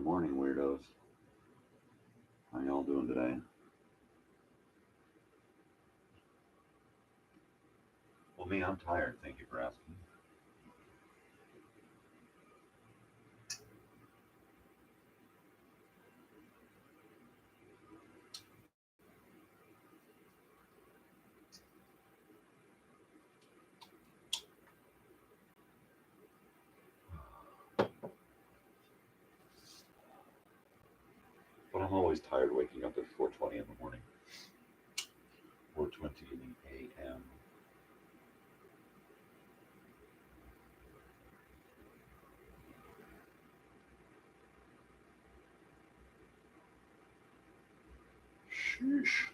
morning, weirdos. How y'all doing today? Well, me, I'm tired. Thank you for asking. But I'm always tired waking up at 4:20 in the morning. 4:20 a.m. Sheesh.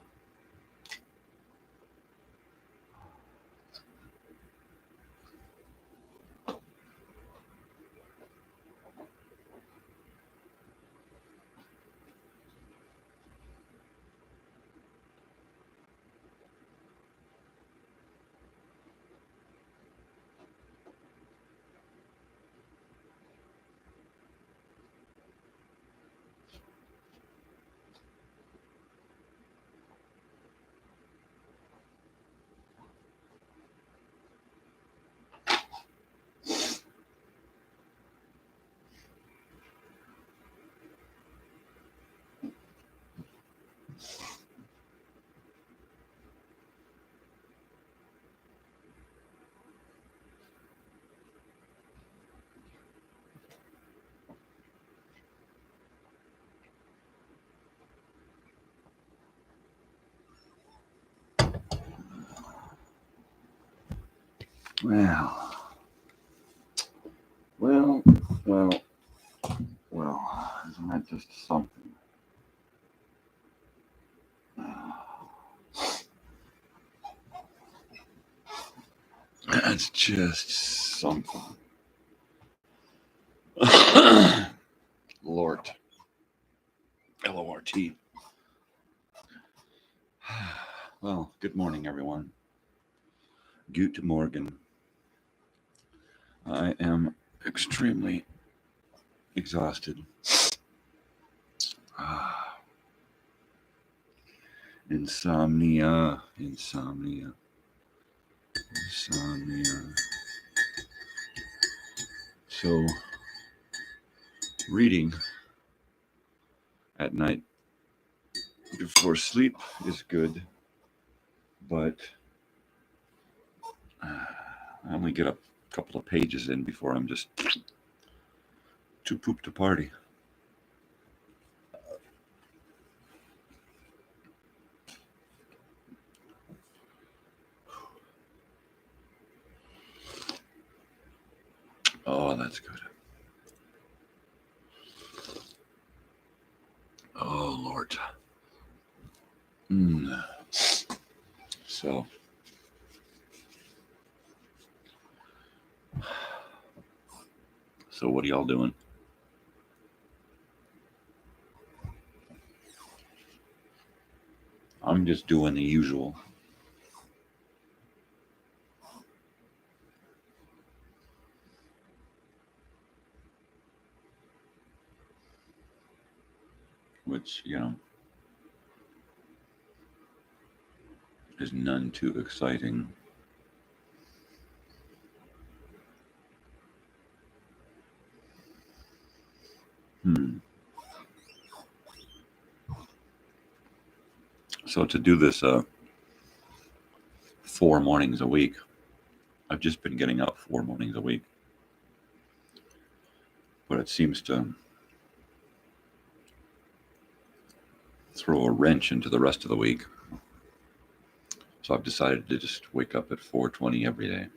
Well, isn't that just something? That's just something. Lord. L-O-R-T. Well, good morning, everyone. Guten Morgen. I am extremely exhausted. Insomnia. So, reading at night before sleep is good, but I only get a couple of pages in before I'm just too poop to party. Oh, that's good. Oh, Lord. So, what are y'all doing? I'm just doing the usual. Which, is none too exciting. So to do this 4 mornings a week, I've just been getting up 4 mornings a week. But it seems to throw a wrench into the rest of the week. So I've decided to just wake up at 4:20 every day.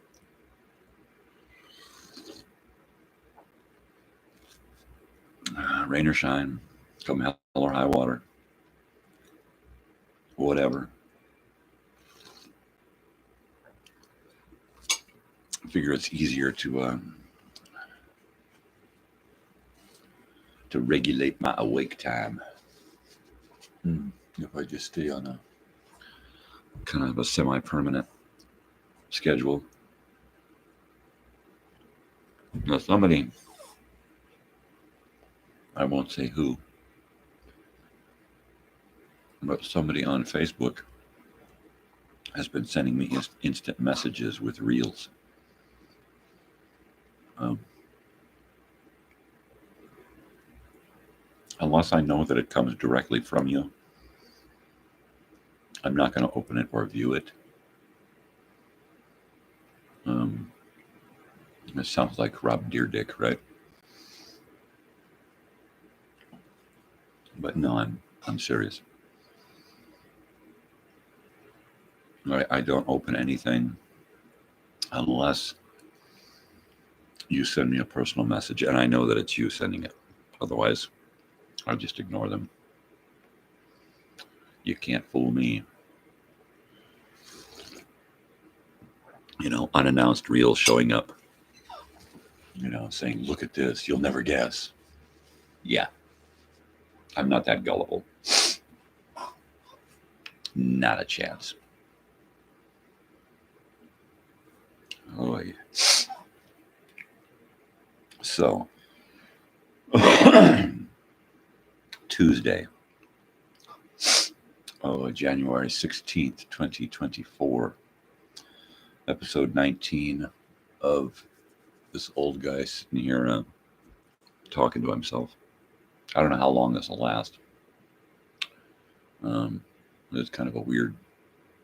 Rain or shine, come hell or high water, whatever. I figure it's easier to regulate my awake time if I just stay on a kind of a semi-permanent schedule. Now, somebody I won't say who, but somebody on Facebook has been sending me instant messages with reels. Unless I know that it comes directly from you, I'm not going to open it or view it. It sounds like Rob Deerdick, right? But no, I'm serious. I don't open anything unless you send me a personal message and I know that it's you sending it. Otherwise, I just ignore them. You can't fool me. Unannounced reels showing up. Saying, look at this, you'll never guess. Yeah. I'm not that gullible. Not a chance. Oh, yeah. So, Tuesday, January 16th, 2024, episode 19 of this old guy sitting here talking to himself. I don't know how long this will last. It's kind of a weird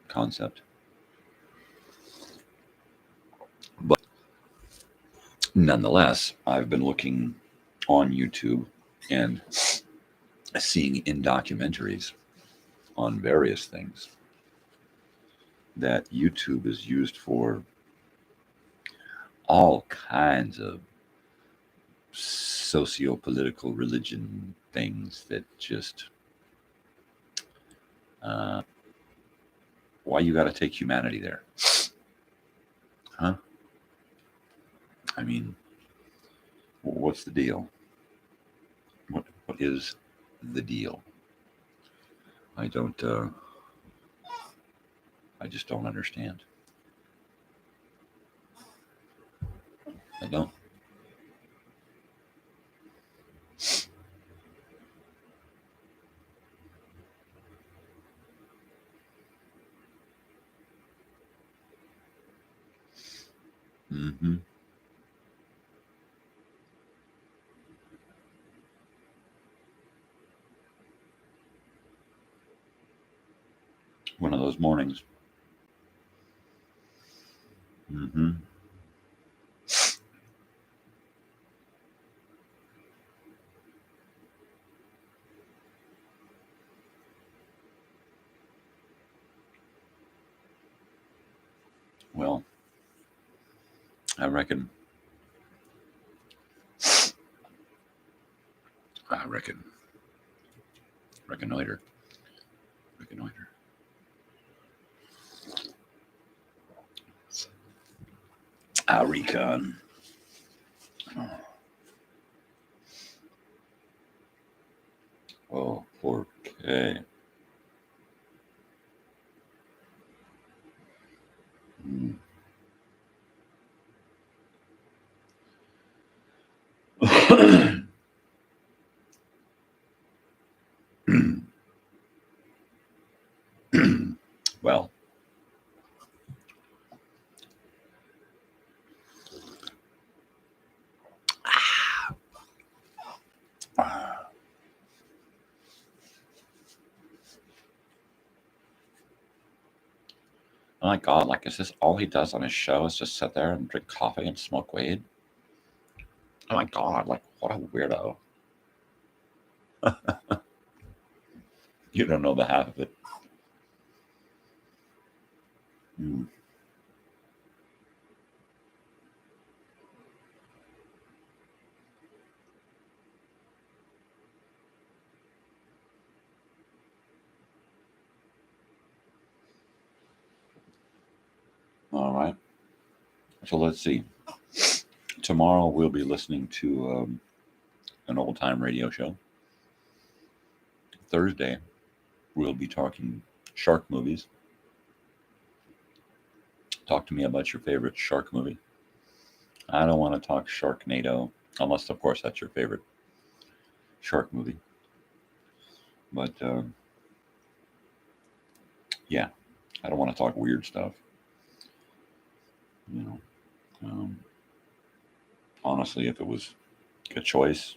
concept. But nonetheless, I've been looking on YouTube and seeing in documentaries on various things that YouTube is used for all kinds of socio-political religion things that just why you got to take humanity there? Huh? I mean, what's the deal? What is the deal? I just don't understand. I don't. Mm-hmm. One of those mornings. Mm-hmm. Well, I reckon reconnoiter. I recon. Oh, okay. Mm. Well, oh my God, like, is this all he does on his show is just sit there and drink coffee and smoke weed? Oh my God, like, what a weirdo. You don't know the half of it. Mm. All right. So let's see. Tomorrow we'll be listening to an old time radio show. Thursday we'll be talking shark movies. Talk to me about your favorite shark movie. I don't want to talk Sharknado, unless, of course, that's your favorite. shark movie. But yeah, I don't want to talk weird stuff. You know, honestly, if it was a choice,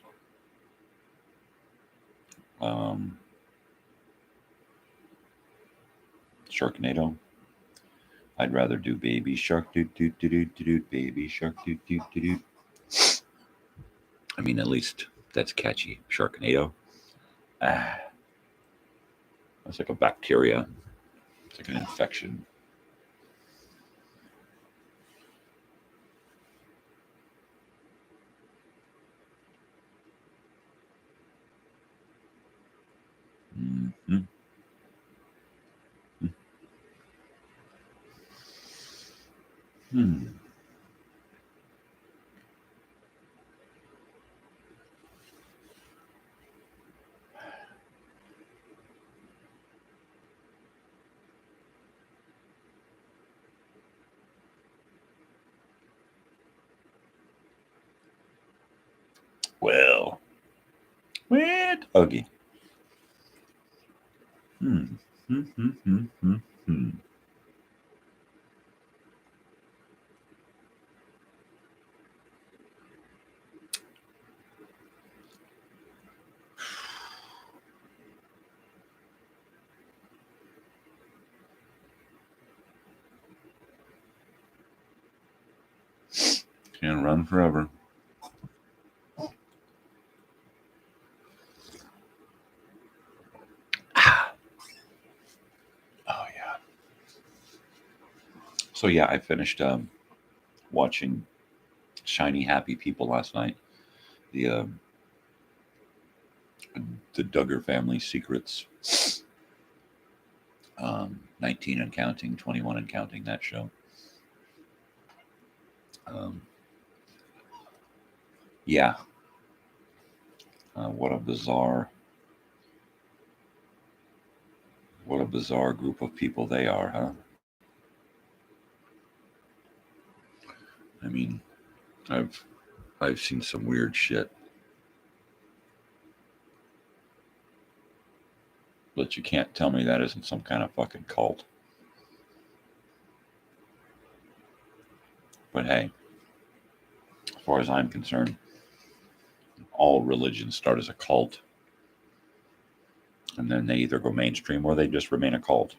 Sharknado. I'd rather do Baby Shark, doot doot doot doot doot, Baby Shark, doot doot doot doot. I mean, at least that's catchy. Sharknado. Ah, that's like a bacteria. It's like an infection. Mm-hmm. Hmm. Well, with Huggy. Hmm. Hmm. Hmm. Hmm. Hmm. Hmm. Can't run forever. Ah. Oh yeah. So yeah, I finished watching Shiny Happy People last night. The the Duggar Family Secrets. 19 and counting, 21 and counting. That show. Um, yeah. What a bizarre group of people they are, huh? I mean, I've seen some weird shit, but you can't tell me that isn't some kind of fucking cult. But hey, as far as I'm concerned, all religions start as a cult, and then they either go mainstream or they just remain a cult.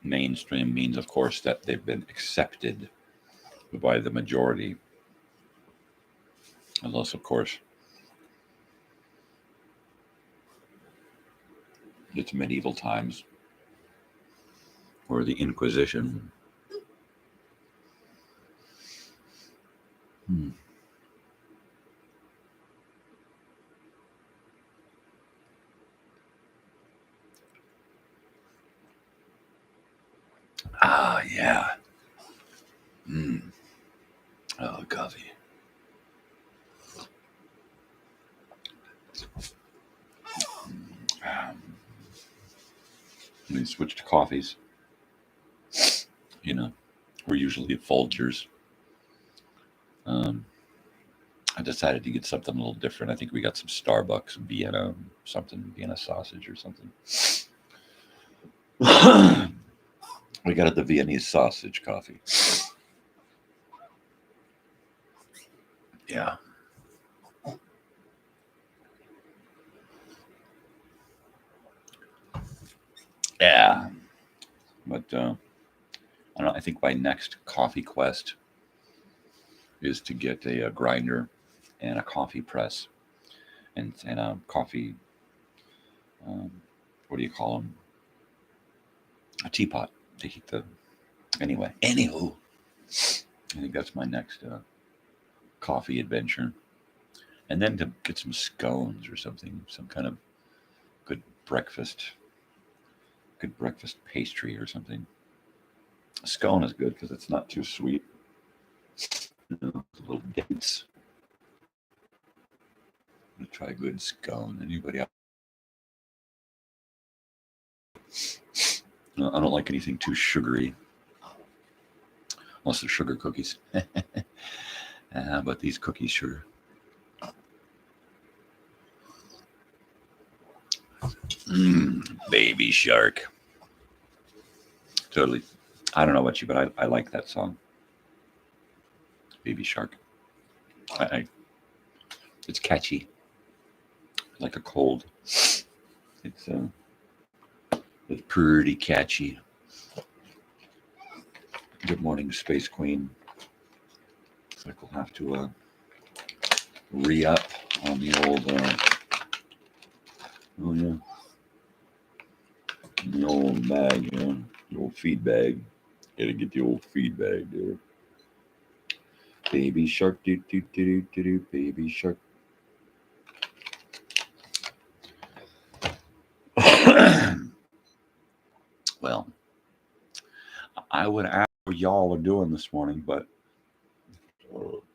Mainstream means, of course, that they've been accepted by the majority, unless, of course, it's medieval times or the Inquisition. Hmm. Ah, yeah. Mm. Oh, coffee. We switched to coffees. You know, we're usually at Folgers. I decided to get something a little different. I think we got some Starbucks Vienna, Vienna sausage or something. We got the Viennese sausage coffee. Yeah. Yeah. But I don't know. I think my next coffee quest is to get a grinder and a coffee press and a coffee. What do you call them? A teapot to heat the. Anyway, anywho, I think that's my next coffee adventure, and then to get some scones or something, some kind of good breakfast pastry or something. A scone is good because it's not too sweet. You know, little dates. I'm gonna try a good scone. Anybody else? No, I don't like anything too sugary, unless they're sugar cookies. But these cookies sure Baby Shark. Totally. I don't know about you, but I like that song. Baby Shark. It's catchy. Like a cold. It's pretty catchy. Good morning, Space Queen. Looks like we'll have to re-up on the old oh yeah. The old bag, the old feed bag. Gotta get the old feed bag there. Baby shark, do do do do do, baby shark. Well, I would ask what y'all are doing this morning, but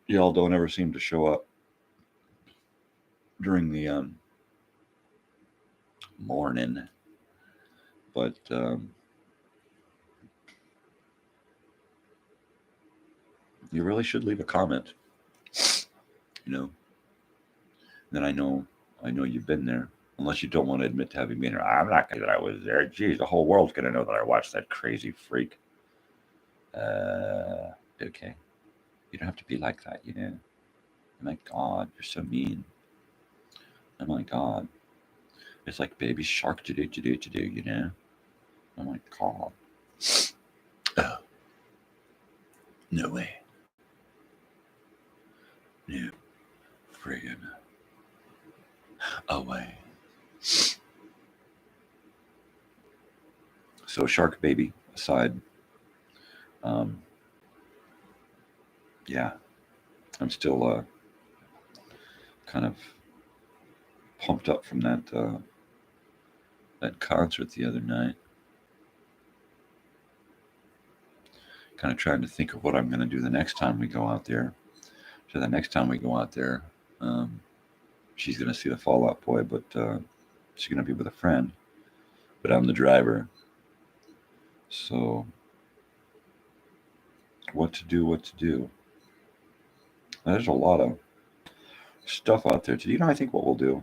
y'all don't ever seem to show up during the morning. But you really should leave a comment. Then I know you've been there. Unless you don't want to admit to having been there. I'm not going to say that I was there. Geez, the whole world's going to know that I watched that crazy freak. Okay. You don't have to be like that, Oh my God, you're so mean. Oh my God. It's like Baby Shark to do, Oh my God. Oh. No way. No. Friggin' away. So Shark Baby aside, yeah, I'm still kind of pumped up from that concert the other night. Kind of trying to think of what I'm going to do the next time we go out there. So the next time we go out there, she's going to see the Fall Out Boy, but she's going to be with a friend. But I'm the driver. So what to do? There's a lot of stuff out there. I think what we'll do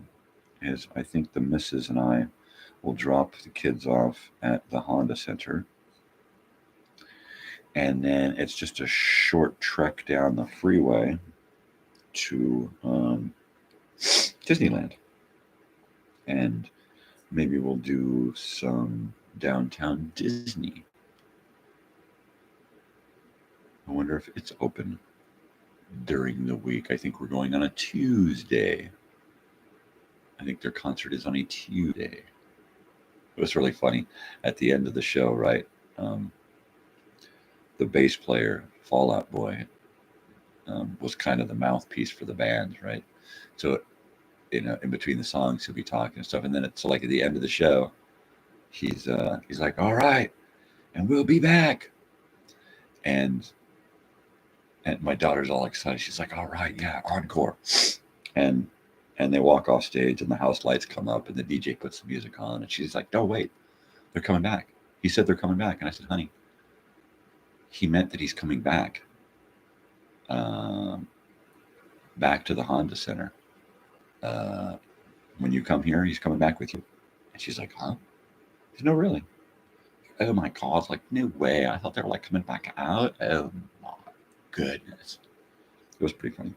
is I think the missus and I will drop the kids off at the Honda Center. And then it's just a short trek down the freeway to Disneyland. And maybe we'll do some downtown Disney. I wonder if it's open during the week. I think we're going on a Tuesday. I think their concert is on a Tuesday. It was really funny. At the end of the show, right? The bass player, Fall Out Boy, was kind of the mouthpiece for the band, right? So, in between the songs, he'll be talking and stuff. And then it's like at the end of the show, he's like, all right, and we'll be back. And my daughter's all excited. She's like, all right, yeah, encore. And they walk off stage and the house lights come up and the DJ puts the music on. And she's like, no, wait, they're coming back. He said they're coming back. And I said, honey, he meant that he's coming back. Back to the Honda Center. When you come here, he's coming back with you. And she's like, huh? He said, no, really? Oh my God, like, no way. I thought they were like coming back out. Oh my goodness. It was pretty funny.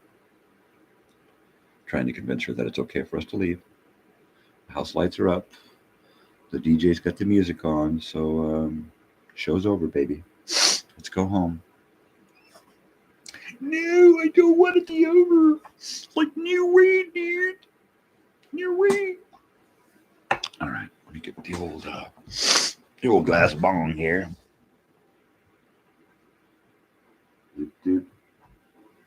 Trying to convince her that it's okay for us to leave. The house lights are up. The DJ's got the music on. So show's over, baby. Let's go home. No, I don't want it to be over. Like, no way, dude. No way. All right, let me get the old glass bong here. Doot, doot,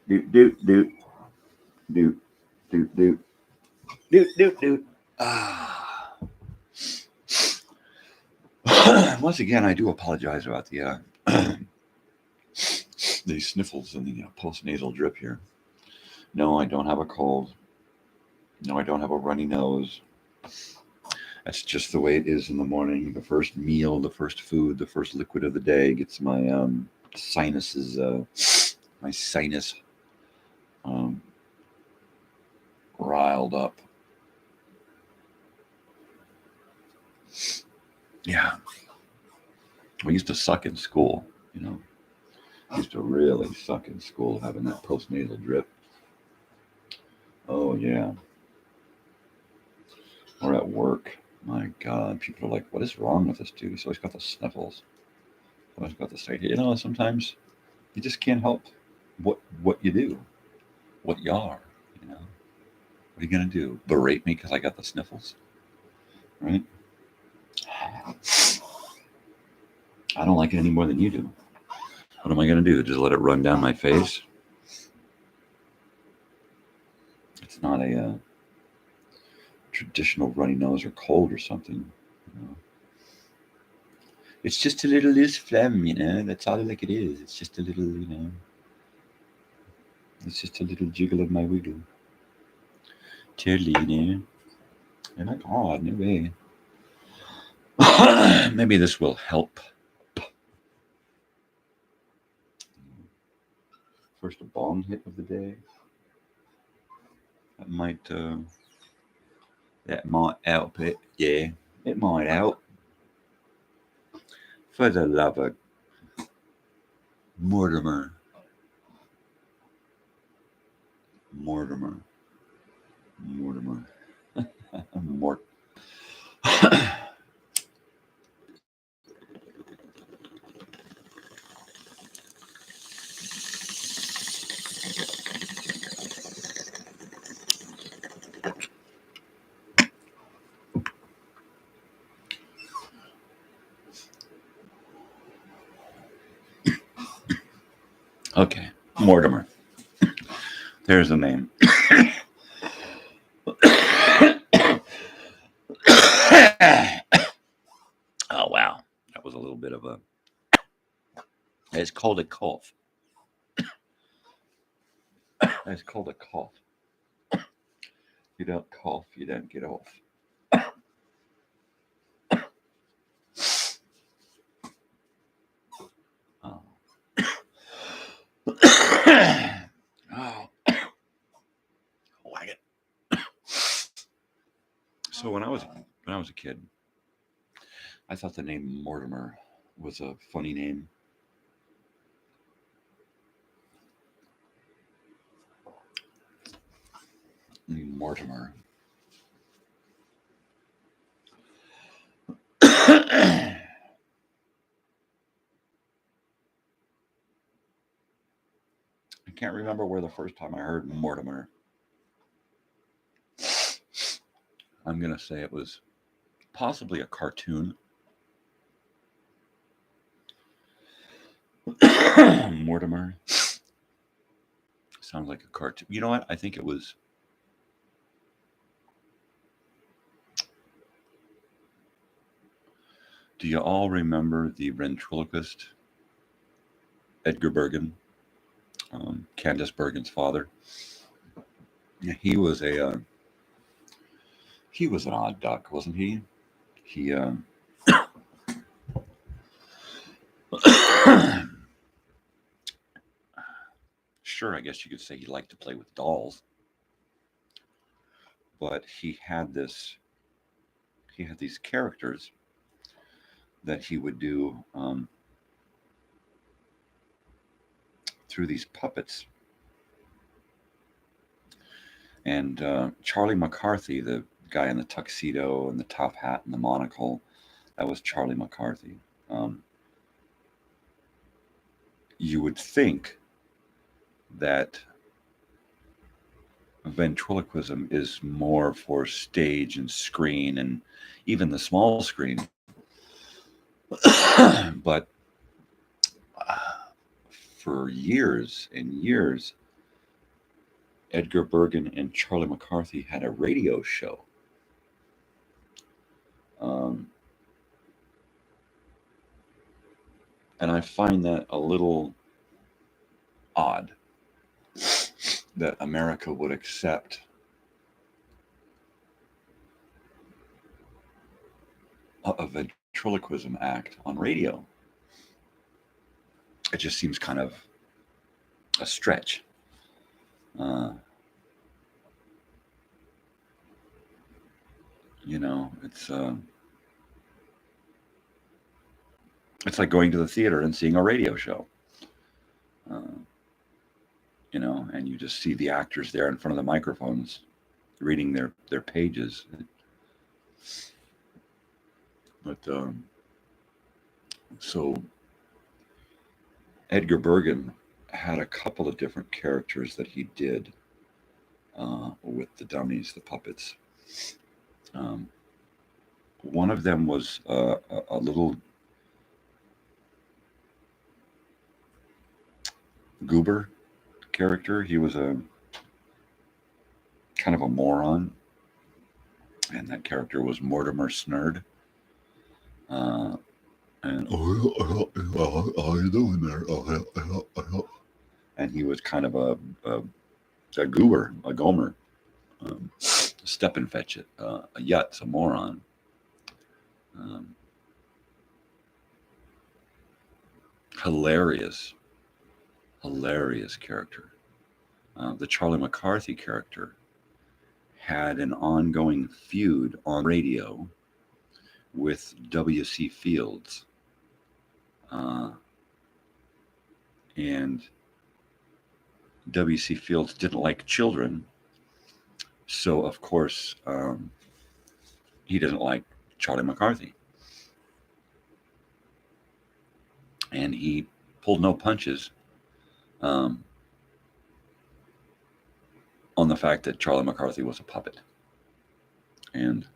doot, doot, doot, doot, doot, doot, doot, doot. Once again, I do apologize about the the sniffles and the post-nasal drip here. No, I don't have a cold. No, I don't have a runny nose. That's just the way it is in the morning. The first meal, the first food, the first liquid of the day gets my sinuses, my sinus riled up. I used to suck in school, you know. I used to really suck in school having that postnasal drip. Oh, yeah. Or at work. My God, people are like, what is wrong with this dude? He's always got the sniffles. Always got the state. You know, sometimes you just can't help what you do, what you are, you know. What are you going to do? Berate me because I got the sniffles? Right? I don't like it any more than you do. What am I going to do? Just let it run down my face? It's not a traditional runny nose or cold or something. You know? It's just a little loose phlegm, you know. That's all like it is. It's just a little, you know. It's just a little jiggle of my wiggle. Totally, you know. Oh my God, no way. Maybe this will help. First a bong hit of the day. That might help it. Yeah, it might help. For the love of Mortimer. Mort. Okay, Mortimer. There's the name. Oh, wow. That was a little bit of a... It's called a cough. It's called a cough. You don't cough, you don't get off. Oh. Oh. Whack it. So when I was a kid, I thought the name Mortimer was a funny name. Mortimer. I can't remember where the first time I heard Mortimer. I'm going to say it was possibly a cartoon. Mortimer. Sounds like a cartoon. You know what? I think it was... Do you all remember the ventriloquist Edgar Bergen, Candace Bergen's father? Yeah, he was an odd duck, wasn't he? He sure, I guess you could say he liked to play with dolls, but he had these characters that he would do through these puppets. And Charlie McCarthy, the guy in the tuxedo and the top hat and the monocle, that was Charlie McCarthy. You would think that ventriloquism is more for stage and screen and even the small screen. But for years and years, Edgar Bergen and Charlie McCarthy had a radio show. And I find that a little odd that America would accept a ventriloquism act on radio. It just seems kind of a stretch. You know, it's It's like going to the theater and seeing a radio show. Uh, and you just see the actors there in front of the microphones reading their pages. But so Edgar Bergen had a couple of different characters that he did with the dummies, the puppets. One of them was a little goober character. He was a kind of a moron, and that character was Mortimer Snurd. And how you doing there? And he was kind of a goober, a gomer, step and fetch it, a yutz, a moron. Hilarious character. The Charlie McCarthy character had an ongoing feud on radio with W.C. Fields. And W.C. Fields didn't like children. So, of course, he didn't like Charlie McCarthy. And he pulled no punches on the fact that Charlie McCarthy was a puppet. And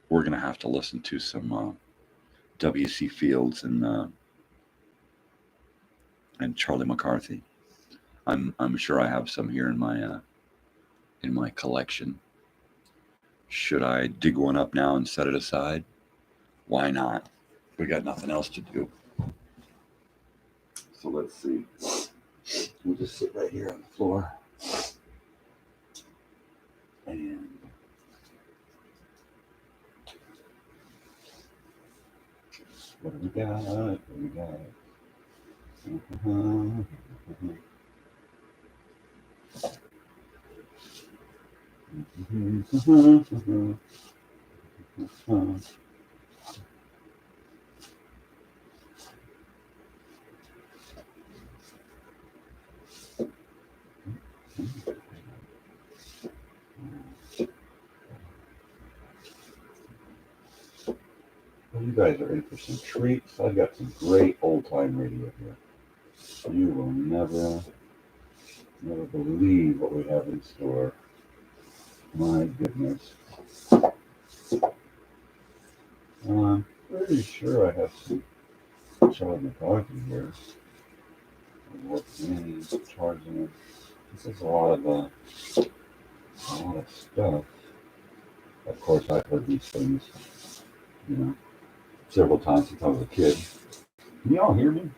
we're going to have to listen to some W.C. Fields and Charlie McCarthy. I'm sure I have some here in my collection. Should I dig one up now and set it aside? Why not? We got nothing else to do. So let's see. We'll just sit right here on the floor. And what do we got? What do we got? Well, you guys are in for some treats. I've got some great old-time radio here. You will never believe what we have in store. My goodness. I'm pretty sure I have some Charlie McCarthy here. What he's charging. This is a lot of stuff. Of course, I've heard these things, several times since I was a kid. Can y'all hear me?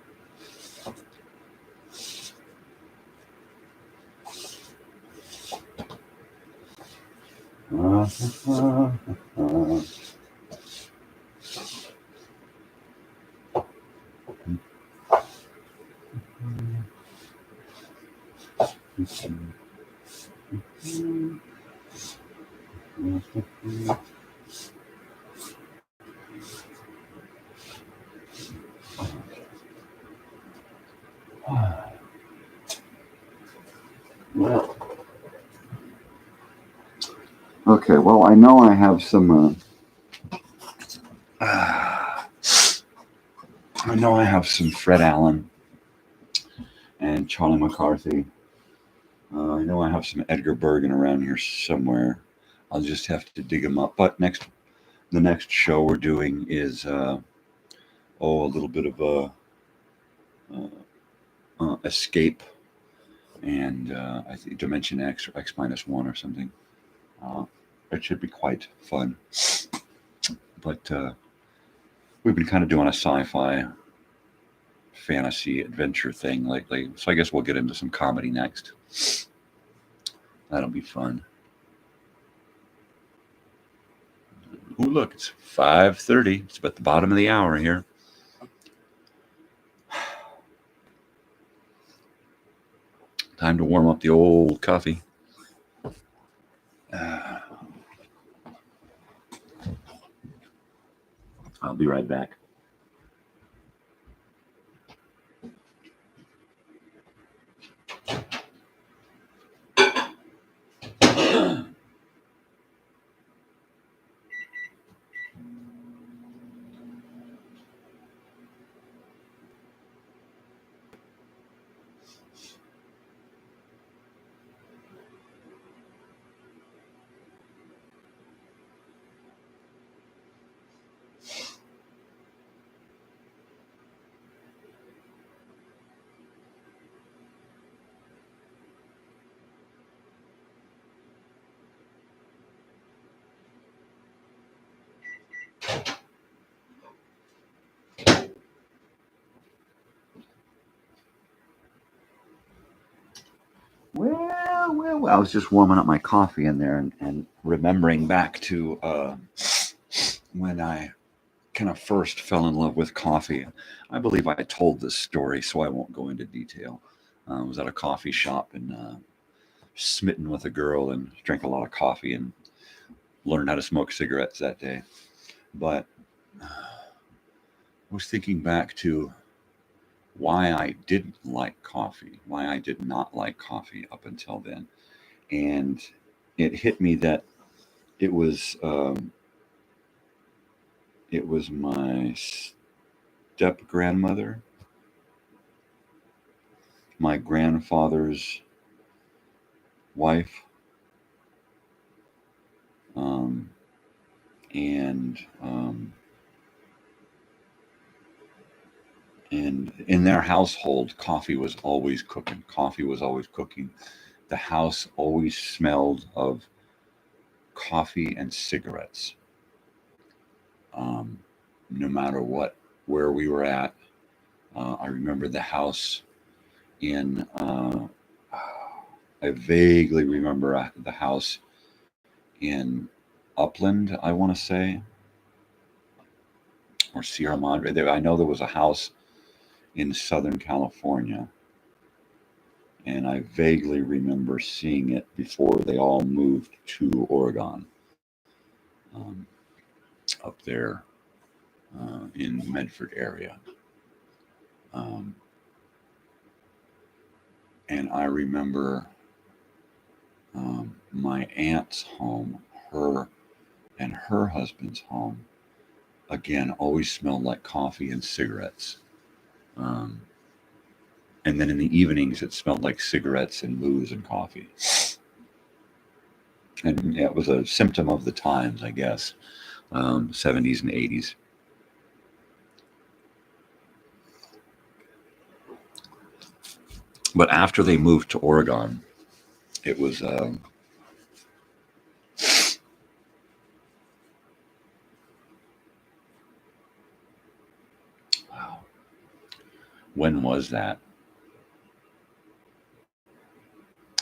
Okay, well, I know I have some Fred Allen and Charlie McCarthy. I know I have some Edgar Bergen around here somewhere. I'll just have to dig them up. But the next show we're doing is a little bit of Escape and I think Dimension X or X-1 or something. It should be quite fun. But we've been kind of doing a sci-fi fantasy adventure thing lately. So I guess we'll get into some comedy next. That'll be fun. Ooh, look, it's 5:30. It's about the bottom of the hour here. Time to warm up the old coffee. I'll be right back. Well, I was just warming up my coffee in there and remembering back to when I kind of first fell in love with coffee. I believe I told this story, so I won't go into detail. I was at a coffee shop and smitten with a girl and drank a lot of coffee and learned how to smoke cigarettes that day. But I was thinking back to why I didn't like coffee, why I did not like coffee up until then. And it hit me that it was my step grandmother, my grandfather's wife, and in their household, coffee was always cooking. Coffee was always cooking. The house always smelled of coffee and cigarettes. No matter where we were at. I remember the house in, I vaguely remember the house in Upland, I want to say, or Sierra Madre. I know there was a house in Southern California, and I vaguely remember seeing it before they all moved to Oregon, up there in Medford area. And I remember my aunt's home, her and her husband's home, again, always smelled like coffee and cigarettes. And then in the evenings, it smelled like cigarettes and booze and coffee. And it was a symptom of the times, I guess, 70s and 80s. But after they moved to Oregon, it was wow. When was that?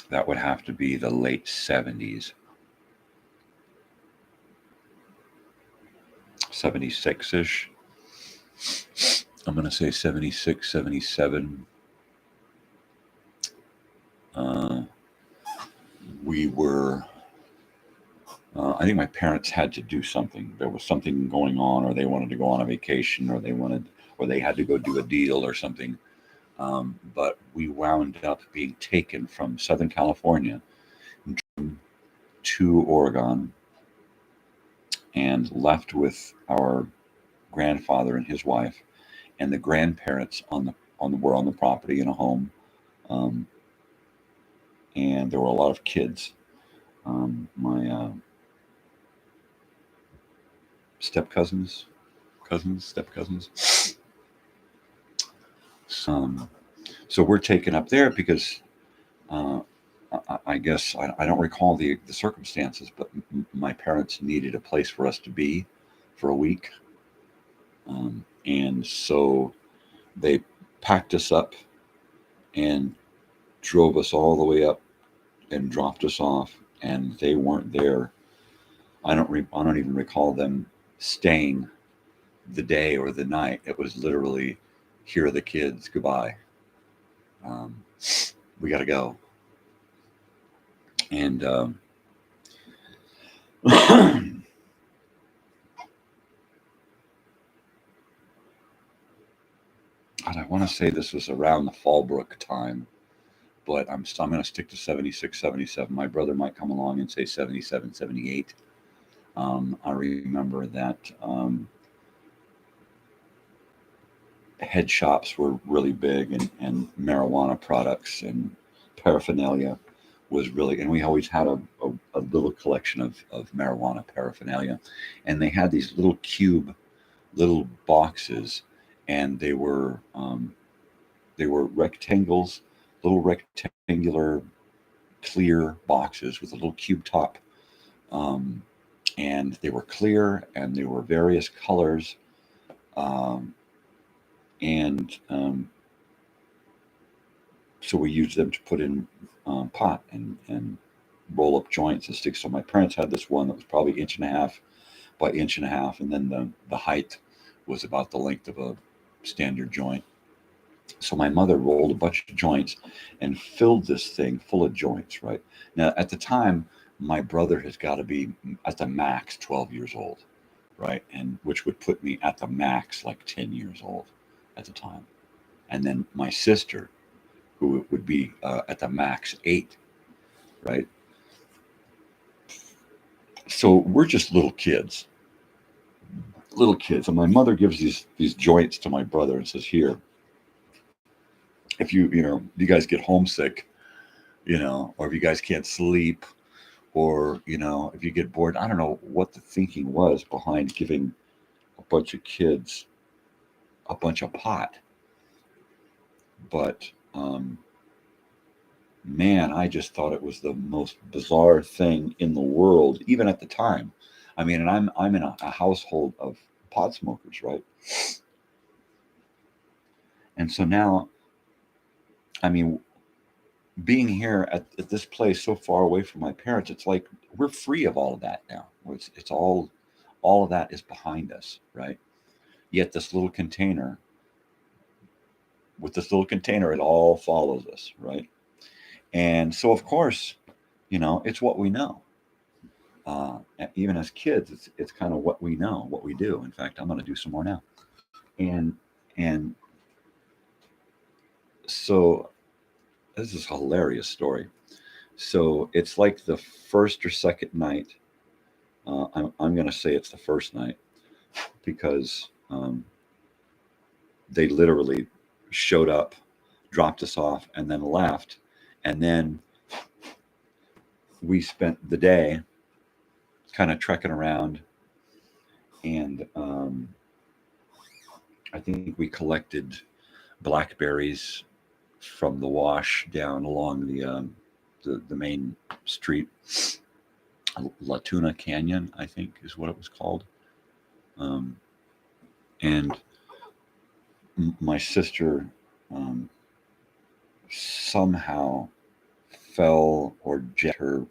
That would have to be the late 70s. 76-ish. I'm going to say 76, 77. We were, I think my parents had to do something. There was something going on, or they wanted to go on a vacation, or they had to go do a deal or something. But we wound up being taken from Southern California to Oregon and left with our grandfather and his wife, and the grandparents were on the property in a home, and there were a lot of kids. My step cousins. So we're taken up there because I guess I don't recall the circumstances, but my parents needed a place for us to be for a week. And so they packed us up and drove us all the way up and dropped us off, and they weren't there. I don't even recall them staying the day or the night. It was literally, here are the kids, goodbye. We got to go. And want to say this was around the Fallbrook time, but I'm going to stick to 76, 77. My brother might come along and say 77, 78. I remember that head shops were really big, and marijuana products and paraphernalia was really, and we always had a little collection of marijuana paraphernalia, and they had these little little boxes, and they were rectangles, little rectangular clear boxes with a little cube top, and they were clear, and they were various colors, and so we used them to put in pot and roll up joints and sticks. So my parents had this one that was probably 1.5 by 1.5 inches, and then the height was about the length of a standard joint. So my mother rolled a bunch of joints and filled this thing full of joints, right? Now, at the time, my brother has got to be at the max 12 years old, right? And which would put me at the max like 10 years old at the time. And then my sister, who would be at the max 8, right? So we're just little kids. And my mother gives these joints to my brother and says, here, if you guys get homesick, or if you guys can't sleep, or, if you get bored, I don't know what the thinking was behind giving a bunch of kids a bunch of pot. But, man, I just thought it was the most bizarre thing in the world, even at the time. I mean, and I'm in a household of pot smokers, right? And so now, I mean, being here at this place so far away from my parents, it's like we're free of all of that now. It's all of that is behind us, right? Yet this little container, it all follows us, right? And so, of course, it's what we know. Even as kids, it's kind of what we know, what we do. In fact, I'm going to do some more now. And so this is a hilarious story. So it's like the first or second night. I'm going to say it's the first night, because they literally showed up, dropped us off, and then left. And then we spent the day kind of trekking around, and I think we collected blackberries from the wash down along the main street. La Tuna Canyon, I think, is what it was called. And my sister somehow fell or jammed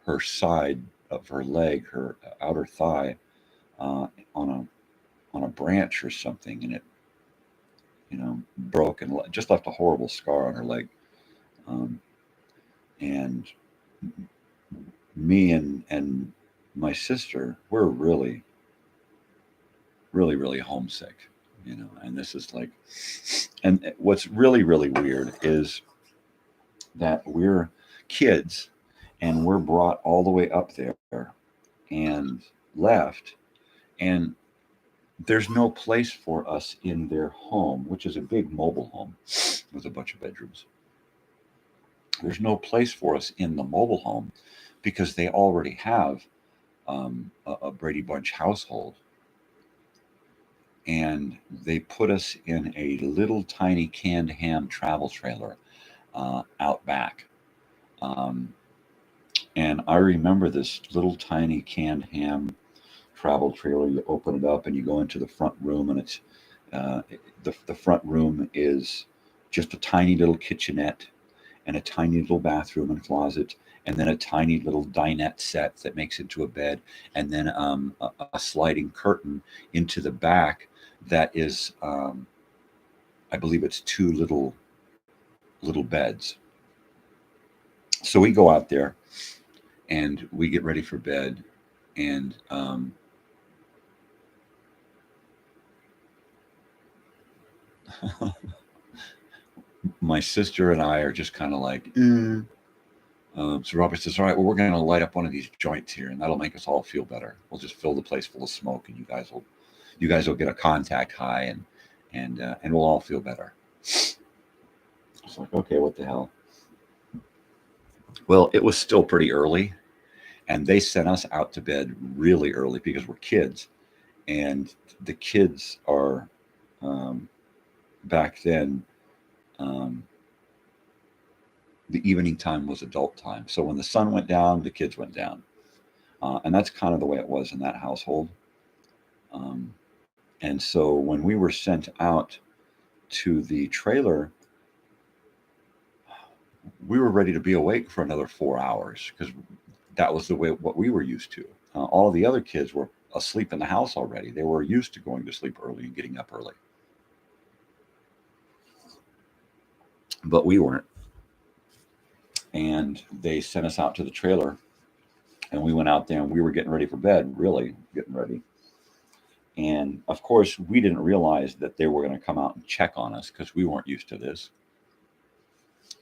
her side of her leg, her outer thigh, on a branch or something, and it broke and just left a horrible scar on her leg. And me and my sister were really, really, really homesick, and this is like, and what's really, really weird is that we're kids and we're brought all the way up there and left, and there's no place for us in their home, which is a big mobile home with a bunch of bedrooms. There's no place for us in the mobile home because they already have a Brady Bunch household. And they put us in a little tiny canned ham travel trailer out back. And I remember this little tiny canned ham travel trailer. You open it up and you go into the front room, and it's the front room is just a tiny little kitchenette and a tiny little bathroom and closet, and then a tiny little dinette set that makes into a bed, and then a sliding curtain into the back that is, I believe it's 2 little beds. So we go out there and we get ready for bed, and my sister and I are just kind of like, so Robert says, all right, well, we're going to light up one of these joints here, and that'll make us all feel better. We'll just fill the place full of smoke, and you guys will get a contact high, and we'll all feel better. It's like, okay, what the hell? Well, it was still pretty early, and they sent us out to bed really early because we're kids, and the kids are back then. The evening time was adult time. So when the sun went down, the kids went down. And that's kind of the way it was in that household. And so when we were sent out to the trailer, we were ready to be awake for another 4 hours because that was the way what we were used to. All of the other kids were asleep in the house already. They were used to going to sleep early and getting up early. But we weren't. And they sent us out to the trailer, and we went out there, and we were getting ready for bed, really getting ready. And of course, we didn't realize that they were going to come out and check on us because we weren't used to this.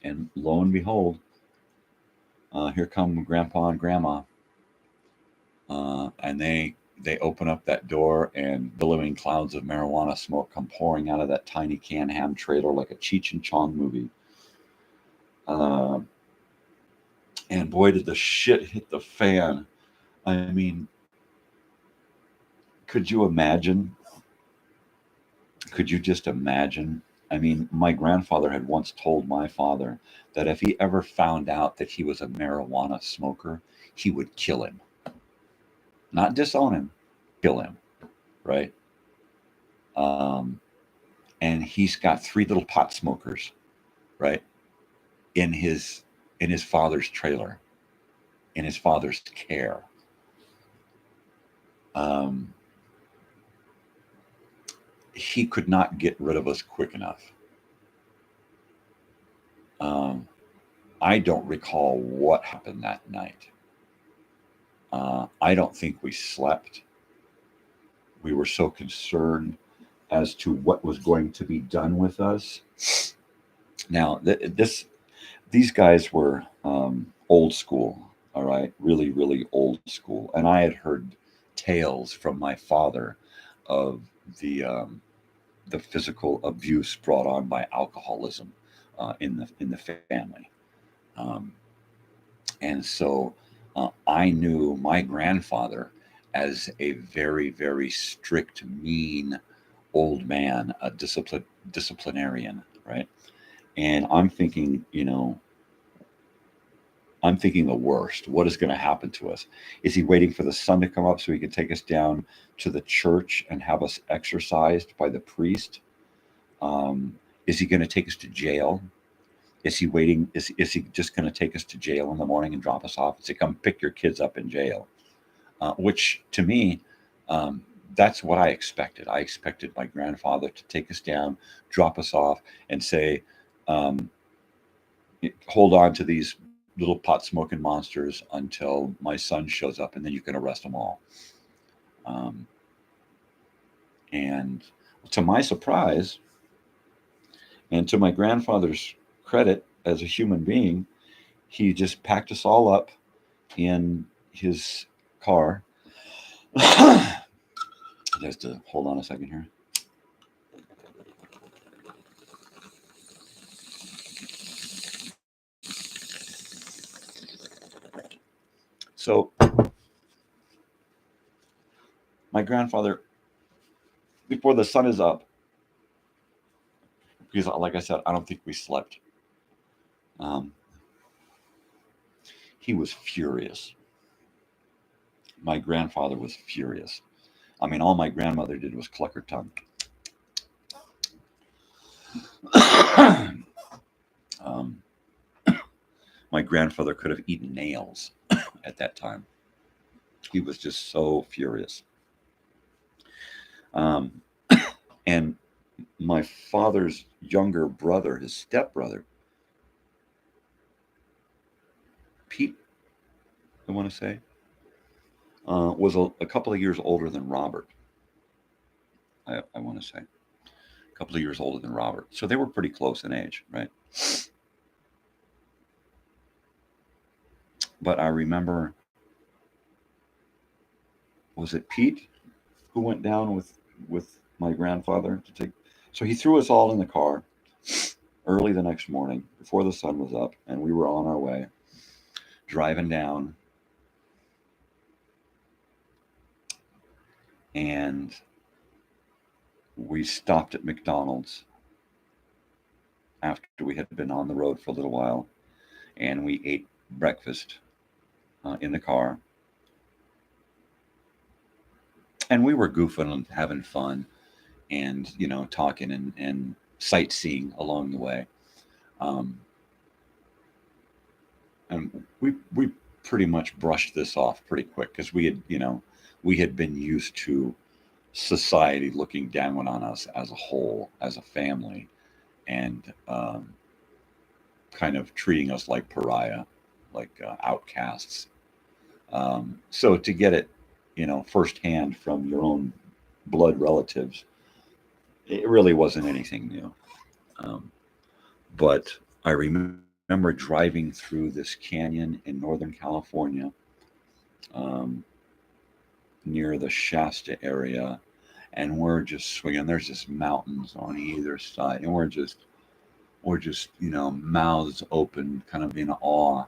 And lo and behold, here come Grandpa and Grandma. And they open up that door, and billowing clouds of marijuana smoke come pouring out of that tiny Can-Ham trailer like a Cheech and Chong movie. And boy, did the shit hit the fan. I mean, could you imagine? Could you just imagine? I mean, my grandfather had once told my father that if he ever found out that he was a marijuana smoker, he would kill him. Not disown him, kill him, right? And he's got 3 little pot smokers, right, in his father's trailer, in his father's care. He could not get rid of us quick enough. I don't recall what happened that night. I don't think we slept. We were so concerned as to what was going to be done with us. Now, these guys were old school, all right, really, really old school. And I had heard tales from my father of the physical abuse brought on by alcoholism in the family, and so I knew my grandfather as a very, very strict, mean old man, a disciplinarian, right? And I'm thinking, I'm thinking the worst. What is going to happen to us? Is he waiting for the sun to come up so he can take us down to the church and have us exorcised by the priest? Is he going to take us to jail? Is he waiting? Is he just going to take us to jail in the morning and drop us off and say, come pick your kids up in jail? Which to me, that's what I expected. I expected my grandfather to take us down, drop us off, and say, hold on to these little pot smoking monsters until my son shows up, and then you can arrest them all. And to my surprise, and to my grandfather's credit as a human being, he just packed us all up in his car. Just to hold on a second here. So my grandfather, before the sun is up, because like I said, I don't think we slept. He was furious. My grandfather was furious. I mean, all my grandmother did was cluck her tongue. My grandfather could have eaten nails at that time. He was just so furious. And my father's younger brother, his stepbrother, Pete, I want to say, was a couple of years older than Robert, I want to say. a couple of years older than Robert. So they were pretty close in age, right? But I remember, was it Pete who went down with my grandfather to take? So he threw us all in the car early the next morning before the sun was up, and we were on our way driving down, and we stopped at McDonald's after we had been on the road for a little while, and we ate breakfast in the car, and we were goofing and having fun, and talking and sightseeing along the way, and we pretty much brushed this off pretty quick because we had been used to society looking down on us as a whole, as a family, and kind of treating us like pariah, like outcasts. So to get it, firsthand from your own blood relatives, it really wasn't anything new. But I remember driving through this canyon in Northern California, near the Shasta area, and we're just swinging. There's just mountains on either side, and we're just mouths open, kind of in awe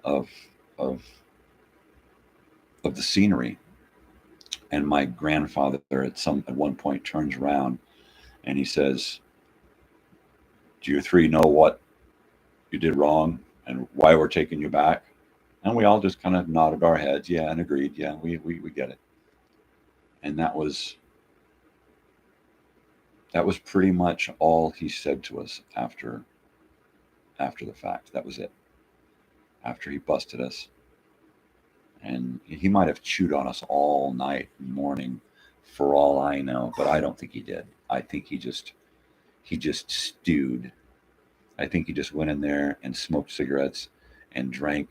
of of the scenery. And my grandfather at one point turns around and he says, "Do you three know what you did wrong and why we're taking you back?" And we all just kind of nodded our heads, yeah, and agreed, yeah, we get it. And that was pretty much all he said to us after the fact. That was it. After he busted us. And he might have chewed on us all night and morning for all I know, but I don't think he did. I think he just stewed. I think he just went in there and smoked cigarettes and drank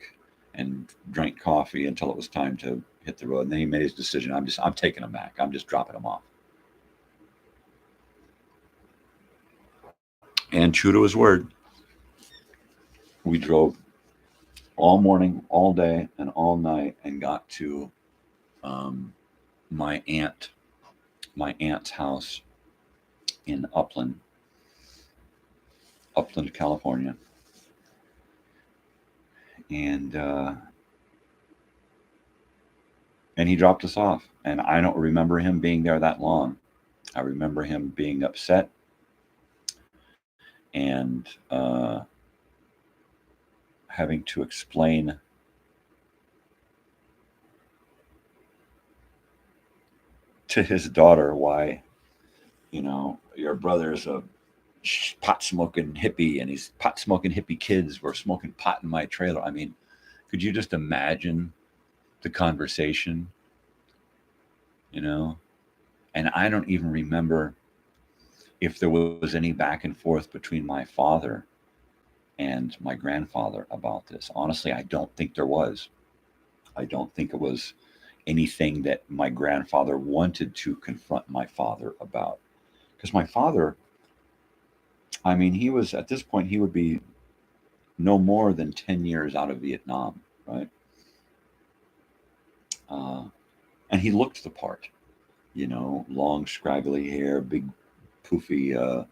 coffee until it was time to hit the road. And then he made his decision. I'm taking him back. I'm just dropping him off. And true to his word, we drove all morning, all day, and all night, and got to my aunt's house in Upland, California, and he dropped us off. And I don't remember him being there that long. I remember him being upset and having to explain to his daughter why, your brother's a pot smoking hippie, and these pot smoking hippie kids were smoking pot in my trailer. I mean, could you just imagine the conversation? And I don't even remember if there was any back and forth between my father and my grandfather about this. Honestly, I don't think there was. I don't think it was anything that my grandfather wanted to confront my father about. Because my father, I mean, he was, at this point, he would be no more than 10 years out of Vietnam, right? And he looked the part, long, scraggly hair, big, poofy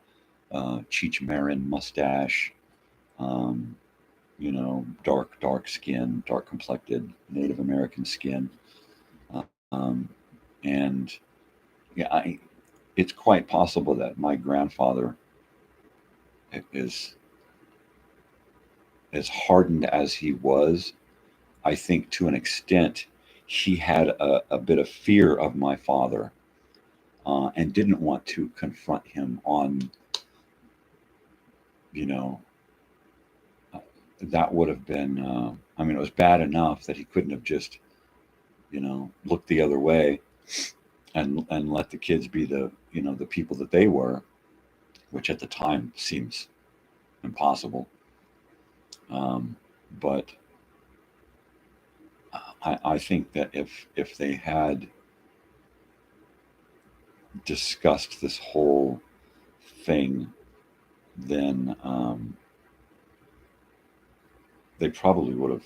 Cheech Marin mustache, dark skin, dark complected Native American skin. And yeah, it's quite possible that my grandfather is as hardened as he was. I think to an extent he had a bit of fear of my father, and didn't want to confront him on, that would have been, it was bad enough that he couldn't have just, looked the other way and let the kids be the people that they were, which at the time seems impossible. But I think that if they had discussed this whole thing, then they probably would have,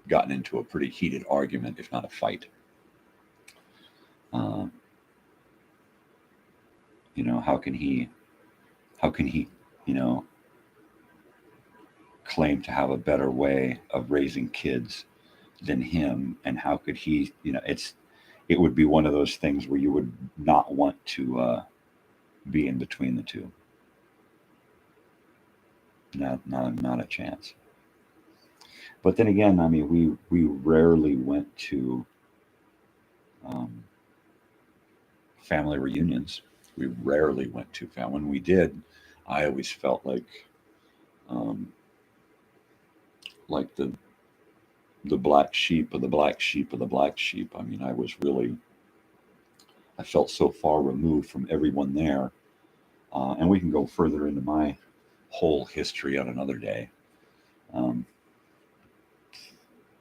gotten into a pretty heated argument, if not a fight. How can he, claim to have a better way of raising kids than him? And how could he, it would be one of those things where you would not want to be in between the two. Not a chance. But then again, I mean, we rarely went to family reunions. We rarely went to family. When we did, I always felt like the black sheep of the black sheep of the black sheep. I mean, I felt so far removed from everyone there. And we can go further into my whole history on another day.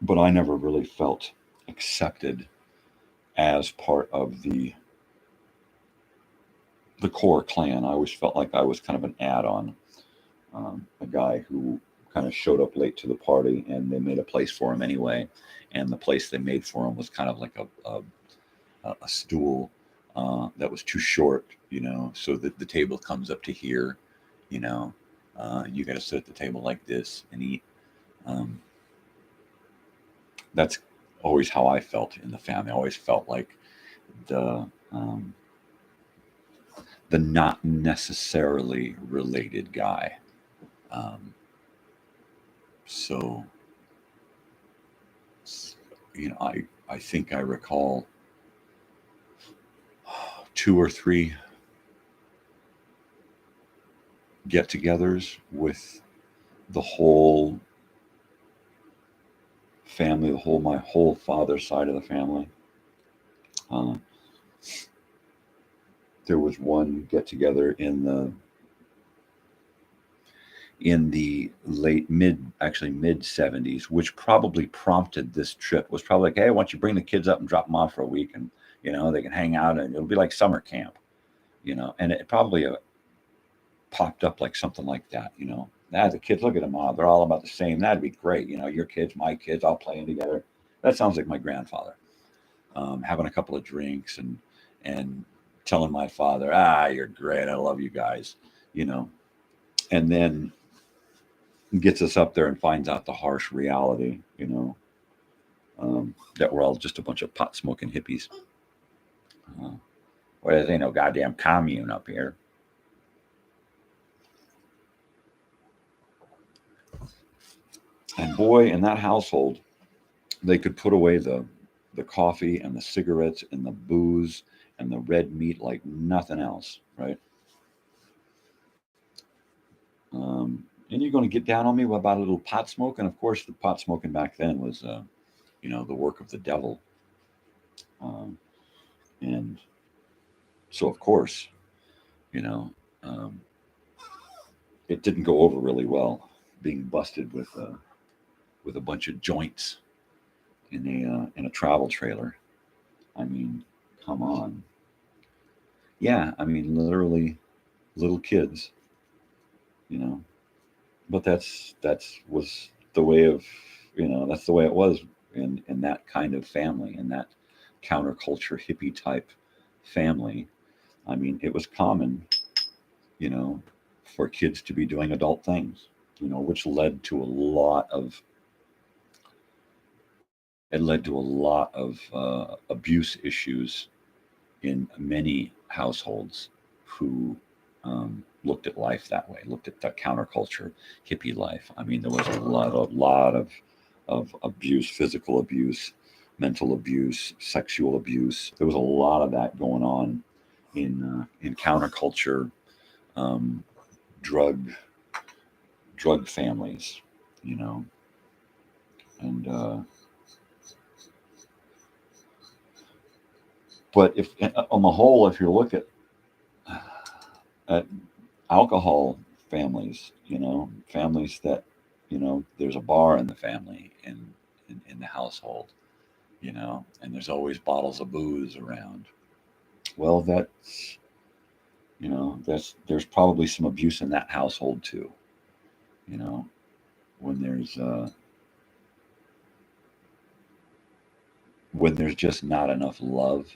But I never really felt accepted as part of the core clan. I always felt like I was kind of an add-on, a guy who kind of showed up late to the party, and they made a place for him anyway. And the place they made for him was kind of like a stool that was too short, so that the table comes up to here. You got to sit at the table like this and eat. That's always how I felt in the family. I always felt like the not necessarily related guy. So, I think I recall 2 or 3 get-togethers with the whole family, my whole father's side of the family. There was one get-together in the mid 70s, which probably prompted this trip. Was probably like, hey, why don't you bring the kids up and drop them off for a week, and they can hang out, and it'll be like summer camp, and it probably popped up like something like that. The kids, look at them all, they're all about the same. That'd be great. Your kids, my kids, all playing together. That sounds like my grandfather, having a couple of drinks and telling my father, you're great, I love you guys, and then gets us up there and finds out the harsh reality, that we're all just a bunch of pot smoking hippies. Well, there ain't no goddamn commune up here. And boy, in that household, they could put away the coffee and the cigarettes and the booze and the red meat like nothing else, right? And you're going to get down on me about a little pot smoke. And of course, the pot smoking back then was, the work of the devil. And so, of course, it didn't go over really well, being busted with a bunch of joints in a travel trailer. I mean, come on. Yeah, I mean, literally little kids, but that's was the way of, that's the way it was in that kind of family, in that counterculture hippie type family. I mean, it was common, for kids to be doing adult things, which led to a lot of abuse issues in many households who looked at life that way, looked at the counterculture hippie life. I mean, there was a lot of abuse, physical abuse, mental abuse, sexual abuse. There was a lot of that going on in counterculture, drug families, and but if on the whole, if you look at alcohol families, families that, there's a bar in the family, in the household, and there's always bottles of booze around. Well, You know, there's probably some abuse in that household too. You know, when there's just not enough love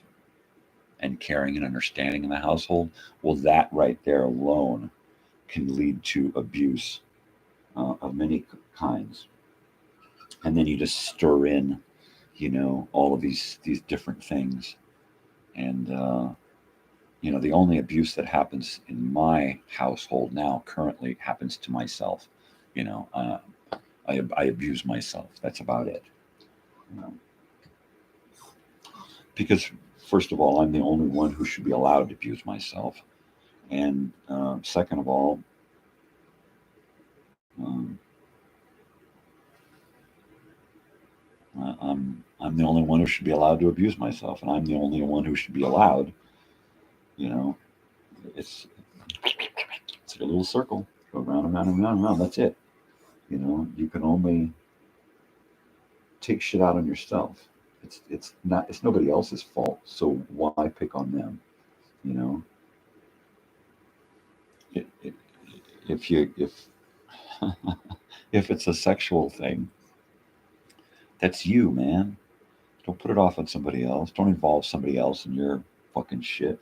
and caring and understanding in the household, well, that right there alone can lead to abuse of many kinds. And then you just stir in, you know, all of these different things. And you know, the only abuse that happens in my household now currently happens to myself. You know, I abuse myself. That's about it. You know? Because first of all, I'm the only one who should be allowed to abuse myself, and second of all, um, I'm the only one who should be allowed to abuse myself, and I'm the only one who should be allowed. You know, it's like a little circle, go round and round and round and round. That's it. You know, you can only take shit out on yourself. It's nobody else's fault. So why pick on them? You know, it, it, if if it's a sexual thing, that's you, man. Don't put it off on somebody else. Don't involve somebody else in your fucking shit.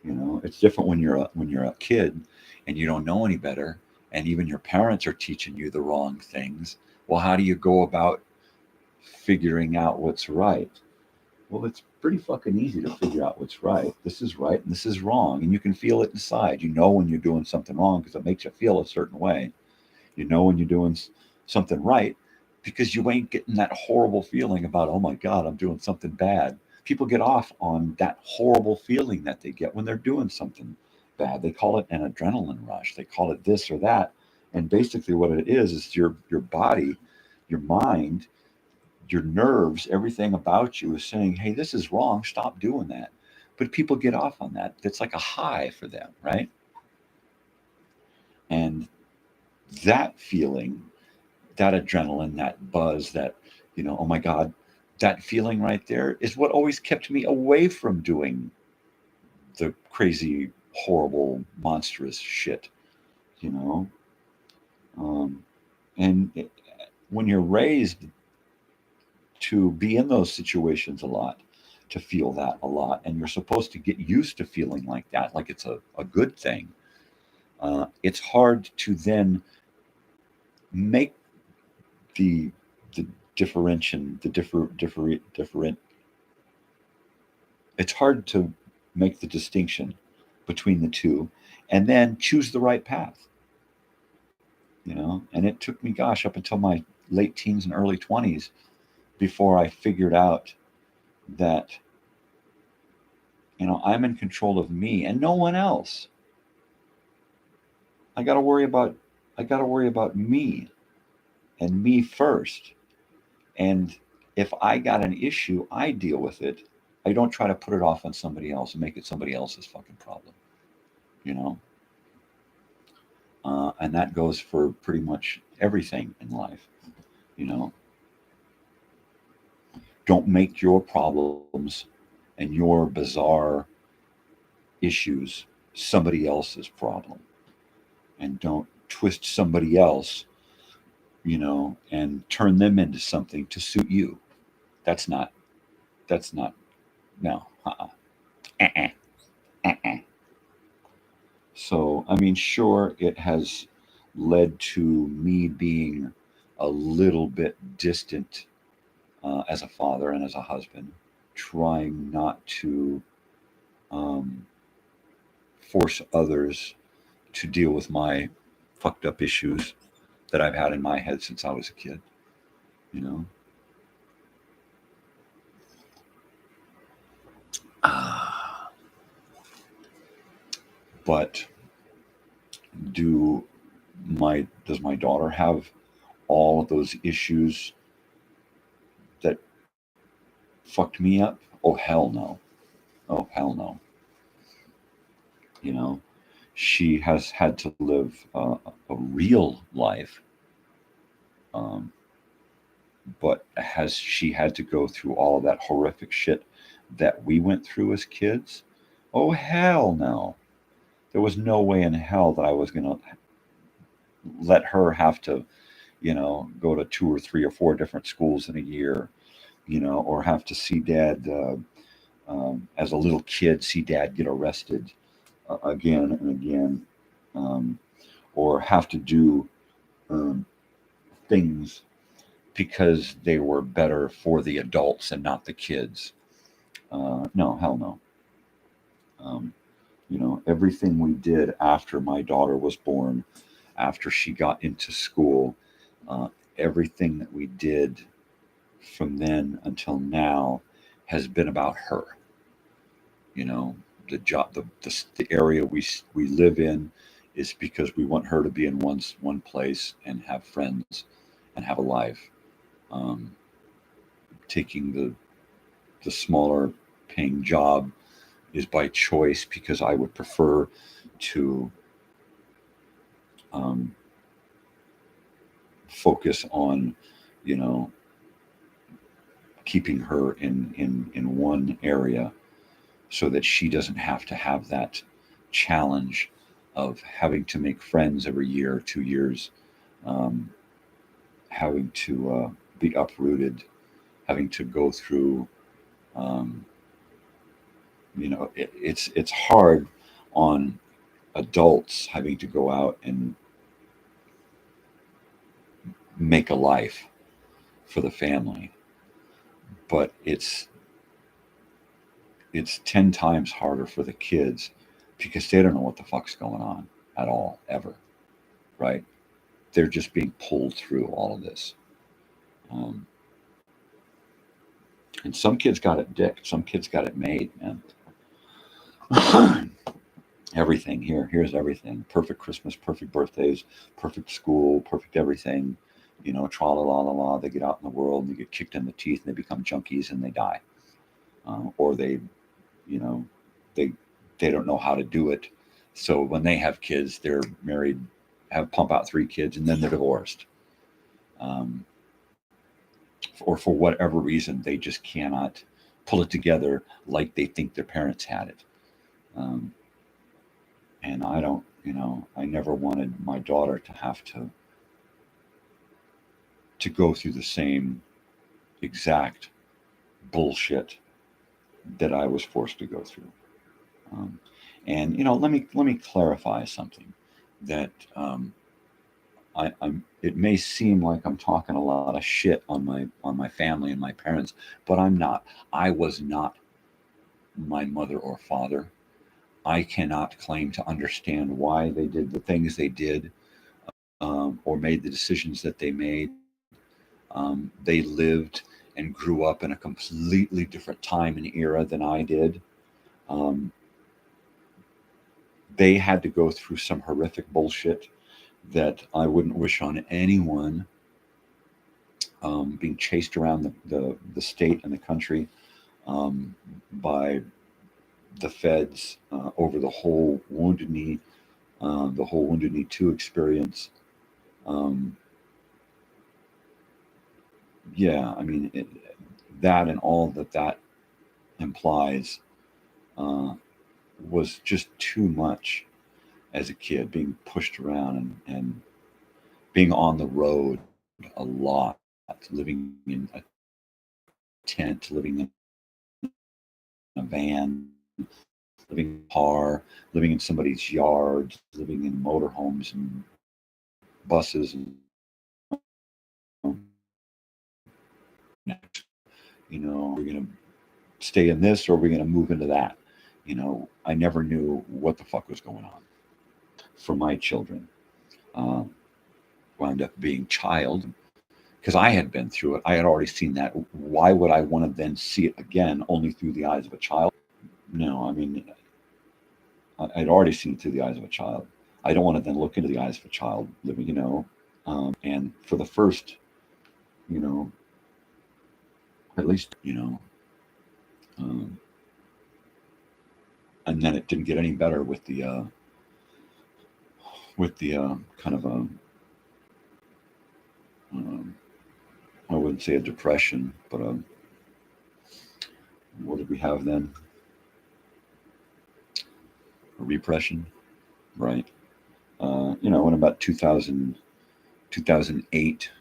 You know, it's different when you're a kid and you don't know any better, and even your parents are teaching you the wrong things. Well, how do you go about figuring out what's right? Well, it's pretty fucking easy to figure out what's right. This is right and this is wrong, and you can feel it inside. You know when you're doing something wrong because it makes you feel a certain way. You know when you're doing something right because you ain't getting that horrible feeling about, oh my God, I'm doing something bad. People get off on that horrible feeling that they get when they're doing something bad. They call it an adrenaline rush. They call it this or that. And basically what it is your body, your mind, your nerves, everything about you is saying, hey, this is wrong. Stop doing that. But people get off on that. It's like a high for them, right? And that feeling, that adrenaline, that buzz, that, you know, oh my God, that feeling right there is what always kept me away from doing the crazy, horrible, monstrous shit, you know? Um, and when you're raised to be in those situations a lot, to feel that a lot, and you're supposed to get used to feeling like that, like it's a good thing, it's hard to then make the the differentiation, different. It's hard to make the distinction between the two, and then choose the right path. You know, and it took me, gosh, up until my late teens and early 20s before I figured out that, you know, I'm in control of me and no one else. I got to worry about me and me first. And if I got an issue, I deal with it. I don't try to put it off on somebody else and make it somebody else's fucking problem, you know? And that goes for pretty much everything in life, you know? Don't make your problems and your bizarre issues somebody else's problem. And don't twist somebody else, you know, and turn them into something to suit you. That's not, that's not, no. Uh-uh. Uh-uh. So, I mean, sure, it has led to me being a little bit distant as a father and as a husband, trying not to um, force others to deal with my fucked up issues that I've had in my head since I was a kid, you know? But does my daughter have all of those issues that fucked me up? Oh hell no. Oh hell no. You know, she has had to live a real life, um, but has she had to go through all of that horrific shit that we went through as kids? Oh hell no. There was no way in hell that I was going to let her have to, go to 2 or 3 or 4 different schools in a year, or have to see dad, as a little kid, see dad get arrested again and again, or have to do things because they were better for the adults and not the kids. No, hell no. Everything we did after my daughter was born, after she got into school, everything that we did from then until now has been about her. The job, the area we live in is because we want her to be in one place and have friends and have a life. Taking the smaller paying job is by choice because I would prefer to focus on, keeping her in one area so that she doesn't have to have that challenge of having to make friends every year or 2 years, having to be uprooted, having to go through, it's hard on adults having to go out and make a life for the family, but it's 10 times harder for the kids because they don't know what the fuck's going on at all, ever, right? They're just being pulled through all of this. And some kids got it dicked. Some kids got it made, man. Everything here's everything. Perfect Christmas, perfect birthdays, perfect school, perfect everything. Tra la la la la. They get out in the world and they get kicked in the teeth and they become junkies and they die. Or they don't know how to do it. So when they have kids, they're married, pump out 3 kids, and then they're divorced. Or for whatever reason, they just cannot pull it together like they think their parents had it. And I don't, I never wanted my daughter to have to go through the same exact bullshit that I was forced to go through. And let me clarify something that it may seem like I'm talking a lot of shit on my family and my parents, but I'm not. I was not my mother or father. I cannot claim to understand why they did the things they did, or made the decisions that they made. They lived and grew up in a completely different time and era than I did. They had to go through some horrific bullshit that I wouldn't wish on anyone. Being chased around the state and the country by the feds over the whole Wounded Knee 2 experience. Yeah, I mean, that and all that implies was just too much as a kid, being pushed around and being on the road a lot, living in a tent, living in a van, living in a car, living in somebody's yard, living in motorhomes and buses, and we're going to stay in this or we're going to move into that. I never knew what the fuck was going on for my children. Wound up being child because I had been through it. I had already seen that. Why would I want to then see it again only through the eyes of a child? No, I mean, I'd already seen it through the eyes of a child. I don't want to then look into the eyes of a child living, and for the first, at least, and then it didn't get any better with the kind of a, I wouldn't say a depression, but what did we have then? A repression. right? In about 2008,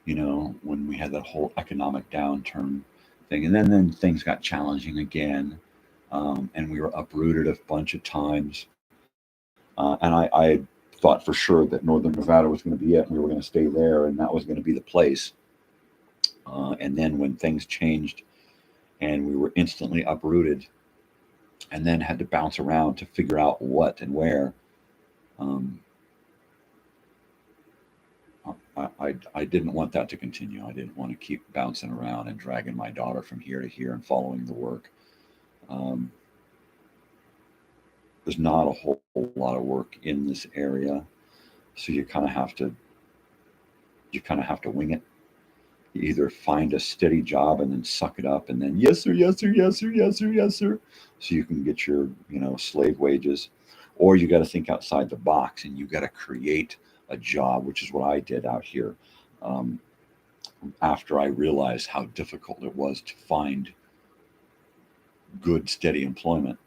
when we had that whole economic downturn thing, and then things got challenging again, and we were uprooted a bunch of times. And I thought for sure that Northern Nevada was going to be it, and we were going to stay there, and that was going to be the place. And then when things changed, and we were instantly uprooted, and then had to bounce around to figure out what and where. Um, I didn't want that to continue. I didn't want to keep bouncing around and dragging my daughter from here to here and following the work. There's not a whole lot of work in this area, so you kind of have to wing it. You either find a steady job and then suck it up, and then yes sir, yes sir, yes sir, yes sir, yes sir, so you can get your slave wages, or you got to think outside the box and you got to create a job, which is what I did out here. After I realized how difficult it was to find good, steady employment,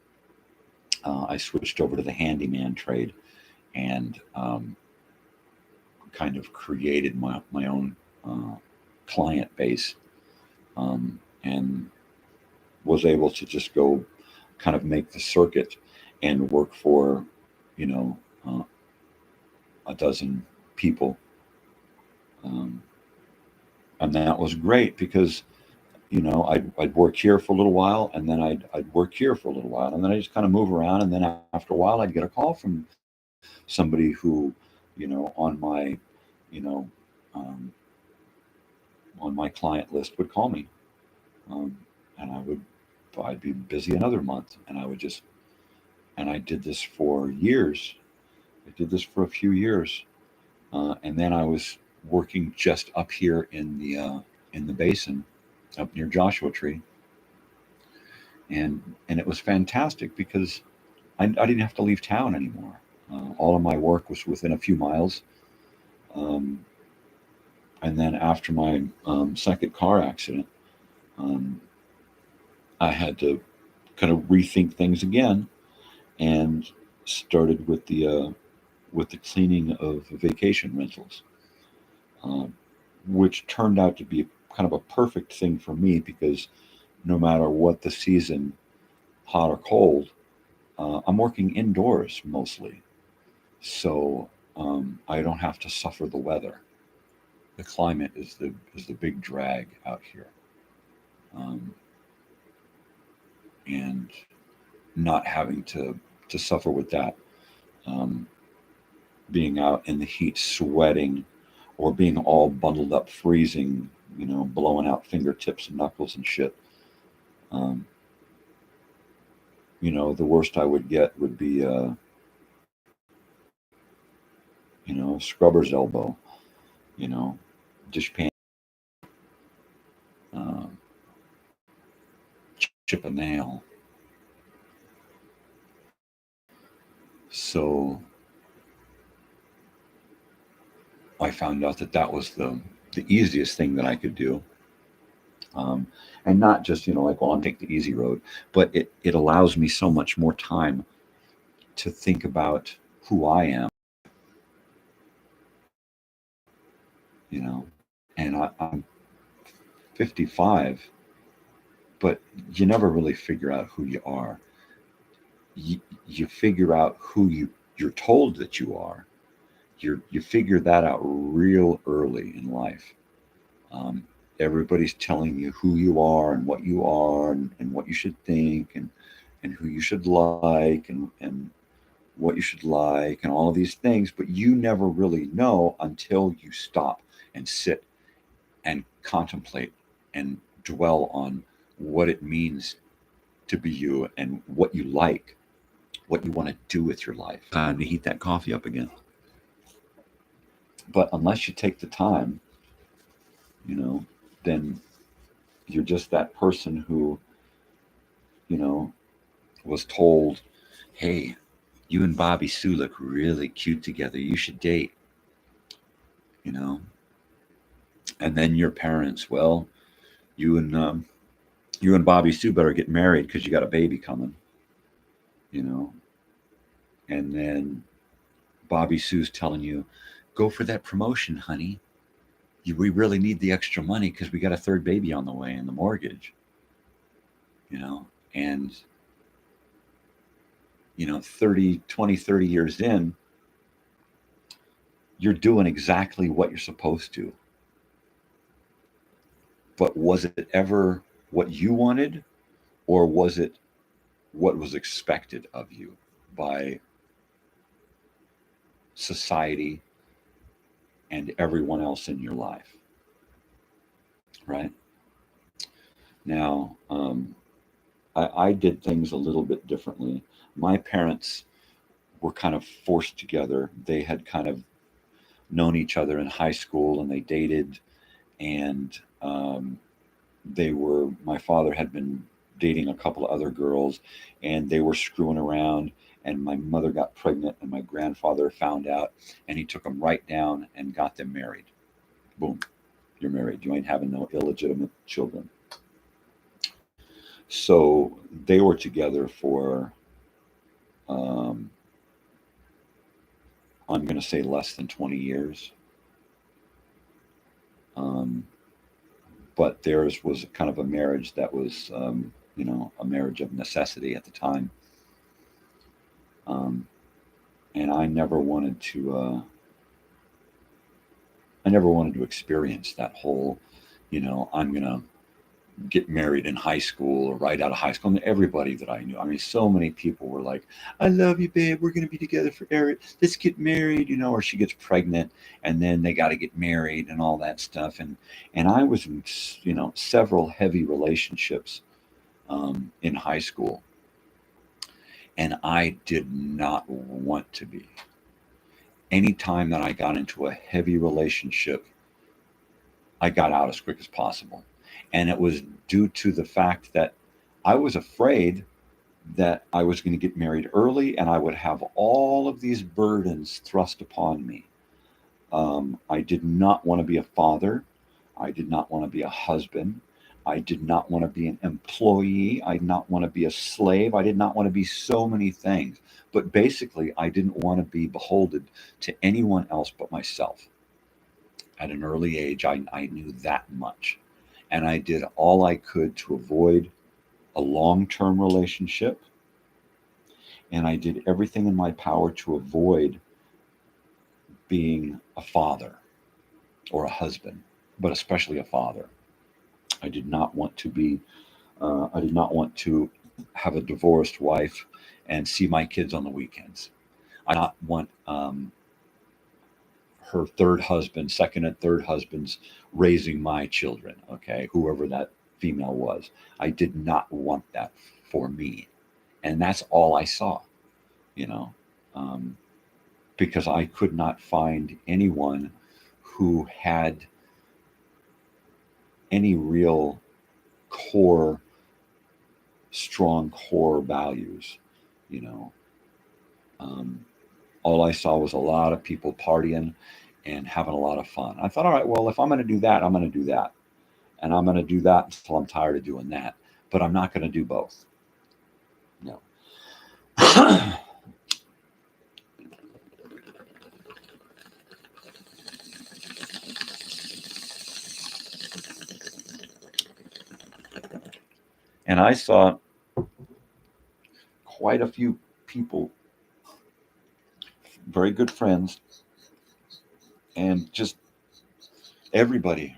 I switched over to the handyman trade and kind of created my own client base, and was able to just go kind of make the circuit and work for, a dozen people. And that was great because, I'd work here for a little while, and then I'd work here for a little while, and then I just kind of move around. And then after a while, I'd get a call from somebody who, on my, on my client list would call me, and I'd be busy another month, and I did this for years. I did this for a few years, and then I was working just up here in the basin, up near Joshua Tree, and it was fantastic because I didn't have to leave town anymore. All of my work was within a few miles. And then after my second car accident, I had to kind of rethink things again, and started with the cleaning of vacation rentals, which turned out to be kind of a perfect thing for me because no matter what the season, hot or cold, I'm working indoors mostly, so I don't have to suffer the weather. The climate is the big drag out here, and not having to suffer with that, being out in the heat, sweating, or being all bundled up, freezing, blowing out fingertips and knuckles and shit. The worst I would get would be scrubber's elbow, dishpan, uh, chip a nail. So I found out that was the easiest thing that I could do. And not just, like, well, I'll take the easy road, but it allows me so much more time to think about who I am, and I'm 55, but you never really figure out who you are. You figure out who you're told that you are. You figure that out real early in life. Everybody's telling you who you are and what you are, and what you should think, and who you should like, and what you should like, and all of these things, but you never really know until you stop and sit and contemplate and dwell on what it means to be you, and what you like, what you want to do with your life. Time to heat that coffee up again. But unless you take the time, then you're just that person who, was told, hey, you and Bobby Sue look really cute together. You should date, And then your parents, well, you and Bobby Sue better get married because you got a baby coming, And then Bobby Sue's telling you, go for that promotion, honey. We really need the extra money because we got a third baby on the way and the mortgage, and 30 years in, you're doing exactly what you're supposed to. But was it ever what you wanted, or was it what was expected of you by society and everyone else in your life? Right? Now, I did things a little bit differently. My parents were kind of forced together. They had kind of known each other in high school, and they dated, and my father had been dating a couple of other girls, and they were screwing around, and my mother got pregnant, and my grandfather found out, and he took them right down and got them married. Boom, you're married. You ain't having no illegitimate children. So they were together for, I'm going to say less than 20 years. But theirs was kind of a marriage that was, a marriage of necessity at the time. And I never wanted to experience that whole, I'm going to get married in high school or right out of high school. And everybody that I knew, I mean, so many people were like, I love you, babe. We're going to be together forever. Let's get married, or she gets pregnant and then they got to get married and all that stuff. And I was in, several heavy relationships in high school. And I did not want to be. Anytime that I got into a heavy relationship, I got out as quick as possible. And it was due to the fact that I was afraid that I was going to get married early and I would have all of these burdens thrust upon me. I did not want to be a father. I did not want to be a husband. I did not want to be an employee. I did not want to be a slave. I did not want to be so many things. But basically, I didn't want to be beholden to anyone else but myself. At an early age, I knew that much. And I did all I could to avoid a long-term relationship. And I did everything in my power to avoid being a father or a husband, but especially a father. I did not want to have a divorced wife and see my kids on the weekends. I did not want her second and third husbands raising my children, okay, whoever that female was. I did not want that for me. And that's all I saw, because I could not find anyone who had any real strong core values, all I saw was a lot of people partying and having a lot of fun. I thought, all right, well, if I'm going to do that, I'm going to do that. And I'm going to do that until I'm tired of doing that. But I'm not going to do both. No. And I saw quite a few people, very good friends, and just everybody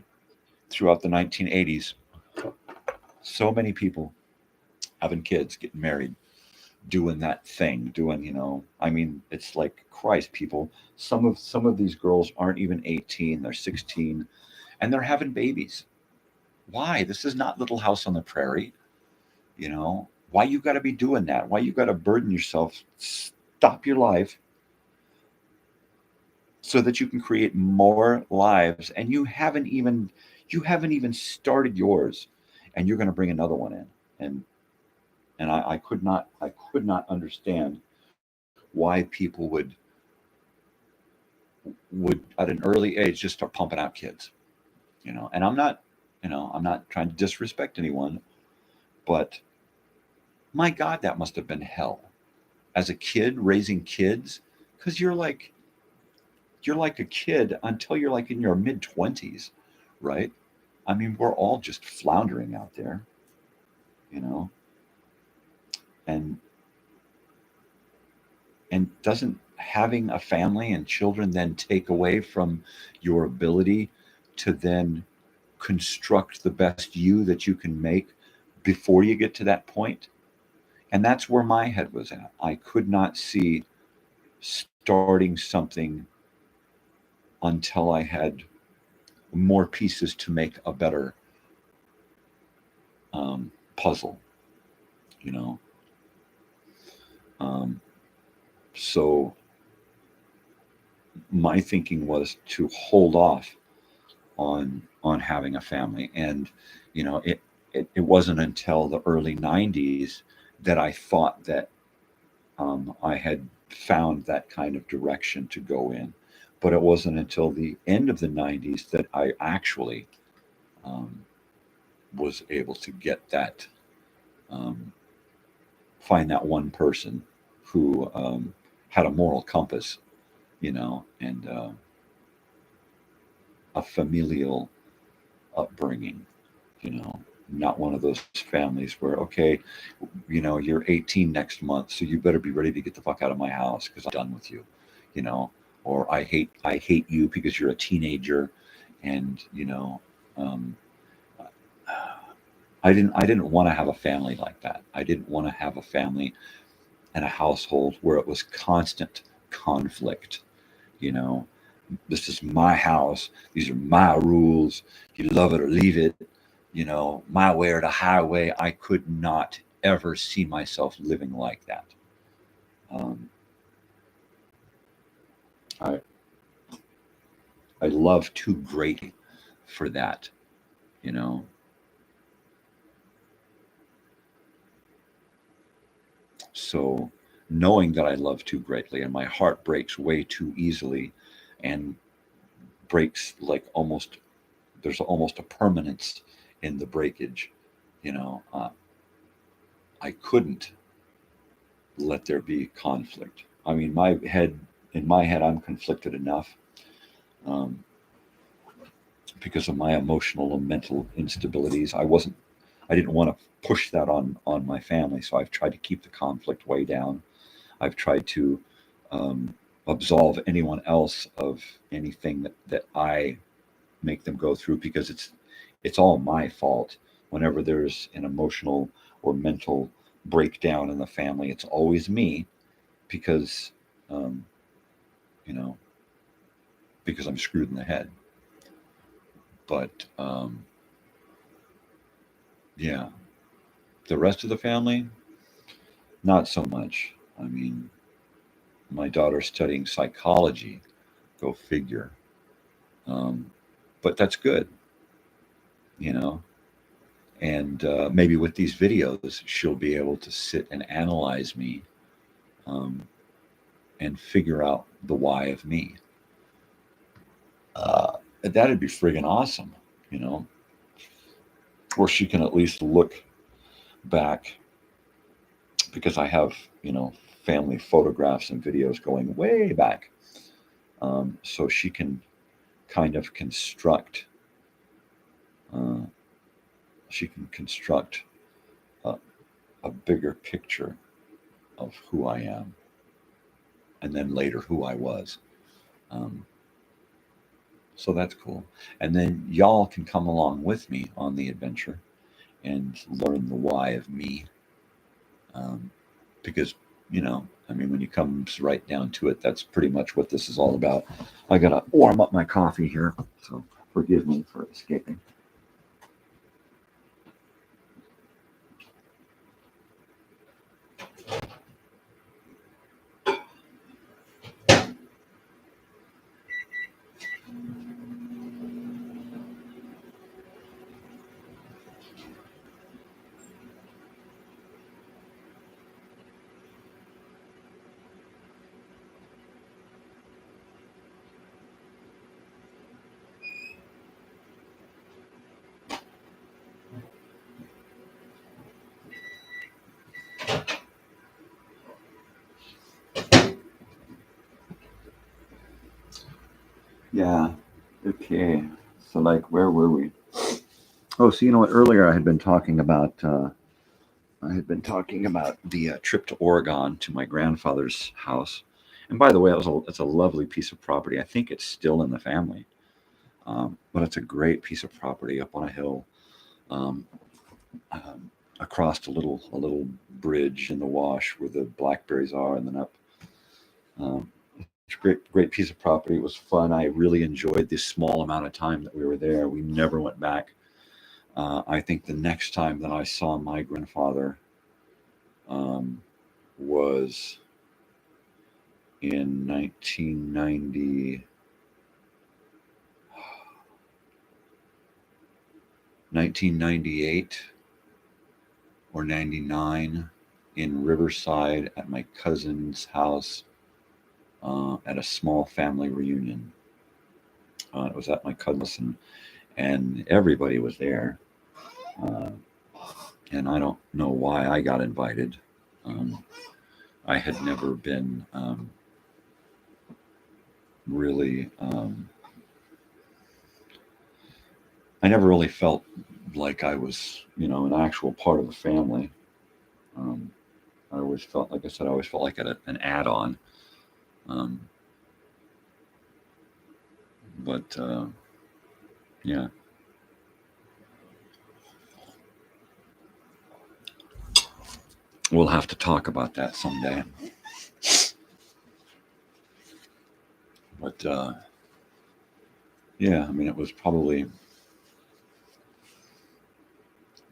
throughout the 1980s. So many people having kids, getting married, doing that thing, I mean, it's like, Christ, people. Some of these girls aren't even 18; they're 16, and they're having babies. Why? This is not Little House on the Prairie. Why you got to be doing that? Why you got to burden yourself? Stop your life so that you can create more lives, and you haven't even started yours, and you're going to bring another one in. And I could not understand why people would at an early age just start pumping out kids. And I'm not trying to disrespect anyone, but my God, that must have been hell as a kid raising kids, because you're like a kid until you're like in your mid-20s, right? I mean, we're all just floundering out there, you know, and doesn't having a family and children then take away from your ability to then construct the best you that you can make before you get to that point? And that's where my head was at. I could not see starting something until I had more pieces to make a better puzzle, you know. So my thinking was to hold off on having a family, and you know, it wasn't until the early '90s that I thought that I had found that kind of direction to go in. But it wasn't until the end of the '90s that I actually was able to get that, find that one person who had a moral compass, you know, and a familial upbringing, you know, not one of those families where, okay, you know, you're 18 next month, so you better be ready to get the fuck out of my house because I'm done with you, you know, or I hate you because you're a teenager, and you know, um, I didn't want to have a family like that. I didn't want to have a family and a household where it was constant conflict, you know. This is my house. These are my rules. You love it or leave it. You know, my way or the highway. I could not ever see myself living like that. I I love too greatly for that. You know, so knowing that I love too greatly and my heart breaks way too easily, and breaks like almost, there's almost a permanence in the breakage. You know, I couldn't let there be conflict. I mean, in my head, I'm conflicted enough, um, because of my emotional and mental instabilities. I didn't want to push that on my family, so I've tried to keep the conflict way down. I've tried to um, absolve anyone else of anything that I make them go through, because it's all my fault. Whenever there's an emotional or mental breakdown in the family, it's always me, because um, you know, because I'm screwed in the head. But yeah, the rest of the family, not so much. I mean, my daughter's studying psychology. Go figure. Um, but that's good, you know. And maybe with these videos, she'll be able to sit and analyze me, um, and figure out the why of me. That'd be friggin' awesome, you know. Or she can at least look back, because I have, you know, family photographs and videos going way back. So she can kind of construct, uh, she can construct a, a bigger picture of who I am, and then later who I was. Um, so that's cool. And then y'all can come along with me on the adventure and learn the why of me. Um, because, you know, I mean, when you comes right down to it, that's pretty much what this is all about. I gotta warm up my coffee here, so forgive me for escaping. Yeah. Okay. So, like, where were we? Oh, so you know what? Earlier I had been talking about the trip to Oregon to my grandfather's house. And by the way, it's a lovely piece of property. I think it's still in the family, but it's a great piece of property up on a hill, um, across a little bridge in the wash where the blackberries are, and then up. It's a great piece of property. It was fun. I really enjoyed the small amount of time that we were there. We never went back. I think the next time that I saw my grandfather um, was in 1998 or 99 in Riverside at my cousin's house, at a small family reunion. It was at my cousin's, and everybody was there. Uh, and I don't know why I got invited. Um, I had never been really, I never really felt like I was, an actual part of the family. Um, I always felt, like I said, I always felt like an add-on. Um, but yeah, we'll have to talk about that someday. But yeah, I mean, it was probably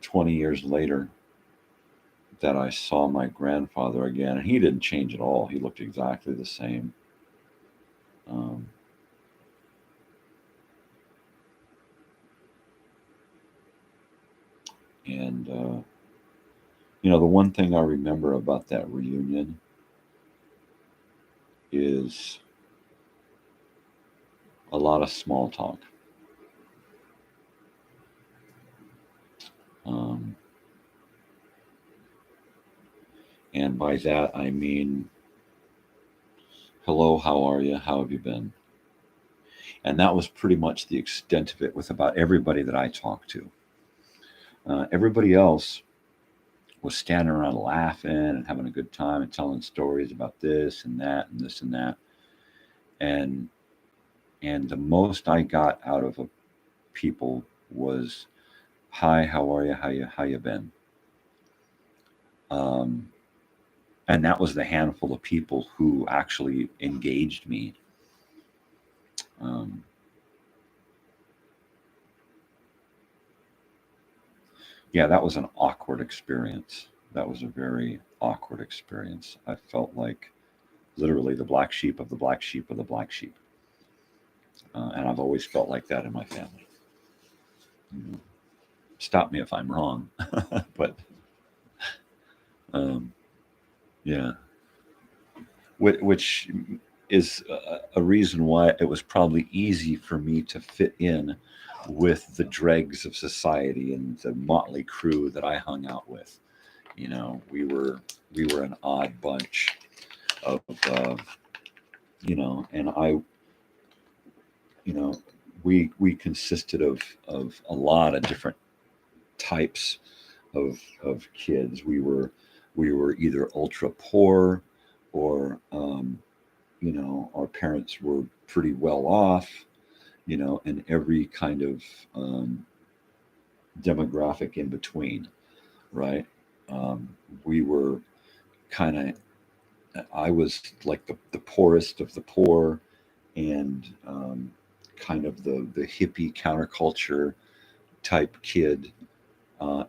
20 years later that I saw my grandfather again, and he didn't change at all. He looked exactly the same. Um, and the one thing I remember about that reunion is a lot of small talk. Um, and by that I mean, hello, how are you? How have you been? And that was pretty much the extent of it with about everybody that I talked to. Everybody else was standing around laughing and having a good time and telling stories about this and that and this and that. And the most I got out of people was, "Hi, how are you? How you been?" Um, and that was the handful of people who actually engaged me. Um, yeah, that was an awkward experience. That was a very awkward experience. I felt like literally the black sheep of the black sheep of the black sheep. And I've always felt like that in my family. Stop me if I'm wrong, but um, yeah, which is a reason why it was probably easy for me to fit in with the dregs of society and the motley crew that I hung out with. We were an odd bunch of, and I, you know, we consisted of a lot of different types of kids. We were either ultra poor, or our parents were pretty well off, and every kind of demographic in between, right? We were kind of, I was like the poorest of the poor, and kind of the hippie counterculture type kid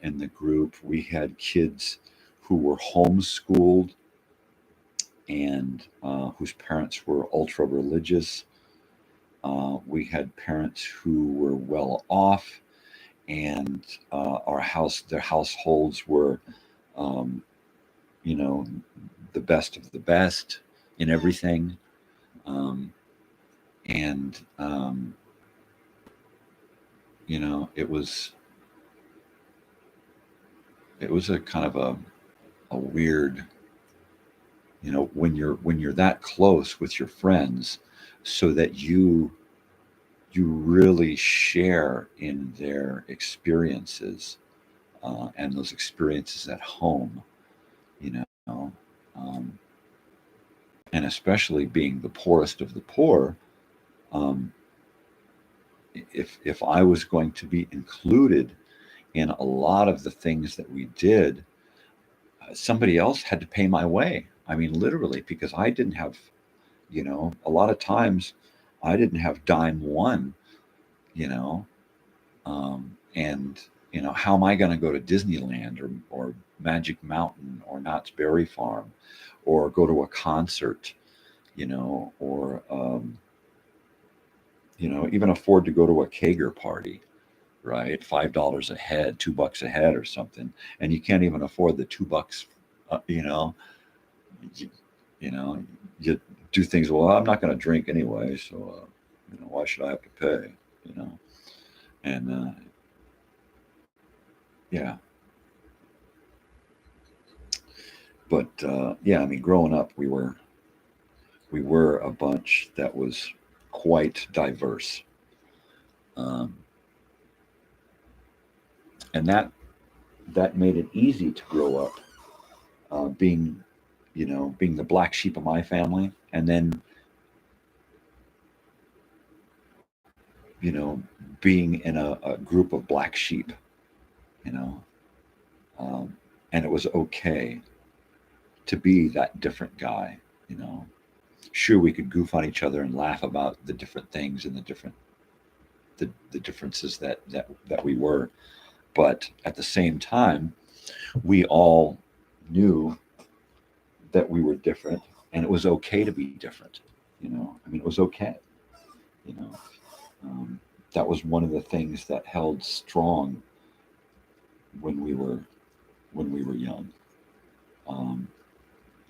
in the group. We had kids who were homeschooled and whose parents were ultra religious. We had parents who were well off, and their households were, um, you know, the best of the best in everything. Um, and it was a kind of a weird, when you're that close with your friends, so that you you really share in their experiences, and those experiences at home, you know, um, and especially being the poorest of the poor. Um, if I was going to be included in a lot of the things that we did, somebody else had to pay my way. I mean, literally, because I didn't have, a lot of times I didn't have dime one, you know, and how am I going to go to Disneyland or Magic Mountain or Knott's Berry Farm, or go to a concert, or even afford to go to a kegger party, right? $5 a head, $2 a head, or something, and you can't even afford the $2. You, you do things. Well, I'm not going to drink anyway, so why should I have to pay? And yeah. But yeah, I mean, growing up, we were a bunch that was quite diverse, um, and that made it easy to grow up, being the black sheep of my family, and then being in a group of black sheep, you know, and it was okay to be that different guy, you know. Sure, we could goof on each other and laugh about the different things and the differences that we were, but at the same time, we all knew that we were different, and it was okay to be different. I mean, it was okay. You know, um, that was one of the things that held strong when we were young, um,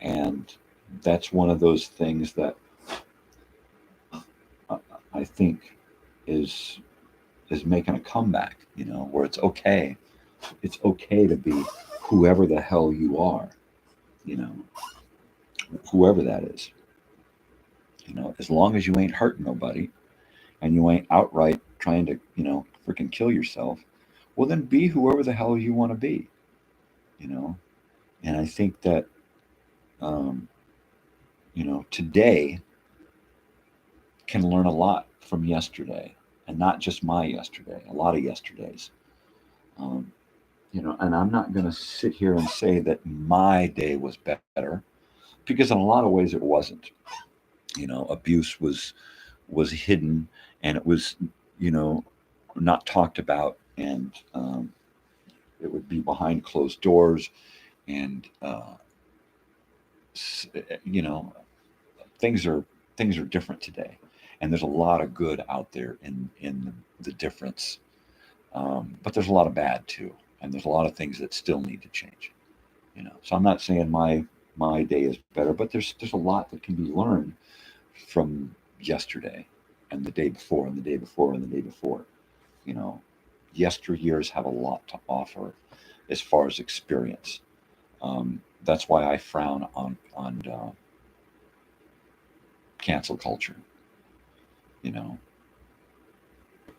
and that's one of those things that I I think is making a comeback. Where it's okay to be whoever the hell you are. You know, whoever that is. As long as you ain't hurting nobody and you ain't outright trying to, freaking kill yourself, well, then be whoever the hell you want to be, you know? And I think that, um, today can learn a lot from yesterday, and not just my yesterday, a lot of yesterdays. Um, and I'm not going to sit here and say that my day was better, because in a lot of ways it wasn't. Abuse was hidden, and it was, you know, not talked about, and it would be behind closed doors, and you know, things are different today, and there's a lot of good out there in the difference, but there's a lot of bad too, and there's a lot of things that still need to change. So I'm not saying my day is better, but there's a lot that can be learned from yesterday, and the day before, and the day before, and the day before. You know, yesteryears have a lot to offer as far as experience. That's why I frown on cancel culture. You know,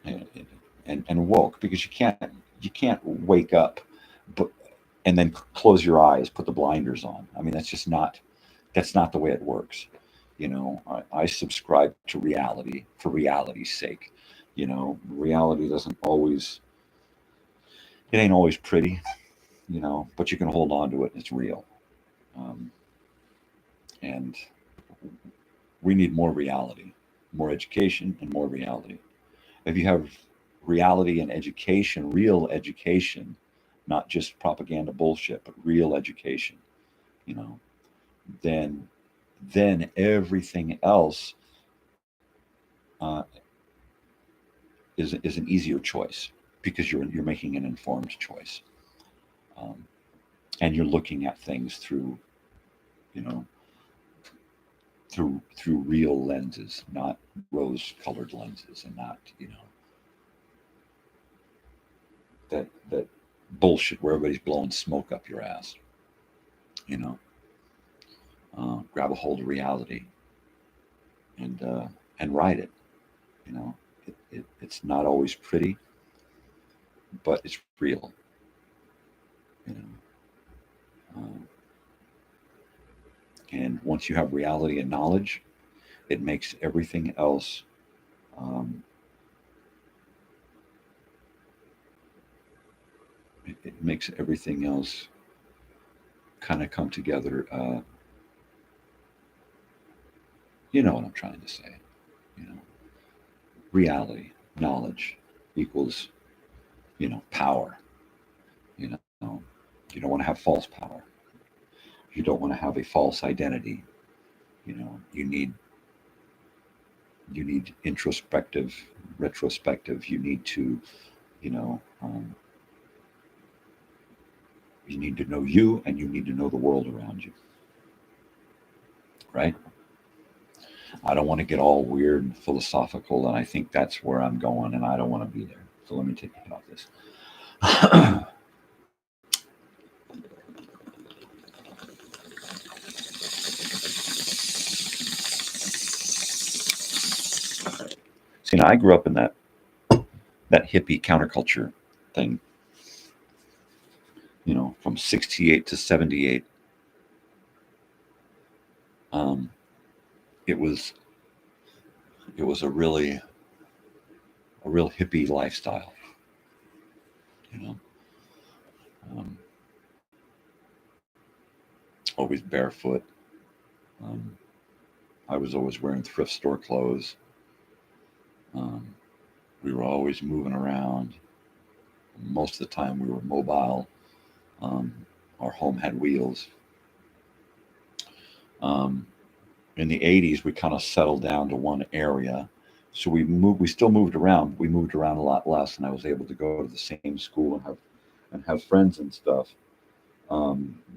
and woke, because you can't wake up, but and then close your eyes, put the blinders on. I mean, that's not the way it works. I subscribe to reality for reality's sake. Reality doesn't always, it ain't always pretty, but you can hold on to it, and it's real. Um, and we need more reality, more education, and more reality. If you have reality and education, real education, not just propaganda bullshit, but real education, you know, then everything else uh, is an easier choice, because you're making an informed choice, um, and you're looking at things through, you know, through real lenses, not rose-colored lenses, and not, that bullshit where everybody's blowing smoke up your ass. You know, grab a hold of reality, and ride it. You know, it's not always pretty, but it's real. You know, and once you have reality and knowledge, it makes everything else. Um, it makes everything else kind of come together. You know what I'm trying to say. You know, reality, knowledge equals, power. You know, you don't want to have false power. You don't want to have a false identity. You need introspective, retrospective. You need to, you know, um, you need to know you, and you need to know the world around you. Right? I don't want to get all weird and philosophical, and I think that's where I'm going, and I don't want to be there. So let me take you about this. See, now I grew up in that hippie counterculture thing, from 68 to 78. It was a real hippie lifestyle, you know. Um, Always barefoot. Um, I was always wearing thrift store clothes. Um, we were always moving around. Most of the time, we were mobile. Our home had wheels. Um, in the 80s, we kind of settled down to one area. So we moved. We still moved around. We moved around a lot less, and I was able to go to the same school and have friends and stuff.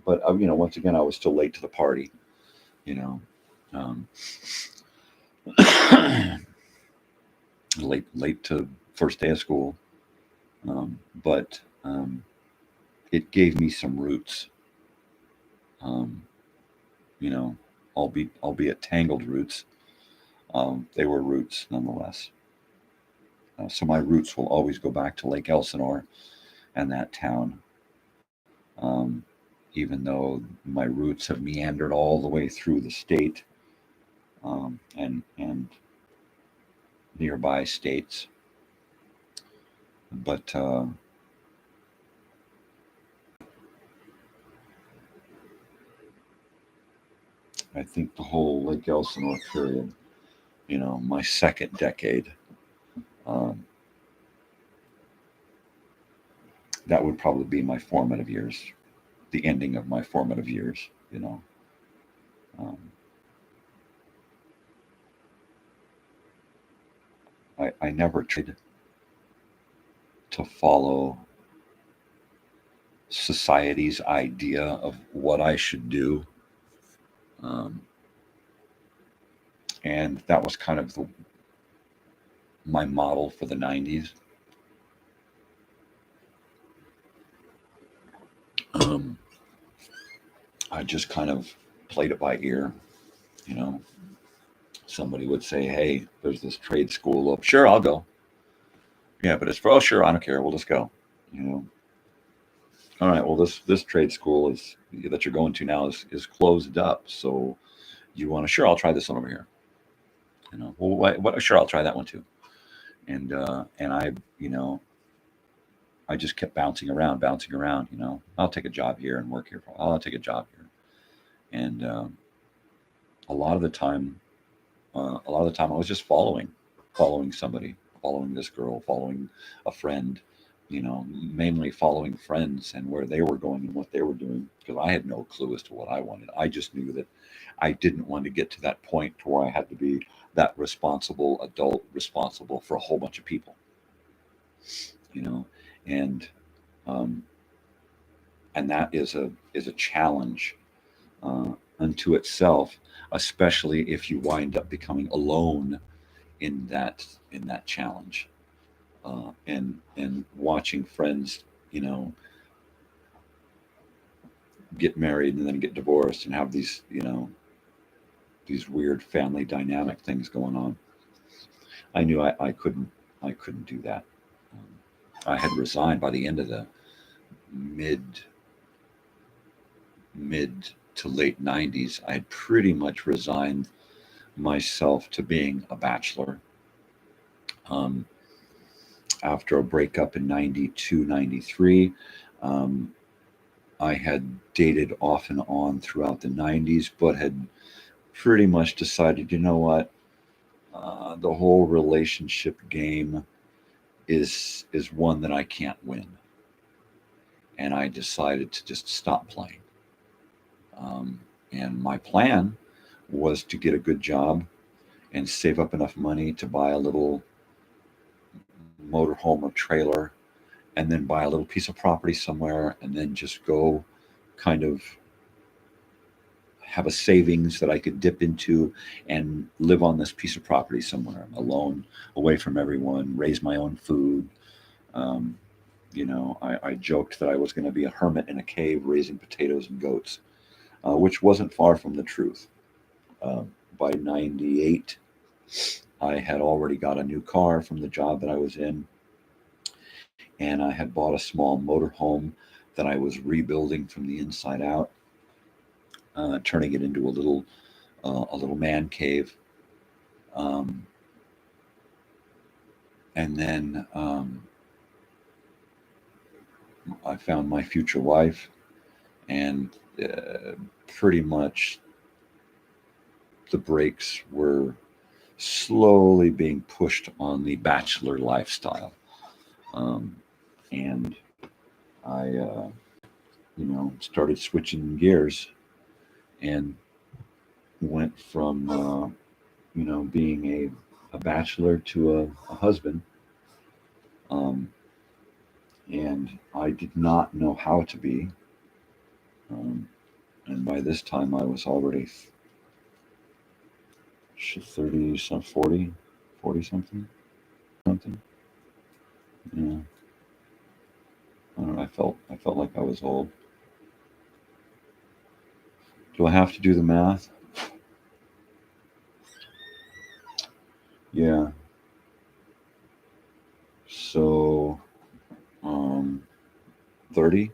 But once again, I was still late to the party. You know, um, late to first day of school. But it gave me some roots. Um, you know, albeit tangled roots. They were roots nonetheless. So my roots will always go back to Lake Elsinore and that town, um, even though my roots have meandered all the way through the state, and nearby states. But I think the whole Lake Elsinore period, my second decade, um, that would probably be my formative years, the ending of my formative years. Um, I never tried to follow society's idea of what I should do. Um, and that was kind of my model for the 90s. Um, I just kind of played it by ear. You know, Somebody would say, "Hey, there's this trade school up. Sure, I'll go. Yeah, but it's for, oh, sure, I don't care. We'll just go. You know, all right. Well, this trade school is that you're going to now is closed up. So you want to? Sure, I'll try this one over here. Well, what? Sure, I'll try that one too. And I just kept bouncing around, bouncing around. I'll take a job here and work here. I'll take a job here, and a lot of the time, I was just following somebody, following this girl, following a friend. Mainly following friends and where they were going and what they were doing, because I had no clue as to what I wanted. I just knew that I didn't want to get to that point to where I had to be that responsible adult, responsible for a whole bunch of people. You know, and um, and that is a challenge unto itself, especially if you wind up becoming alone in that challenge, and watching friends, you know, get married and then get divorced and have these weird family dynamic things going on. I knew I couldn't I couldn't do that. I had resigned by the end of the mid to late 90s. I had pretty much resigned myself to being a bachelor. After a breakup in 92, 93, I had dated off and on throughout the 90s, but had pretty much decided, you know what, the whole relationship game is one that I can't win. And I decided to just stop playing. And my plan was to get a good job and save up enough money to buy a little motorhome or trailer, and then buy a little piece of property somewhere, and then just go kind of have a savings that I could dip into and live on this piece of property somewhere alone, away from everyone, raise my own food. I joked that I was going to be a hermit in a cave raising potatoes and goats, which wasn't far from the truth. By 98, I had already got a new car from the job that I was in, and I had bought a small motorhome that I was rebuilding from the inside out, turning it into a little man cave. And then I found my future wife, and pretty much the brakes were slowly being pushed on the bachelor lifestyle. And I, started switching gears and went from, being a bachelor to a husband. And I did not know how to be. And by this time I was already 30 some 40 something. Yeah. I don't know, I felt like I was old. Do I have to do the math? Yeah. So 30.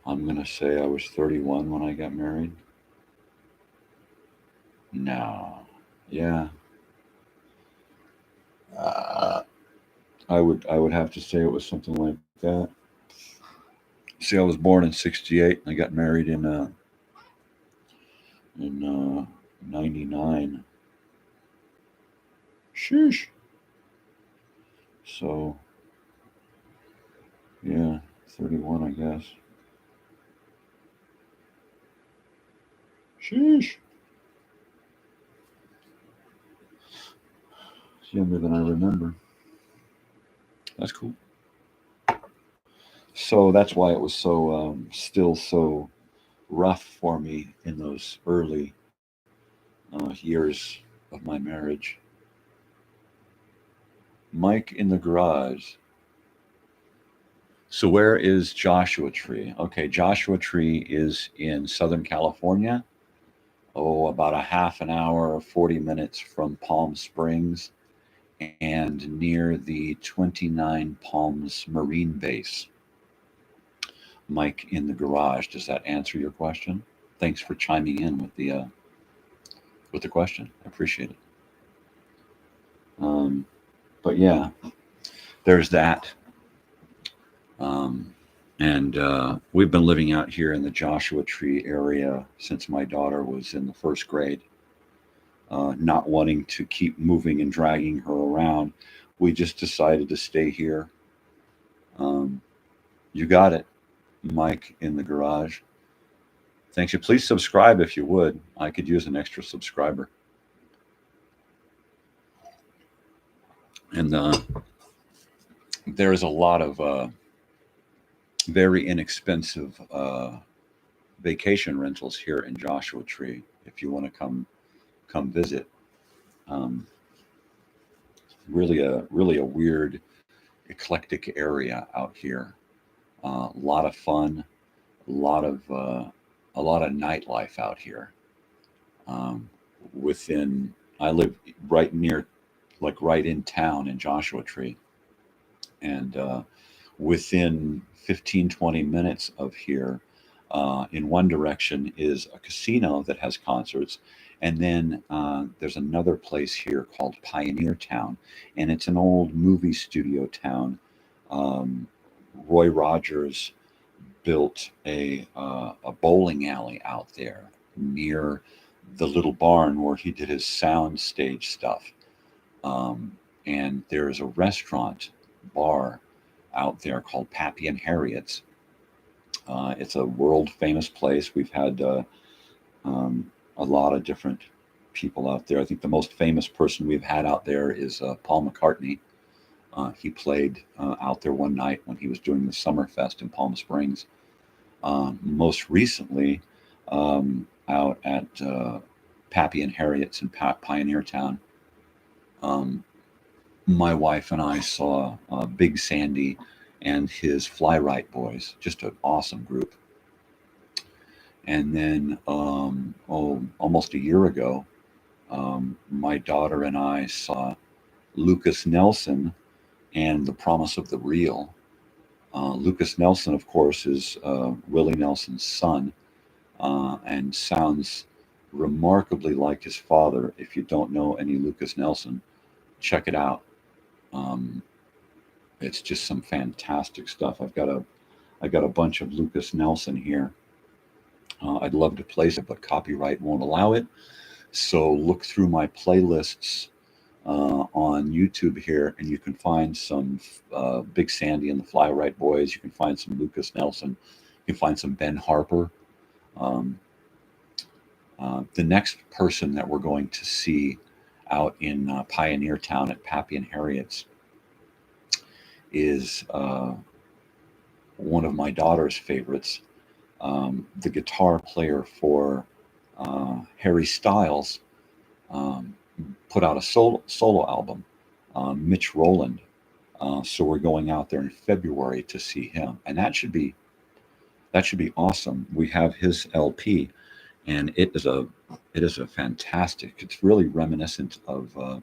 I'm gonna say I was 31 when I got married. No. Yeah. I would have to say it was something like that. See, I was born in '68 and I got married in 99. Sheesh. So yeah, 31, I guess. Sheesh. It's younger than I remember. That's cool. So that's why it was so still so rough for me in those early years of my marriage. Mike in the garage. So where is Joshua Tree? Okay, Joshua Tree is in Southern California. Oh, about a half an hour, 40 minutes from Palm Springs, and near the 29 Palms Marine Base. Mike in the garage. Does that answer your question? Thanks for chiming in with the question. I appreciate it. But yeah, there's that. And we've been living out here in the Joshua Tree area since my daughter was in the first grade. Not wanting to keep moving and dragging her around, we just decided to stay here. You got it, Mike in the garage. Thanks. You please subscribe if you would. I could use an extra subscriber. And there's a lot of very inexpensive vacation rentals here in Joshua Tree if you want to come visit. Really a weird, eclectic area out here. A lot of fun, a lot of nightlife out here. I live right near like right in town in Joshua Tree. And within 15-20 minutes of here, in one direction is a casino that has concerts. And then there's another place here called Pioneer Town. And it's an old movie studio town. Roy Rogers built a bowling alley out there near the little barn where he did his sound stage stuff. And there's a restaurant bar out there called Pappy and Harriet's. It's a world famous place. We've had a lot of different people out there. I think the most famous person we've had out there is Paul McCartney. He played out there one night when he was doing the Summerfest in Palm Springs. Most recently, out at Pappy and Harriet's in Pioneer Town, my wife and I saw Big Sandy and his Fly Right Boys, just an awesome group. And then almost a year ago, my daughter and I saw Lucas Nelson and The Promise of the Real. Lucas Nelson, of course, is Willie Nelson's son, and sounds remarkably like his father. If you don't know any Lucas Nelson, check it out. It's just some fantastic stuff. I've got a bunch of Lucas Nelson here. I'd love to place it, but copyright won't allow it. So look through my playlists on YouTube here, and you can find some Big Sandy and the Fly Right Boys. You can find some Lucas Nelson. You can find some Ben Harper. The next person that we're going to see out in Pioneer Town at Pappy and Harriet's is one of my daughter's favorites. The guitar player for Harry Styles put out a solo album, Mitch Rowland. So we're going out there in February to see him, and that should be awesome. We have his LP, and it is a fantastic. It's really reminiscent of the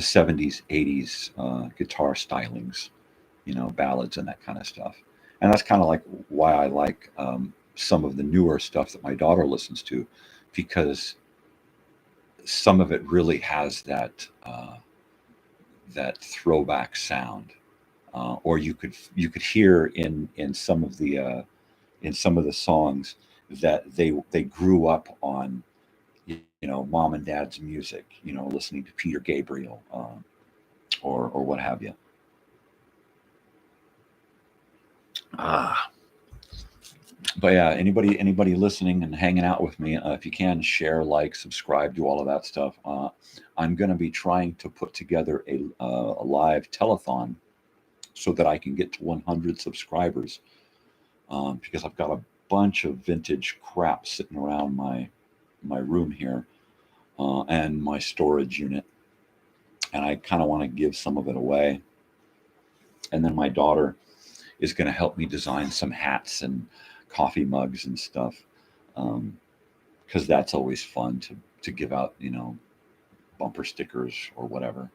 70s, 80s guitar stylings, ballads and that kind of stuff. And that's kind of like why I like some of the newer stuff that my daughter listens to, because some of it really has that throwback sound, or you could hear in some of the songs that they grew up on, mom and dad's music, listening to Peter Gabriel, or what have you. But yeah, anybody listening and hanging out with me, if you can, share, like, subscribe, do all of that stuff. I'm going to be trying to put together a live telethon so that I can get to 100 subscribers, because I've got a bunch of vintage crap sitting around my room here, and my storage unit, and I kind of want to give some of it away. And then my daughter is going to help me design some hats and coffee mugs and stuff, because that's always fun to give out, bumper stickers or whatever.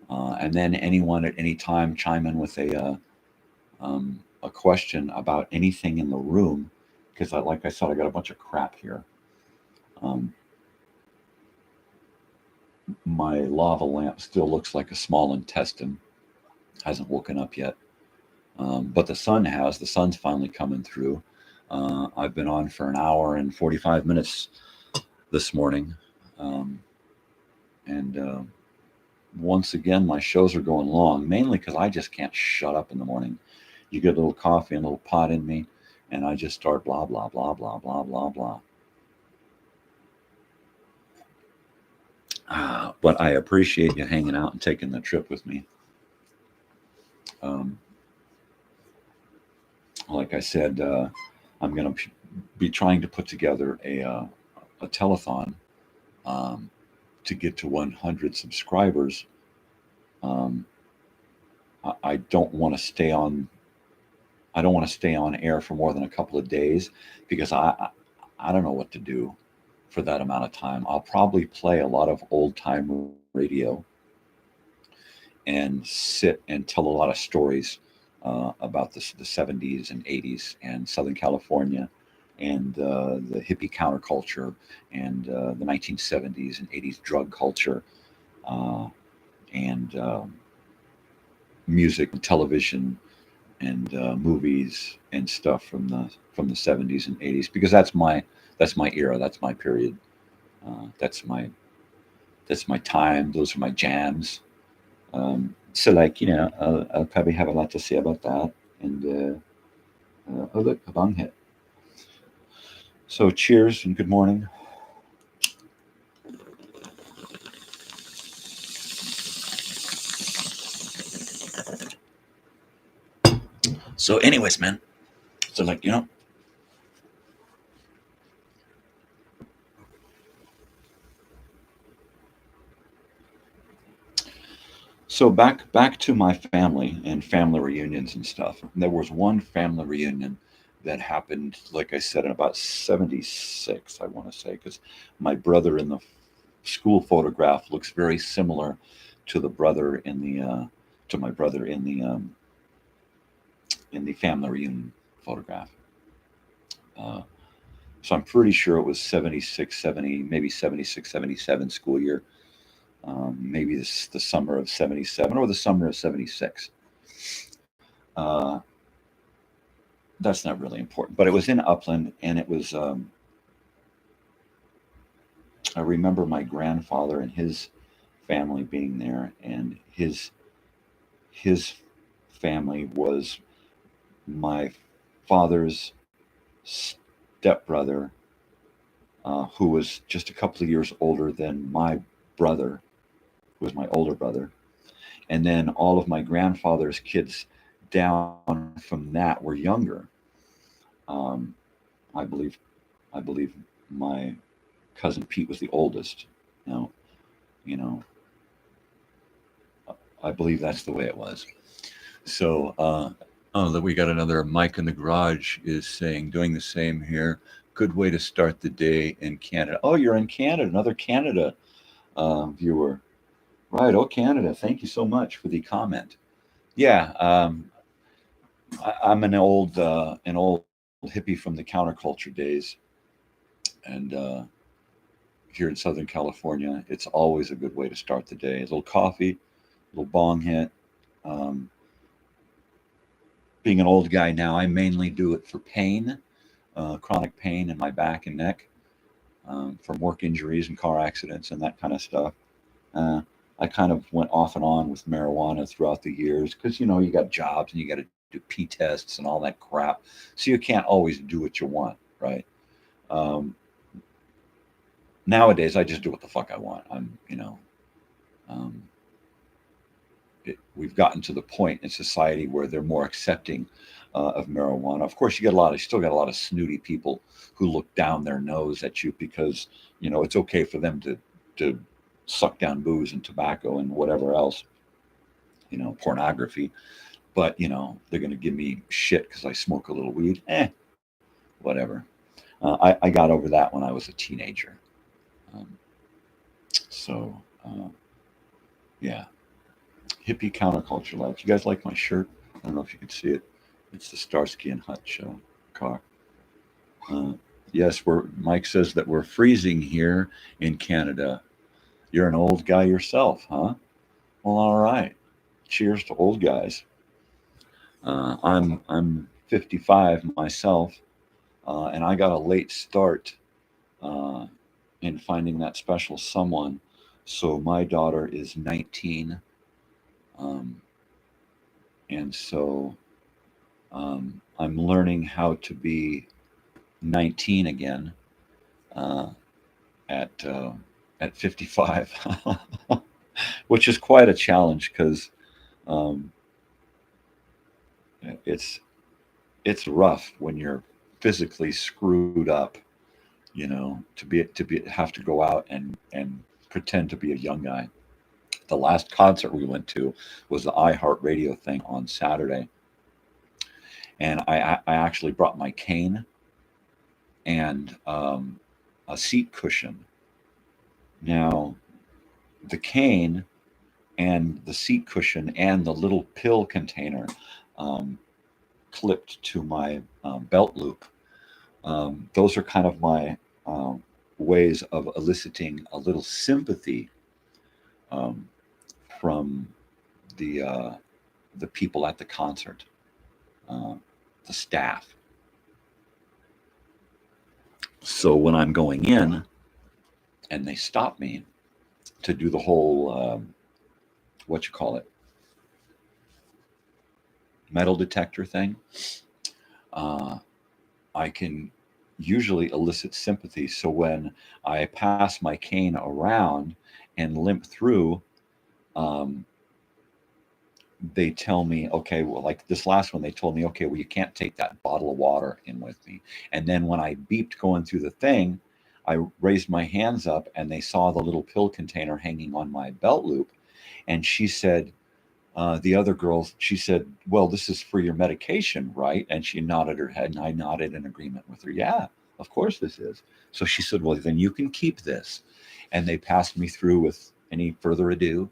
And then anyone at any time chime in with a question about anything in the room, because like I said, I got a bunch of crap here. My lava lamp still looks like a small intestine, hasn't woken up yet, but the sun has. The sun's finally coming through. I've been on for an hour and 45 minutes this morning, and once again my shows are going long, mainly because I just can't shut up in the morning. You get a little coffee and a little pot in me, and I just start blah blah blah blah blah blah blah. But I appreciate you hanging out and taking the trip with me. Like I said, I'm going to be trying to put together a telethon to get to 100 subscribers. I don't want to stay on. I don't want to stay on air for more than a couple of days, because I don't know what to do for that amount of time. I'll probably play a lot of old time radio and sit and tell a lot of stories about the 70s and 80s and Southern California and the hippie counterculture and the 1970s and 80s drug culture and music and television and movies and stuff from the 70s and 80s, because that's my era, that's my period, that's my time. Those are my jams. So like, I'll probably have a lot to say about that. And oh look, a bong hit. So cheers and good morning. So anyways, man, so like, so back to my family and family reunions and stuff. And there was one family reunion that happened, like I said, in about 76, I want to say, because my brother in the school photograph looks very similar to the brother in the to my brother in the family reunion photograph. So I'm pretty sure it was 76, 70, maybe 76, 77 school year. Maybe this the summer of 77 or the summer of 76. That's not really important, but it was in Upland, and it was. I remember my grandfather and his family being there, and his family was my father's stepbrother, who was just a couple of years older than my brother, who was my older brother. And then all of my grandfather's kids down from that were younger. I believe my cousin Pete was the oldest. I believe that's the way it was. So, that we got another Mike in the Garage is saying, doing the same here. Good way to start the day in Canada. Oh, you're in Canada, another Canada viewer. Right. Oh, Canada. Thank you so much for the comment. Yeah. I'm an old hippie from the counterculture days. And here in Southern California, it's always a good way to start the day. A little coffee, a little bong hit. Being an old guy now, I mainly do it for pain, chronic pain in my back and neck, from work injuries and car accidents and that kind of stuff. I kind of went off and on with marijuana throughout the years because, you got jobs and you got to do P tests and all that crap. So you can't always do what you want, right? Nowadays, I just do what the fuck I want. We've gotten to the point in society where they're more accepting of marijuana. Of course, you still got a lot of snooty people who look down their nose at you because, it's okay for them to suck down booze and tobacco and whatever else, pornography. But, they're going to give me shit because I smoke a little weed. Whatever. I got over that when I was a teenager. Yeah. Hippie counterculture life. You guys like my shirt? I don't know if you can see it. It's the Starsky and Hutch car. Yes, Mike says that we're freezing here in Canada. You're an old guy yourself, huh? Well, all right. Cheers to old guys. I'm 55 myself, and I got a late start in finding that special someone. So my daughter is 19, and so I'm learning how to be 19 again at 55, which is quite a challenge because it's rough when you're physically screwed up, to have to go out and pretend to be a young guy. The last concert we went to was the iHeartRadio thing on Saturday, and I actually brought my cane, and a seat cushion. Now, the cane and the seat cushion and the little pill container clipped to my belt loop. Those are kind of my ways of eliciting a little sympathy from the people at the concert, the staff. So when I'm going in and they stop me to do the whole what you call it, metal detector thing, I can usually elicit sympathy. So when I pass my cane around and limp through, they tell me, okay, well, like this last one, they told me, okay, well, you can't take that bottle of water in with me. And then when I beeped going through the thing, I raised my hands up and they saw the little pill container hanging on my belt loop. And she said, the other girl, she said, well, this is for your medication, right? And she nodded her head and I nodded in agreement with her. Yeah, of course this is. So she said, well, then you can keep this. And they passed me through with any further ado,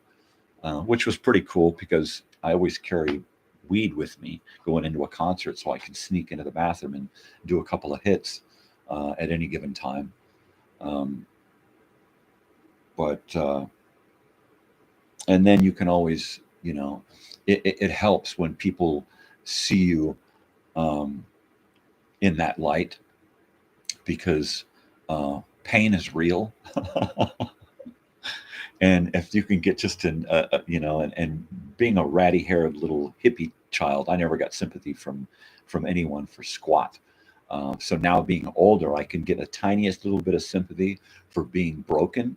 which was pretty cool because I always carry weed with me going into a concert so I can sneak into the bathroom and do a couple of hits at any given time. And then you can always, it helps when people see you in that light because pain is real. And if you can get just and being a ratty-haired little hippie child, I never got sympathy from anyone for squat. So now being older, I can get a tiniest little bit of sympathy for being broken.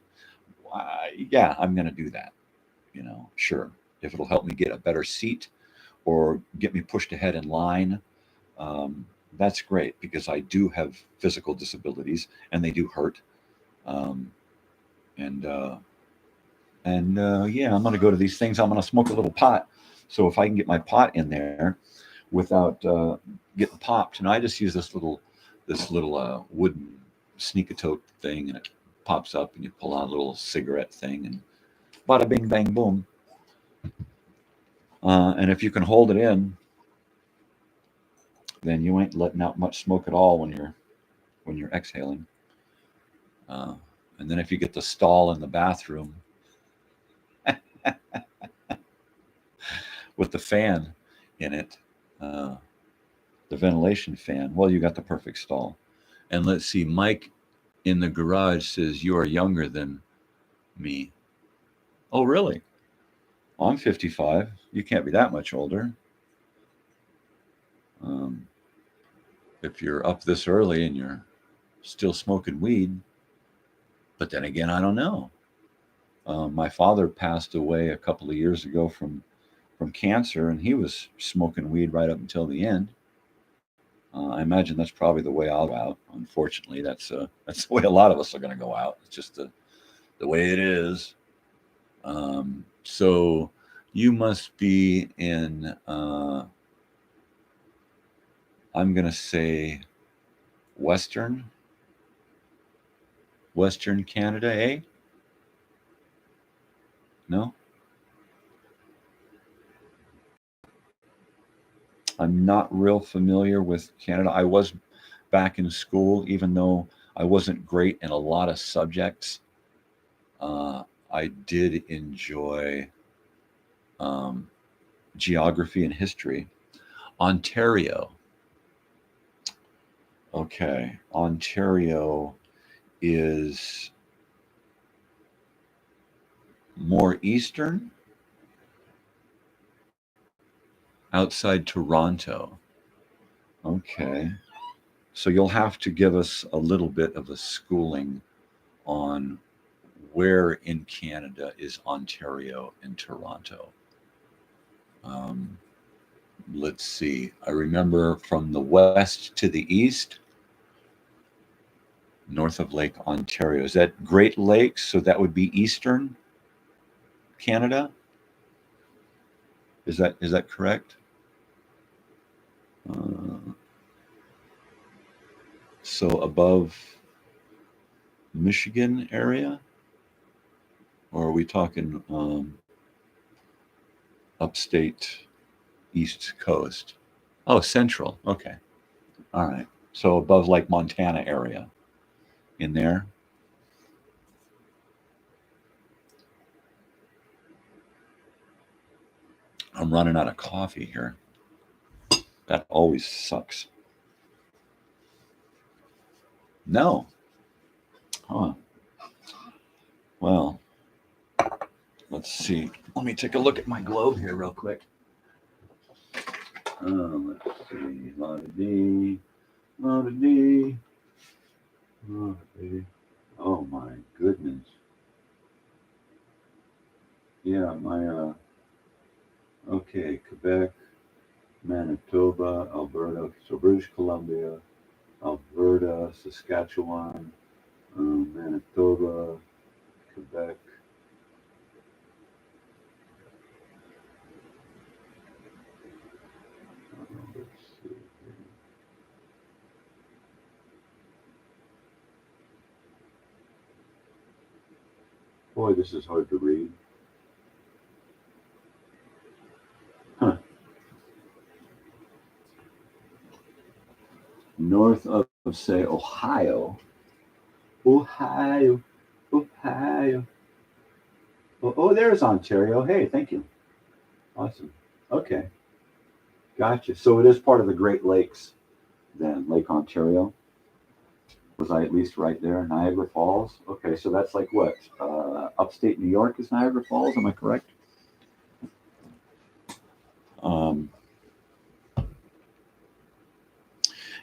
Yeah, I'm going to do that. Sure. If it'll help me get a better seat or get me pushed ahead in line, that's great because I do have physical disabilities and they do hurt. Yeah, I'm going to go to these things. I'm going to smoke a little pot. So if I can get my pot in there without getting popped, I just use this little wooden sneak-a-tote thing, and it pops up, and you pull out a little cigarette thing, and bada bing bang boom. And if you can hold it in, then you ain't letting out much smoke at all when you're exhaling. And then if you get the stall in the bathroom with the fan in it, the ventilation fan, well, you got the perfect stall. And let's see, Mike in the garage says you are younger than me. Oh, really? I'm 55. You can't be that much older. If you're up this early and you're still smoking weed. But then again, I don't know. My father passed away a couple of years ago from cancer, and he was smoking weed right up until the end. I imagine that's probably the way I'll go out. Unfortunately, that's the way a lot of us are going to go out. It's just the way it is. So you must be in, I'm going to say Western Canada, eh? No? I'm not real familiar with Canada. I was back in school, even though I wasn't great in a lot of subjects. I did enjoy geography and history. Ontario. Okay, Ontario is more eastern, outside Toronto. Okay, so you'll have to give us a little bit of a schooling on where in Canada is Ontario and Toronto. Let's see. I remember from the west to the east, north of Lake Ontario. Is that Great Lakes? So that would be eastern Canada? Is that correct? So above Michigan area? Or are we talking upstate East Coast? Oh, Central. Okay. All right. So above like Montana area in there. I'm running out of coffee here. That always sucks. No. Huh. Well, let's see. Let me take a look at my globe here real quick. Let's see. La-da-dee. La-da-dee. La-da-dee. Oh my goodness. Yeah, okay, Quebec, Manitoba, Alberta, so British Columbia, Alberta, Saskatchewan, Manitoba, Quebec. Let's see here. Boy, this is hard to read. Huh. North of, say, Ohio. Ohio. Oh, there's Ontario. Hey, thank you. Awesome. Okay. Gotcha. So it is part of the Great Lakes then, Lake Ontario. Was I at least right there? Niagara Falls? Okay, so that's like what? Upstate New York is Niagara Falls, am I correct?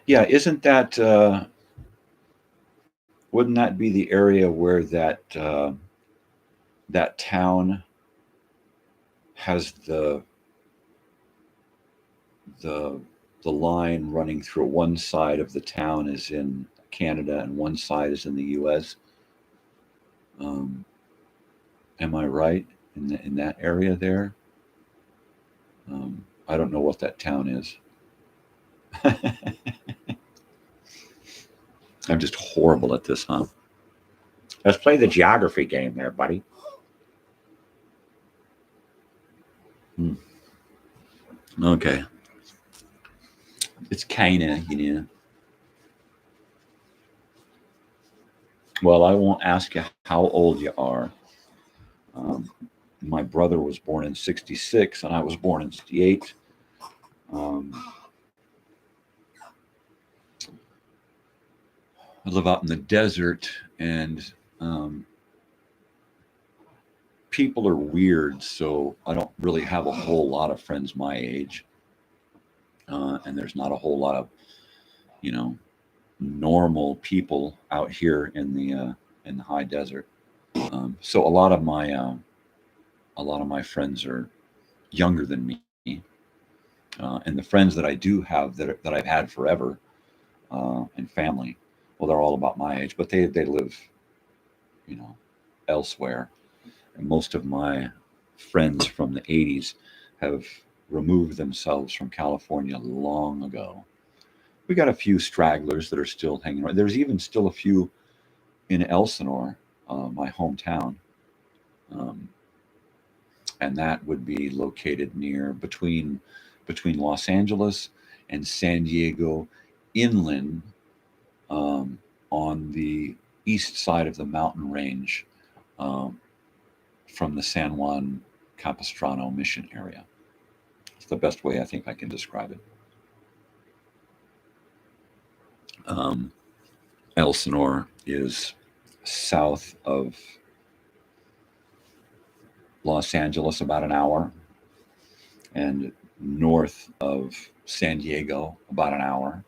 Yeah, isn't that, wouldn't that be the area where that that town has the line running through one side of the town is in Canada and one side is in the U.S. Am I right in that area there? I don't know what that town is. I'm just horrible at this, huh? Let's play the geography game there, buddy. Okay. It's kind of, Well, I won't ask you how old you are. My brother was born in 66 and I was born in 68. I live out in the desert and people are weird, so I don't really have a whole lot of friends my age. And there's not a whole lot of, normal people out here in the high desert. So a lot of my friends are younger than me, and the friends that I do have that I've had forever, and family, well, they're all about my age, but they live, elsewhere. And most of my friends from the 80s have removed themselves from California long ago. We got a few stragglers that are still hanging around. There's even still a few in Elsinore, my hometown. And that would be located between Los Angeles and San Diego, inland, on the east side of the mountain range, from the San Juan Capistrano mission area. It's the best way I think I can describe it. Elsinore is south of Los Angeles, about an hour, and north of San Diego, about an hour.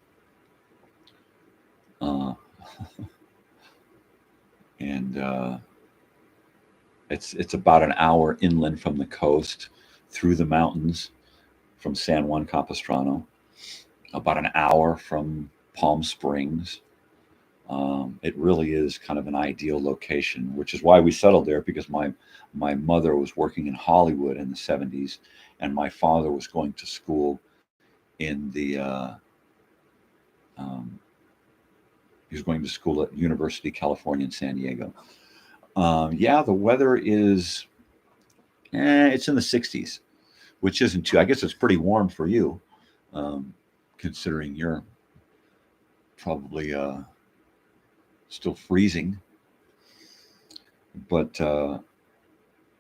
And it's about an hour inland from the coast, through the mountains from San Juan Capistrano, about an hour from Palm Springs. It really is kind of an ideal location, which is why we settled there, because my mother was working in Hollywood in the 70s, and my father was going to school in the He's going to school at University of California in San Diego. Yeah, the weather is, it's in the 60s, which isn't too, I guess it's pretty warm for you, considering you're probably still freezing. But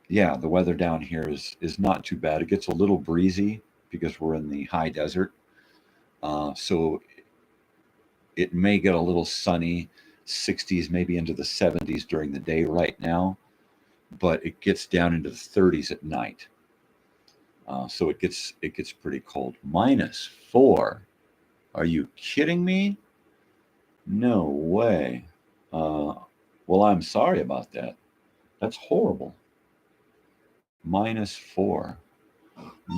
yeah, the weather down here is not too bad. It gets a little breezy because we're in the high desert. So it may get a little sunny, 60s, maybe into the 70s during the day right now, but it gets down into the 30s at night. So it gets pretty cold. -4. Are you kidding me? No way. Well, I'm sorry about that. That's horrible. -4.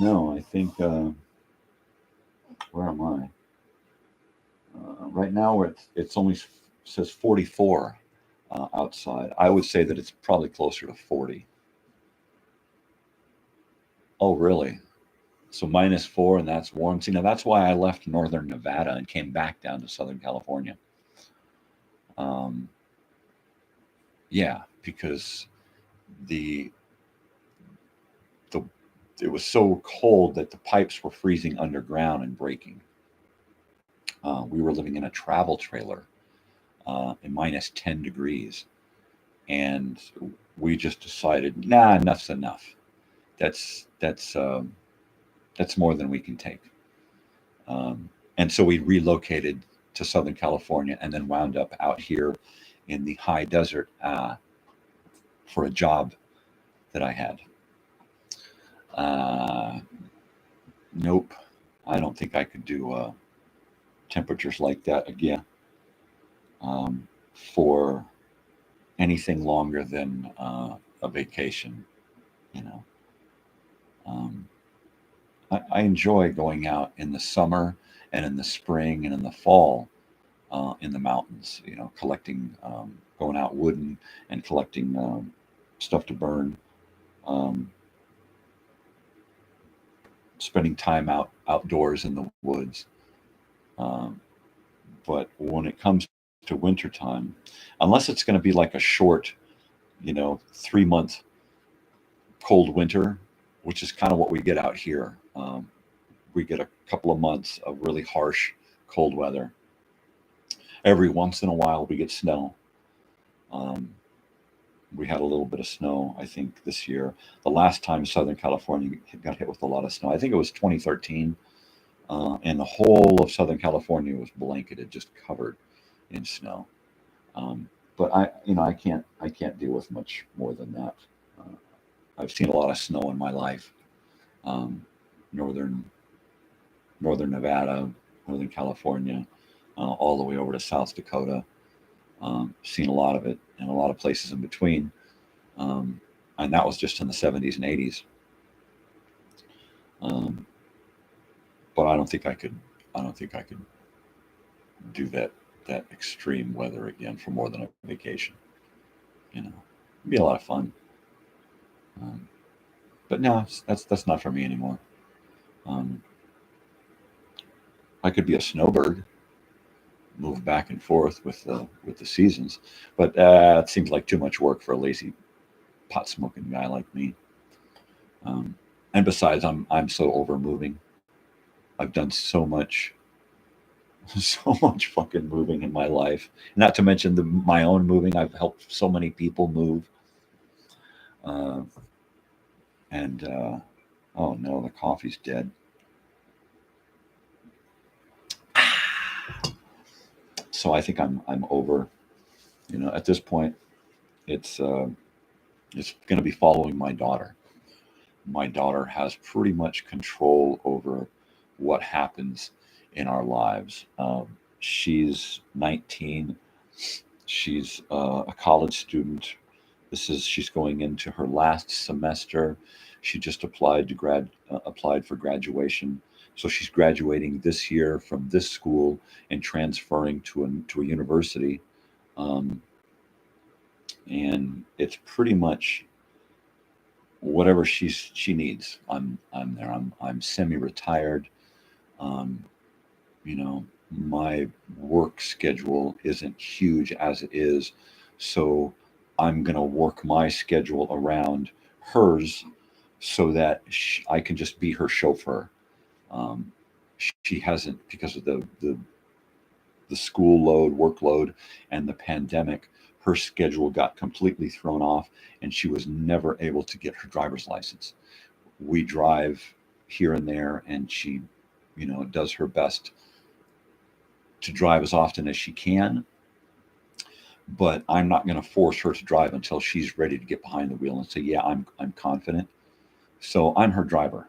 No, I think, where am I? Right now, it's only says 44 outside. I would say that it's probably closer to 40. Oh, really? So -4, and that's warm. See, now that's why I left northern Nevada and came back down to Southern California. Yeah, because it was so cold that the pipes were freezing underground and breaking. We were living in a travel trailer in -10 degrees, and we just decided, nah, enough's enough. That's more than we can take. And so we relocated to Southern California and then wound up out here in the high desert for a job that I had. Nope, I don't think I could do temperatures like that again for anything longer than a vacation, you know. I enjoy going out in the summer and in the spring and in the fall in the mountains, you know, collecting, going out wooding and collecting stuff to burn, spending time outdoors in the woods. But when it comes to wintertime, unless it's going to be like a short, 3-month cold winter, which is kind of what we get out here. We get a couple of months of really harsh cold weather. Every once in a while, we get snow. We had a little bit of snow, I think, this year. The last time Southern California got hit with a lot of snow, I think it was 2013, and the whole of Southern California was blanketed, just covered in snow. But I can't deal with much more than that. I've seen a lot of snow in my life. Northern Nevada, Northern California, all the way over to South Dakota. Seen a lot of it and a lot of places in between. And that was just in the 70s and 80s. But I don't think I could do that extreme weather again for more than a vacation. It'd be a lot of fun. But no, that's not for me anymore. I could be a snowbird, move back and forth with the seasons, but it seems like too much work for a lazy pot smoking guy like me. And besides, I'm so over moving. I've done so much fucking moving in my life. Not to mention my own moving. I've helped so many people move. Oh no, the coffee's dead. So I think I'm over. At this point, it's going to be following my daughter. My daughter has pretty much control over what happens in our lives. She's 19. She's a college student. She's going into her last semester. She just applied for graduation. So she's graduating this year from this school and transferring to a university. And it's pretty much whatever she needs. I'm there. I'm semi-retired. my work schedule isn't huge as it is, so I'm going to work my schedule around hers so that I can just be her chauffeur. Um, she hasn't, because of the school load, workload, and the pandemic, her schedule got completely thrown off, and she was never able to get her driver's license. We drive here and there, and she, does her best to drive as often as she can. But I'm not going to force her to drive until she's ready to get behind the wheel and say, "Yeah, I'm confident." So I'm her driver,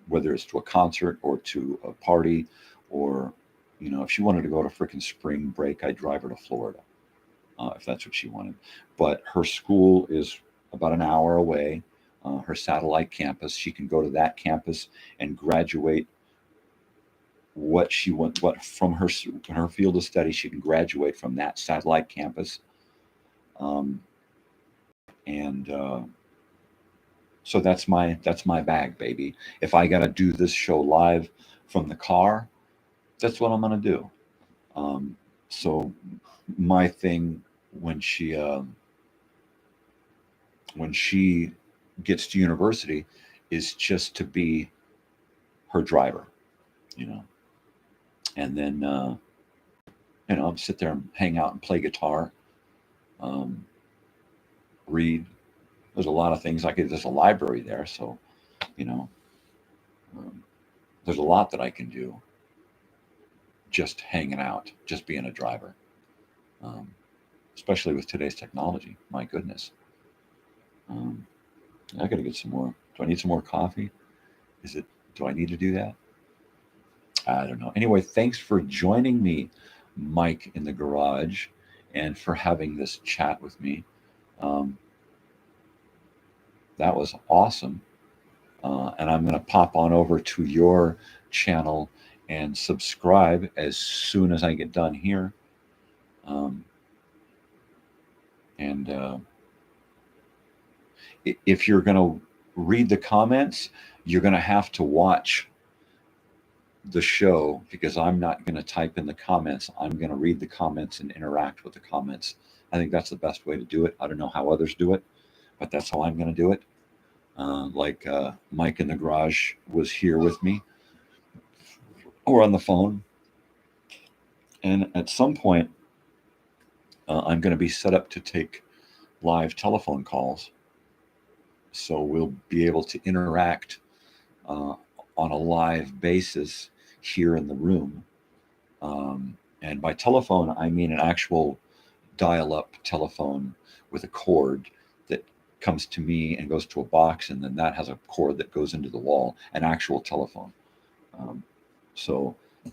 whether it's to a concert or to a party, or if she wanted to go to freaking spring break, I'd drive her to Florida, if that's what she wanted. But her school is about an hour away. Her satellite campus, she can go to that campus and graduate what she wants, what from her field of study, she can graduate from that satellite campus. And so that's my bag, baby. If I got to do this show live from the car, that's what I'm going to do. So my thing when she gets to university is just to be her driver, and then sit there and hang out and play guitar, read. There's a lot of things there's a library there, so there's a lot that I can do just hanging out, just being a driver, especially with today's technology. My goodness. I got to get some more. Do I need some more coffee? Do I need to do that? I don't know. Anyway, thanks for joining me, Mike in the Garage, and for having this chat with me. That was awesome. And I'm going to pop on over to your channel and subscribe as soon as I get done here. If you're going to read the comments, you're going to have to watch the show, because I'm not going to type in the comments. I'm going to read the comments and interact with the comments. I think that's the best way to do it. I don't know how others do it, but that's how I'm going to do it. Mike in the Garage was here with me, or on the phone. And at some point, I'm going to be set up to take live telephone calls. So we'll be able to interact on a live basis here in the room. And by telephone, I mean an actual dial-up telephone with a cord that comes to me and goes to a box, and then that has a cord that goes into the wall, an actual telephone. And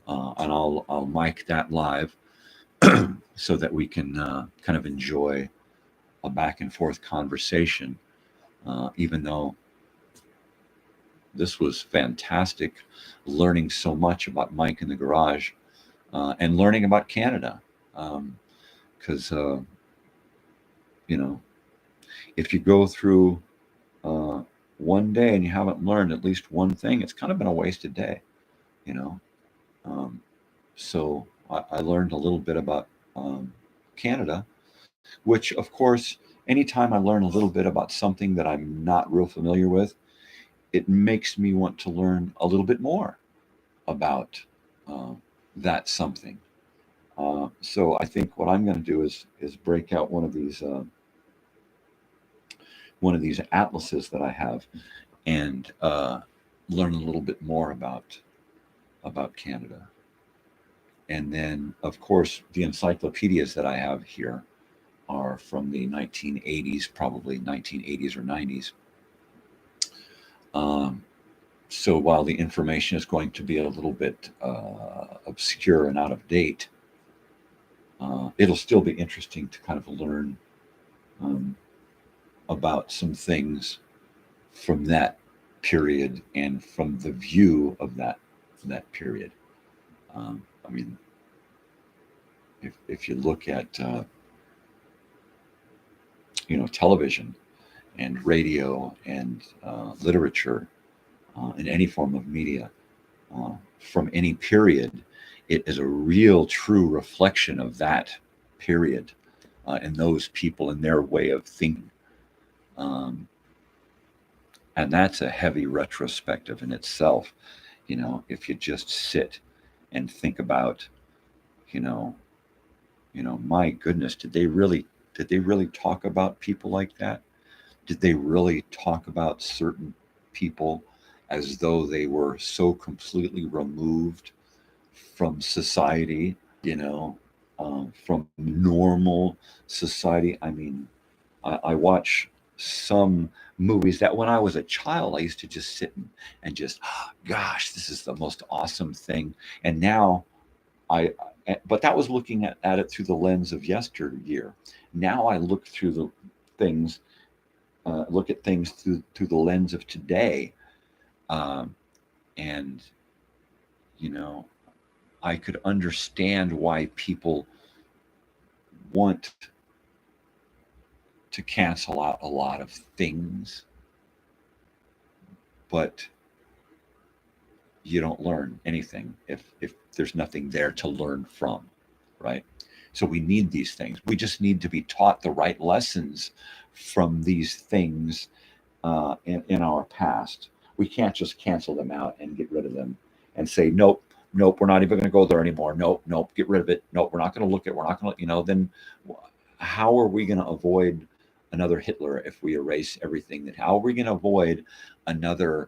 I'll mic that live so that we can kind of enjoy a back and forth conversation, even though this was fantastic, learning so much about Mike in the Garage, and learning about Canada. Because, if you go through one day and you haven't learned at least one thing, it's kind of been a wasted day, So I learned a little bit about Canada, which, of course, anytime I learn a little bit about something that I'm not real familiar with, it makes me want to learn a little bit more about that something. So I think what I'm going to do is break out one of these atlases that I have, and learn a little bit more about Canada. And then, of course, the encyclopedias that I have here are from the 1980s, probably 1980s or 90s. So while the information is going to be a little bit obscure and out of date, it'll still be interesting to kind of learn about some things from that period and from the view of that period. I mean, if you look at television and radio and literature and any form of media from any period, it is a real, true reflection of that period and those people and their way of thinking. And that's a heavy retrospective in itself. If you just sit and think about, my goodness, did they really talk about people like that? Did they really talk about certain people as though they were so completely removed from society, from normal society? I mean, I watch some movies that when I was a child, I used to just sit and just, gosh, this is the most awesome thing. And now but that was looking at it through the lens of yesteryear. Now I look through the things, look at things through the lens of today. And, I could understand why people want to cancel out a lot of things, but you don't learn anything if there's nothing there to learn from, right? So we need these things. We just need to be taught the right lessons from these things in our past. We can't just cancel them out and get rid of them and say, nope, we're not even going to go there anymore. Nope, get rid of it. Nope, we're not going to look at it. We're not going to, then how are we going to avoid another Hitler if we erase everything? How are we going to avoid another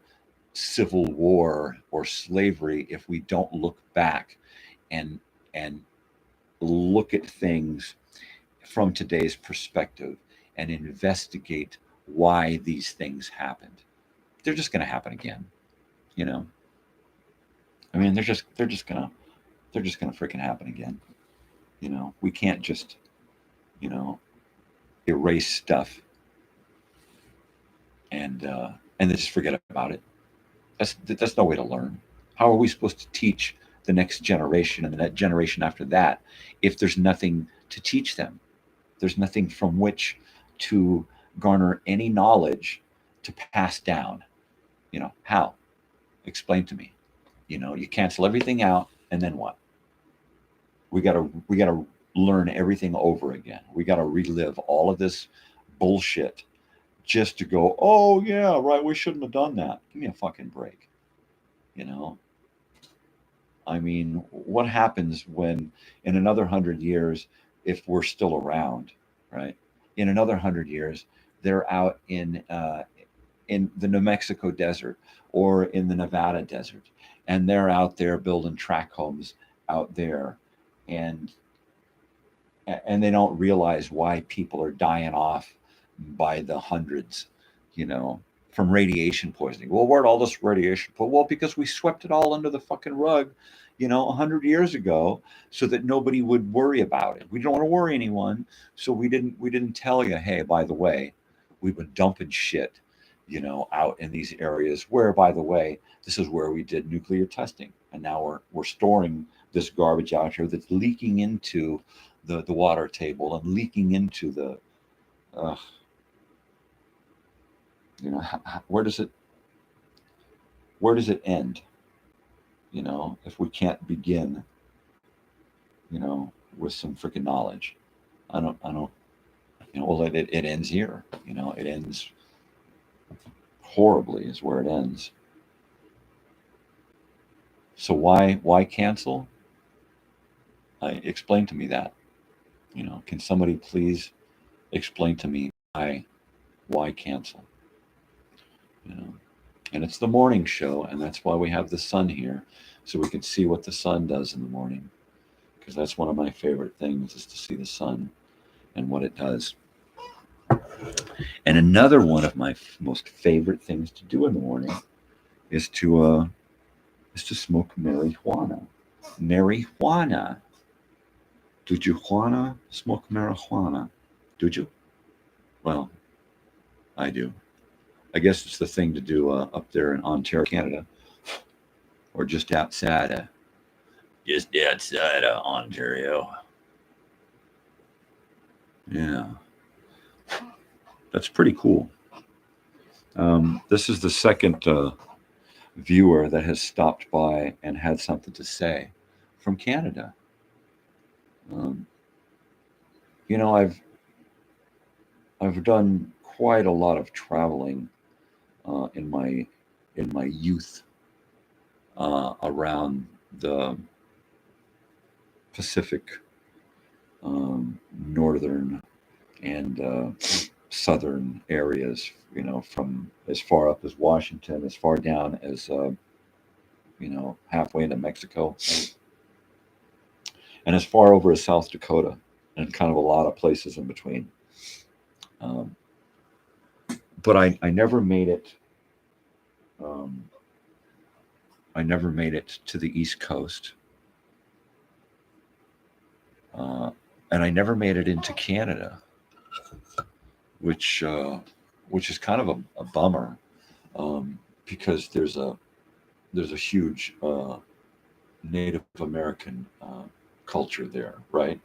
civil war or slavery if we don't look back and look at things from today's perspective and investigate why these things happened? They're just going to happen again, I mean, they're just gonna freaking happen again. We can't just, erase stuff and then just forget about it. That's no way to learn. How are we supposed to teach the next generation and the next generation after that if there's nothing to teach them? There's nothing from which to garner any knowledge to pass down. How? Explain to me. You cancel everything out, and then what? We gotta learn everything over again. We gotta relive all of this bullshit just to go, oh yeah, right, we shouldn't have done that. Give me a fucking break. I mean, what happens when in another 100 years, if we're still around, right? In another 100 years, they're out in the New Mexico desert or in the Nevada desert, and they're out there building tract homes out there, and they don't realize why people are dying off by the hundreds, from radiation poisoning. Well, where'd all this radiation put? Well, because we swept it all under the fucking rug, 100 years ago, so that nobody would worry about it. We don't want to worry anyone, so we didn't tell you, hey, by the way, we've been dumping shit, out in these areas where, by the way, this is where we did nuclear testing, and now we're storing this garbage out here that's leaking into the water table and leaking into the where does it end? If we can't begin, with some freaking knowledge. I don't, well, it ends here, it ends horribly is where it ends. So why cancel? Explain to me that, can somebody please explain to me why cancel? And it's the morning show, and that's why we have the sun here, so we can see what the sun does in the morning, because that's one of my favorite things, is to see the sun and what it does. And another one of my most favorite things to do in the morning is to smoke marijuana. Marijuana. Did you wanna smoke marijuana? Did you? Well, I do. I guess it's the thing to do up there in Ontario, Canada, or just outside of Ontario. Yeah, that's pretty cool. This is the second viewer that has stopped by and had something to say from Canada. You know, I've done quite a lot of traveling in my youth around the Pacific, northern and southern areas. You know, from as far up as Washington, as far down as halfway into Mexico, and as far over as South Dakota, and kind of a lot of places in between. But I never made it. I never made it to the East Coast, and I never made it into Canada, which is kind of a bummer, because there's a huge Native American culture there, right?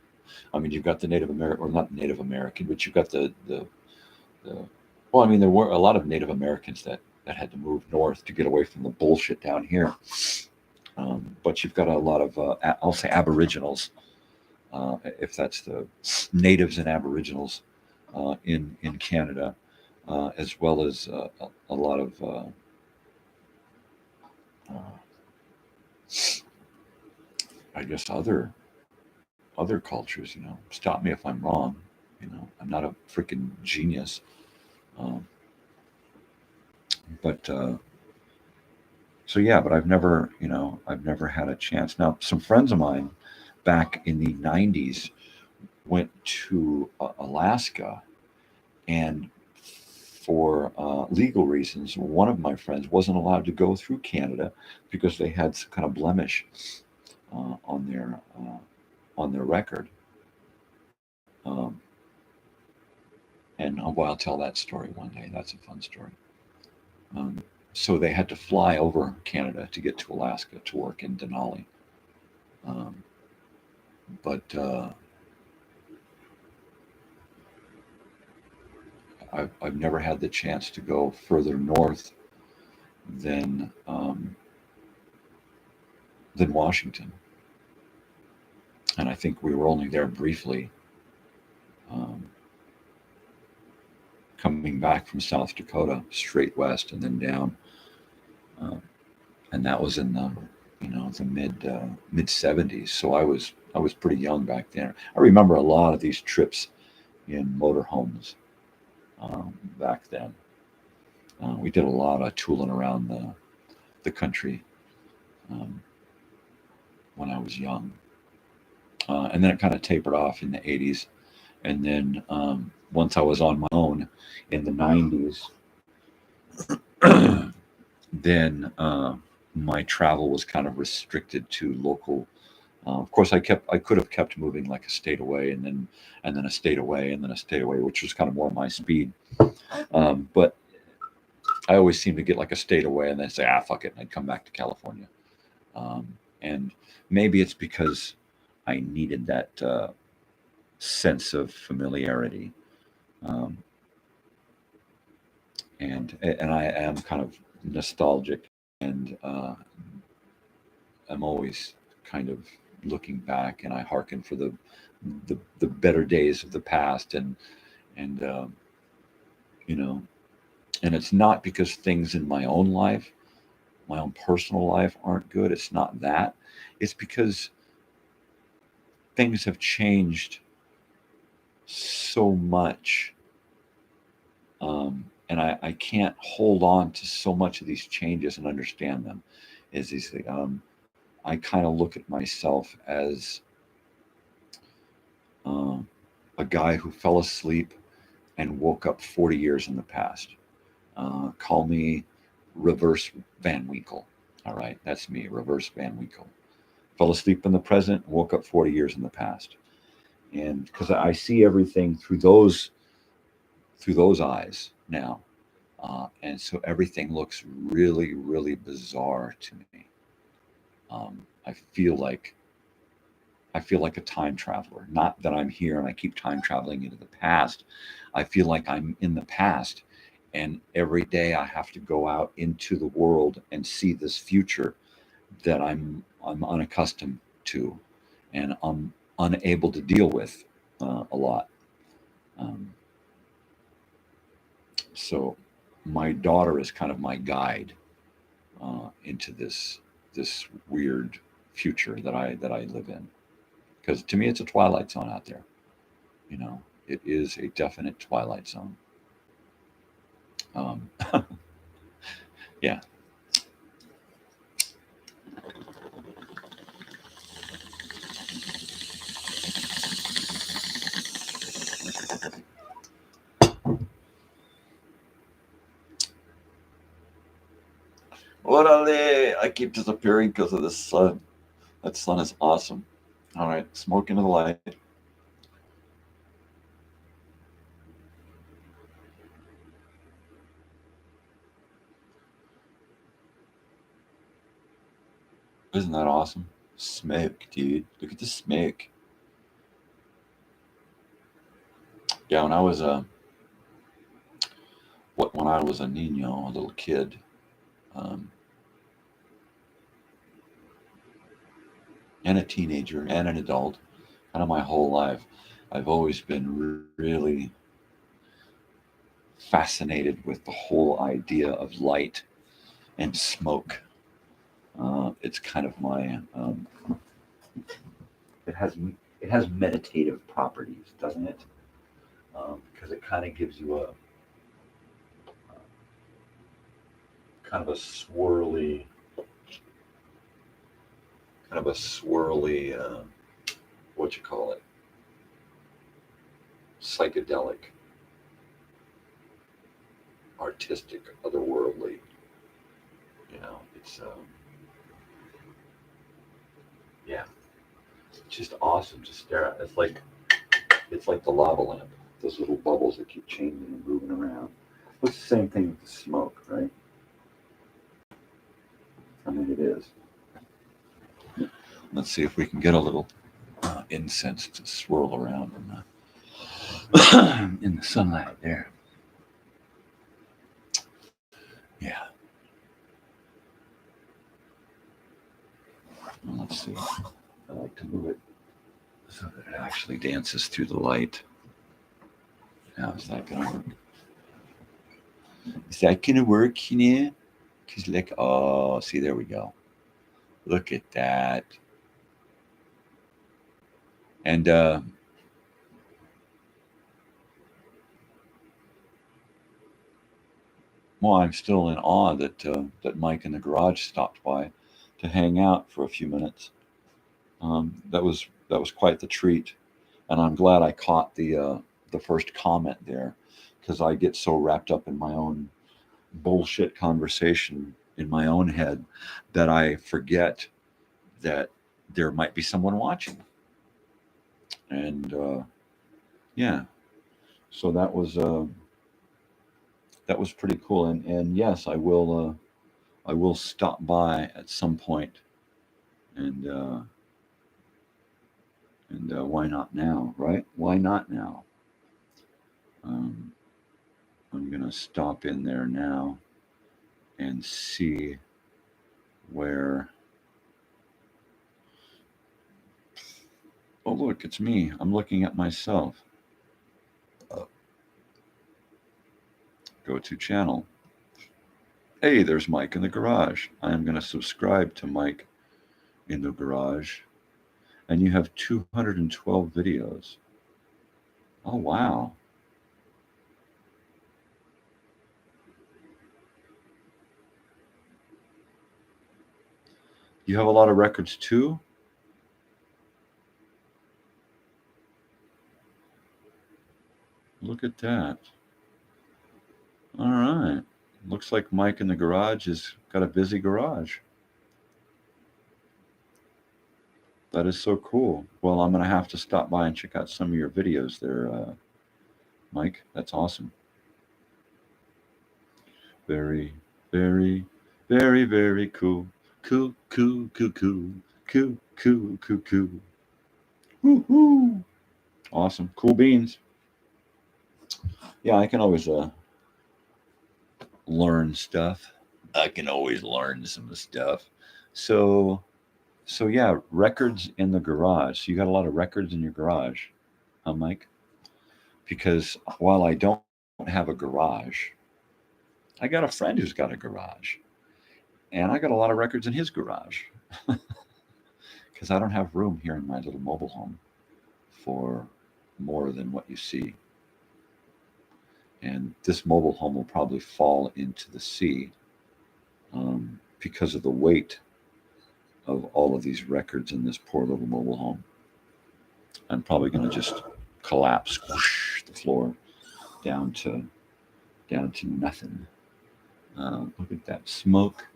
I mean, you've got the Native American, or not Native American, but you've got the well, I mean, there were a lot of Native Americans that had to move north to get away from the bullshit down here. But you've got a lot of, I'll say, Aboriginals, if that's the natives and Aboriginals in Canada, as well as a lot of I guess other cultures. You know, stop me if I'm wrong. You know, I'm not a freaking genius. But so yeah, but I've never had a chance. Now, some friends of mine back in the 90s went to Alaska, and for legal reasons, one of my friends wasn't allowed to go through Canada because they had some kind of blemish on their record. And I'll tell that story one day. That's a fun story. So they had to fly over Canada to get to Alaska to work in Denali. But I've never had the chance to go further north than Washington. And I think we were only there briefly, coming back from South Dakota straight west and then down, and that was in the mid 70s. So I was pretty young back then. I remember a lot of these trips in motorhomes back then. We did a lot of tooling around the country when I was young, and then it kind of tapered off in the 80s. And then once I was on my own in the 90s, then my travel was kind of restricted to local. Of course, I could have kept moving like a state away, and then a state away, and then a state away, which was kind of more my speed. But I always seemed to get like a state away and then say, fuck it, and I'd come back to California. And maybe it's because I needed that sense of familiarity. And I am kind of nostalgic, and I'm always kind of looking back, and I hearken for the better days of the past, and and it's not because things in my own life, my own personal life, aren't good. It's not that. It's because things have changed so much, and I can't hold on to so much of these changes and understand them. Is these things, I kind of look at myself as a guy who fell asleep and woke up 40 years in the past. Call me Reverse Van Winkle. All right, that's me, Reverse Van Winkle. Fell asleep in the present, woke up 40 years in the past. And because I see everything through those eyes now, and so everything looks really, really bizarre to me. I feel like a time traveler. Not that I'm here and I keep time traveling into the past. I feel like I'm in the past, and every day I have to go out into the world and see this future that I'm unaccustomed to, and I'm unable to deal with a lot. So my daughter is kind of my guide into this weird future that I live in, because to me it's a twilight zone out there. It is a definite twilight zone. Yeah. Orale! I keep disappearing because of the sun. That sun is awesome. All right, smoke into the light. Isn't that awesome? Smoke, dude. Look at the smoke. Yeah, when I was a Nino, a little kid, and a teenager and an adult, kind of my whole life, I've always been really fascinated with the whole idea of light and smoke. It's kind of my it has meditative properties, doesn't it? Because it kind of gives you a kind of a swirly, what you call it, psychedelic, artistic, otherworldly. It's yeah, it's just awesome to stare at. It's like the lava lamp, those little bubbles that keep changing and moving around. It's the same thing with the smoke, right? I mean, it is. Let's see if we can get a little incense to swirl around in the sunlight there. Yeah. Well, let's see. I like to move it so that it actually dances through the light. How's that going to work? Is that going to work, Because oh, see, there we go. Look at that. And well, I'm still in awe that Mike in the garage stopped by to hang out for a few minutes. That was quite the treat, and I'm glad I caught the first comment there, because I get so wrapped up in my own bullshit conversation in my own head that I forget that there might be someone watching. And yeah, so that was pretty cool. And yes, I will stop by at some point, and why not now, right? Why not now? I'm gonna stop in there now and see where. Oh, look, it's me. I'm looking at myself. Go to channel. Hey, there's Mike in the garage. I'm going to subscribe to Mike in the garage. And you have 212 videos. Oh, wow. You have a lot of records too? Look at that. All right. Looks like Mike in the garage has got a busy garage. That is so cool. Well, I'm going to have to stop by and check out some of your videos there, Mike. That's awesome. Very, very, very, very cool. Cool, cool, cool, cool, cool, cool, cool, cool. Woo-hoo. Awesome. Cool beans. Yeah, I can always learn stuff. I can always learn some stuff. So So yeah, records in the garage. So you got a lot of records in your garage, huh, Mike? Because while I don't have a garage, I got a friend who's got a garage, and I got a lot of records in his garage because I don't have room here in my little mobile home for more than what you see. And this mobile home will probably fall into the sea because of the weight of all of these records in this poor little mobile home. I'm probably going to just collapse whoosh, the floor down to nothing. Look at that smoke.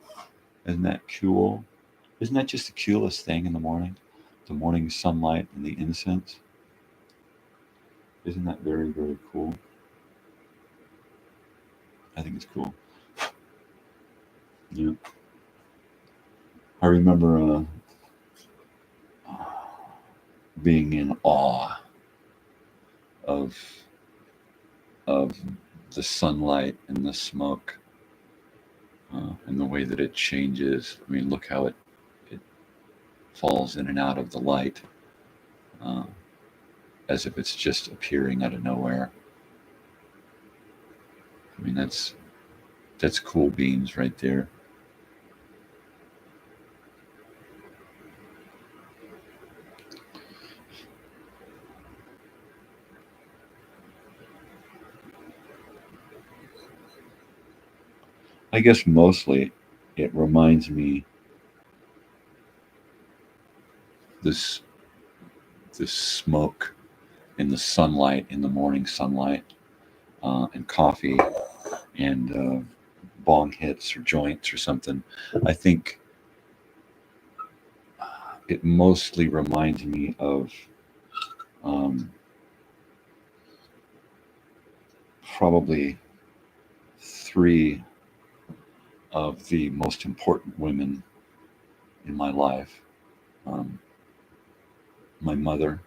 Isn't that cool? Isn't that just the coolest thing in the morning? The morning sunlight and the incense. Isn't that very, very cool? I think it's cool. Yeah. I remember being in awe of of the sunlight and the smoke and the way that it changes. I mean, look how it falls in and out of the light uh, as if it's just appearing out of nowhere. I mean, that's cool beans right there. I guess mostly it reminds me this smoke in the sunlight, in the morning sunlight, and coffee and bong hits or joints or something. I think it mostly reminds me of um, probably three of the most important women in my life. Um, my mother,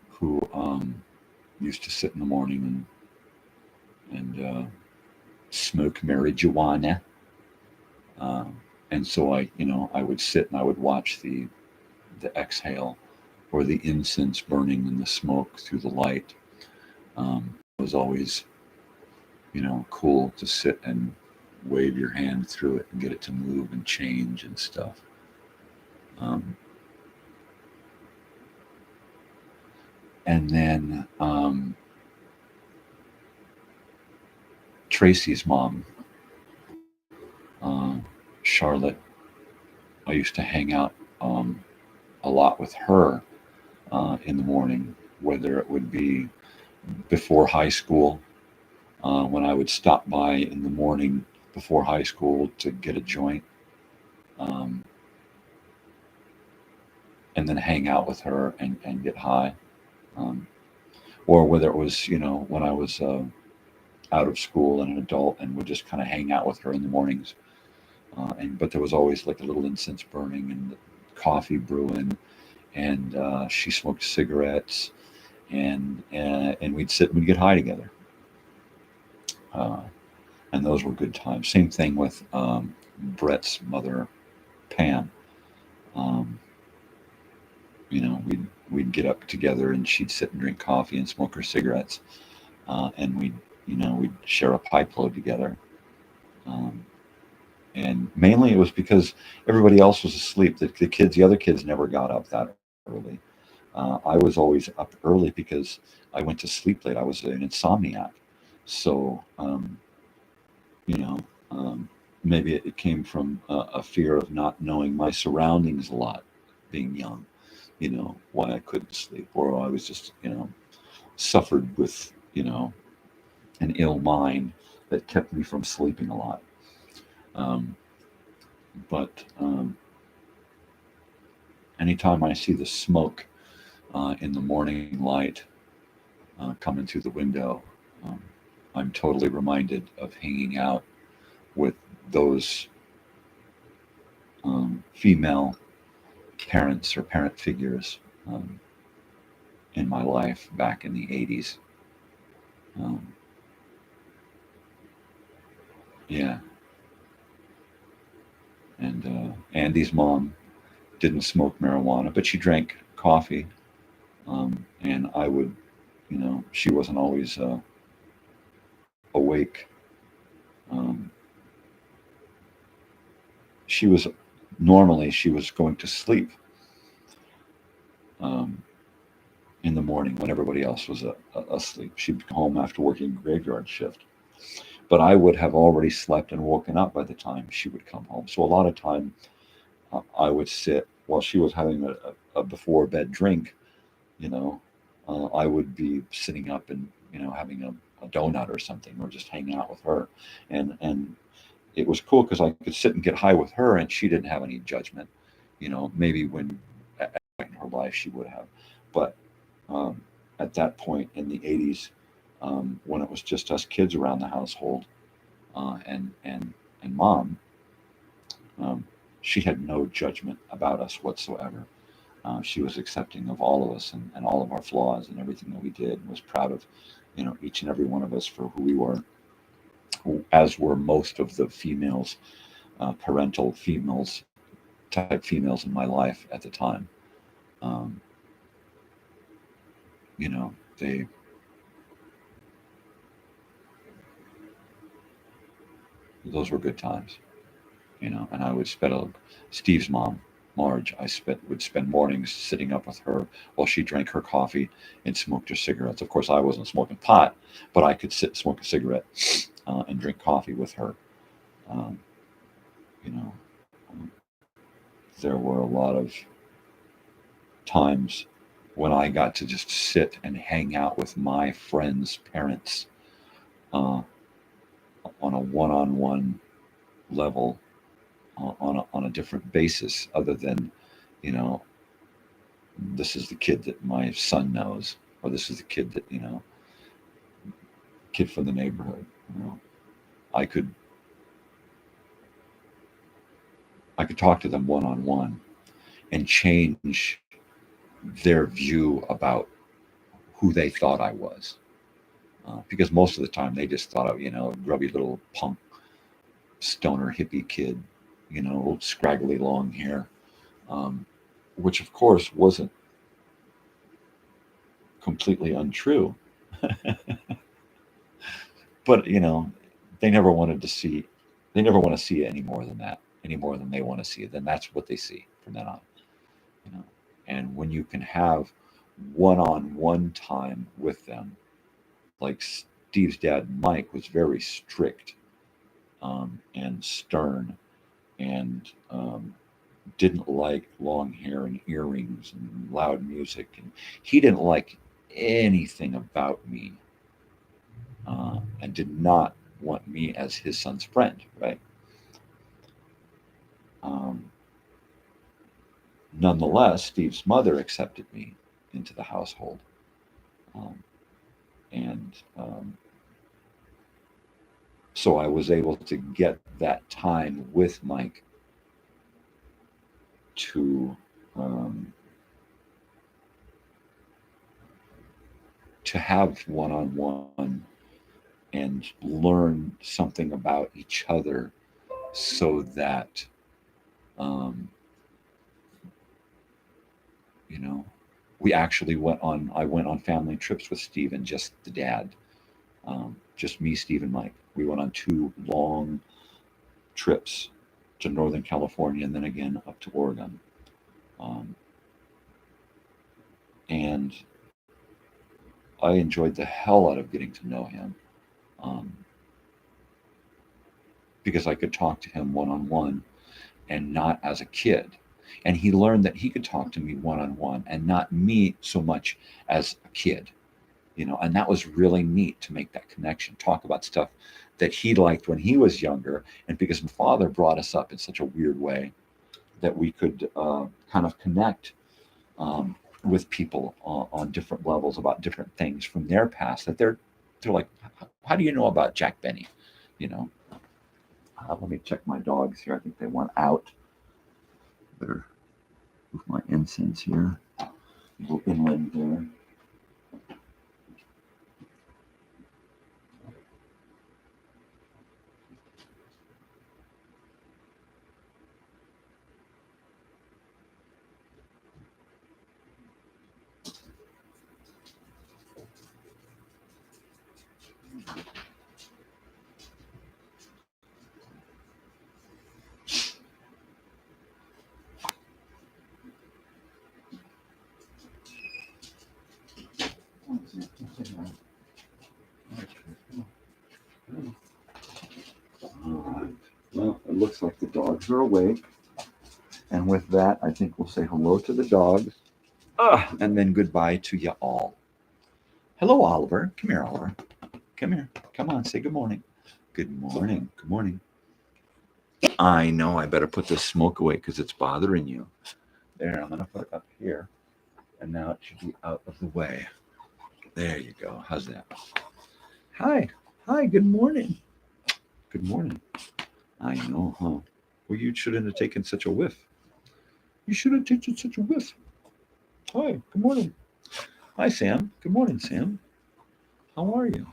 who used to sit in the morning and smoke marijuana, uh, and so I would sit and I would watch the exhale or the incense burning and the smoke through the light. It was always cool to sit and wave your hand through it and get it to move and change and stuff. Um, and then Tracy's mom, Charlotte, I used to hang out a lot with her in the morning, whether it would be before high school, when I would stop by in the morning before high school to get a joint, um, and then hang out with her and get high. Um, or whether it was, when I was out of school and an adult and would just kind of hang out with her in the mornings. But there was always like a little incense burning and coffee brewing, and she smoked cigarettes, and we'd sit and we'd get high together. Uh, and those were good times. Same thing with Brett's mother, Pam. Um, we'd get up together, and she'd sit and drink coffee and smoke her cigarettes, and we'd share a pipe load together. Um, and mainly it was because everybody else was asleep. The other kids never got up that early. I was always up early because I went to sleep late. I was an insomniac. So, you know, um, maybe it came from a fear of not knowing my surroundings a lot, being young, why I couldn't sleep, or I was just, suffered with, an ill mind that kept me from sleeping a lot. Um, but anytime I see the smoke in the morning light coming through the window, um, I'm totally reminded of hanging out with those female parents or parent figures in my life back in the 80s. Um, yeah. And Andy's mom, didn't smoke marijuana, but she drank coffee. And I would, she wasn't always awake. Um, she was going to sleep um, in the morning when everybody else was asleep. She'd come home after working graveyard shift. But I would have already slept and woken up by the time she would come home. So a lot of time I would sit while she was having a before bed drink, I would be sitting up and, having a donut or something, or just hanging out with her. And it was cool because I could sit and get high with her and she didn't have any judgment. Maybe when in her life she would have. But at that point in the 80s, when it was just us kids around the household, and mom, she had no judgment about us whatsoever. She was accepting of all of us and all of our flaws and everything that we did, and was proud of, each and every one of us for who we were, as were most of the females, parental females, type females in my life at the time. Um, they those were good times, and I would spend Steve's mom, Marge, would spend mornings sitting up with her while she drank her coffee and smoked her cigarettes. Of course, I wasn't smoking pot, but I could sit, smoke a cigarette, and drink coffee with her. Um, you know, um, there were a lot of times when I got to just sit and hang out with my friends' parents, uh, on a one-on-one level, on a different basis, other than, you know, this is the kid that my son knows, or this is the kid that, kid from the neighborhood. I could I could talk to them one on one and change their view about who they thought I was. Because most of the time they just thought of, grubby little punk stoner hippie kid, scraggly long hair, which of course wasn't completely untrue. But, they never wanted to see, they never want to see it any more than that, any more than they want to see it. Then that's what they see from then on. you know. And when you can have one-on-one time with them, like Steve's dad, Mike, was very strict, and stern, and didn't like long hair and earrings and loud music, and he didn't like anything about me, and did not want me as his son's friend, right? Um, Nonetheless, Steve's mother accepted me into the household, um, and so I was able to get that time with Mike to um, to have one-on-one and learn something about each other, so that um, you know we actually I went on family trips with Steve and just the dad, just me, Steve, and Mike. We went on 2 long trips to Northern California and then again up to Oregon, um, and I enjoyed the hell out of getting to know him, um, because I could talk to him one on one and not as a kid. And he learned that he could talk to me one on one and not me so much as a kid, and that was really neat to make that connection, talk about stuff that he liked when he was younger. And because my father brought us up in such a weird way, that we could kind of connect, with people on different levels about different things from their past, that they're like, how do you know about Jack Benny? You know, Let me check my dogs here. I think they went out. Better move my incense here. Go inland there. looks like the dogs are awake. And with that, I think we'll say hello to the dogs. And then goodbye to you all. Hello, Oliver. Come here, Oliver. Come here. Come on, say good morning. Good morning. Good morning. I know I better put this smoke away because it's bothering you. There, I'm going to put it up here. And now it should be out of the way. There you go. How's that? Hi. Hi, good morning. Good morning. I know, huh? Well, you shouldn't have taken such a whiff. You should have taken such a whiff. Hi, good morning. Hi, Sam. Good morning, Sam. How are you?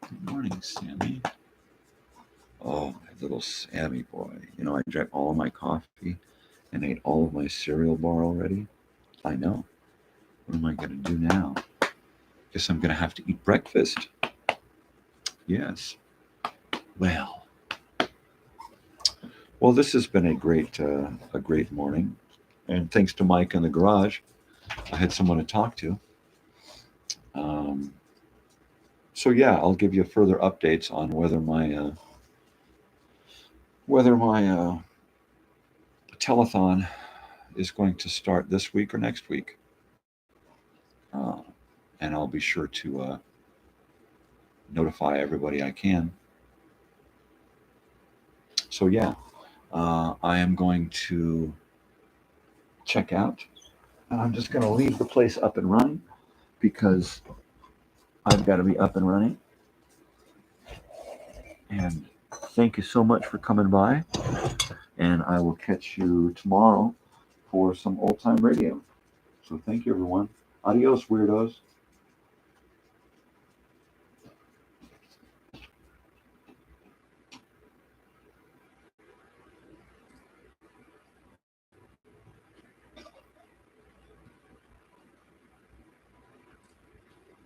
Good morning, Sammy. Oh, my little Sammy boy. You know, I drank all of my coffee and ate all of my cereal bar already. I know. What am I going to do now? Guess I'm going to have to eat breakfast. Yes. Well, this has been a great morning. And thanks to Mike in the garage, I had someone to talk to. So yeah, I'll give you further updates on whether my telethon is going to start this week or next week. And I'll be sure to notify everybody I can. So yeah, I am going to check out. And I'm just going to leave the place up and running because I've got to be up and running. And thank you so much for coming by. And I will catch you tomorrow for some old time radio. So thank you, everyone. Adios, weirdos.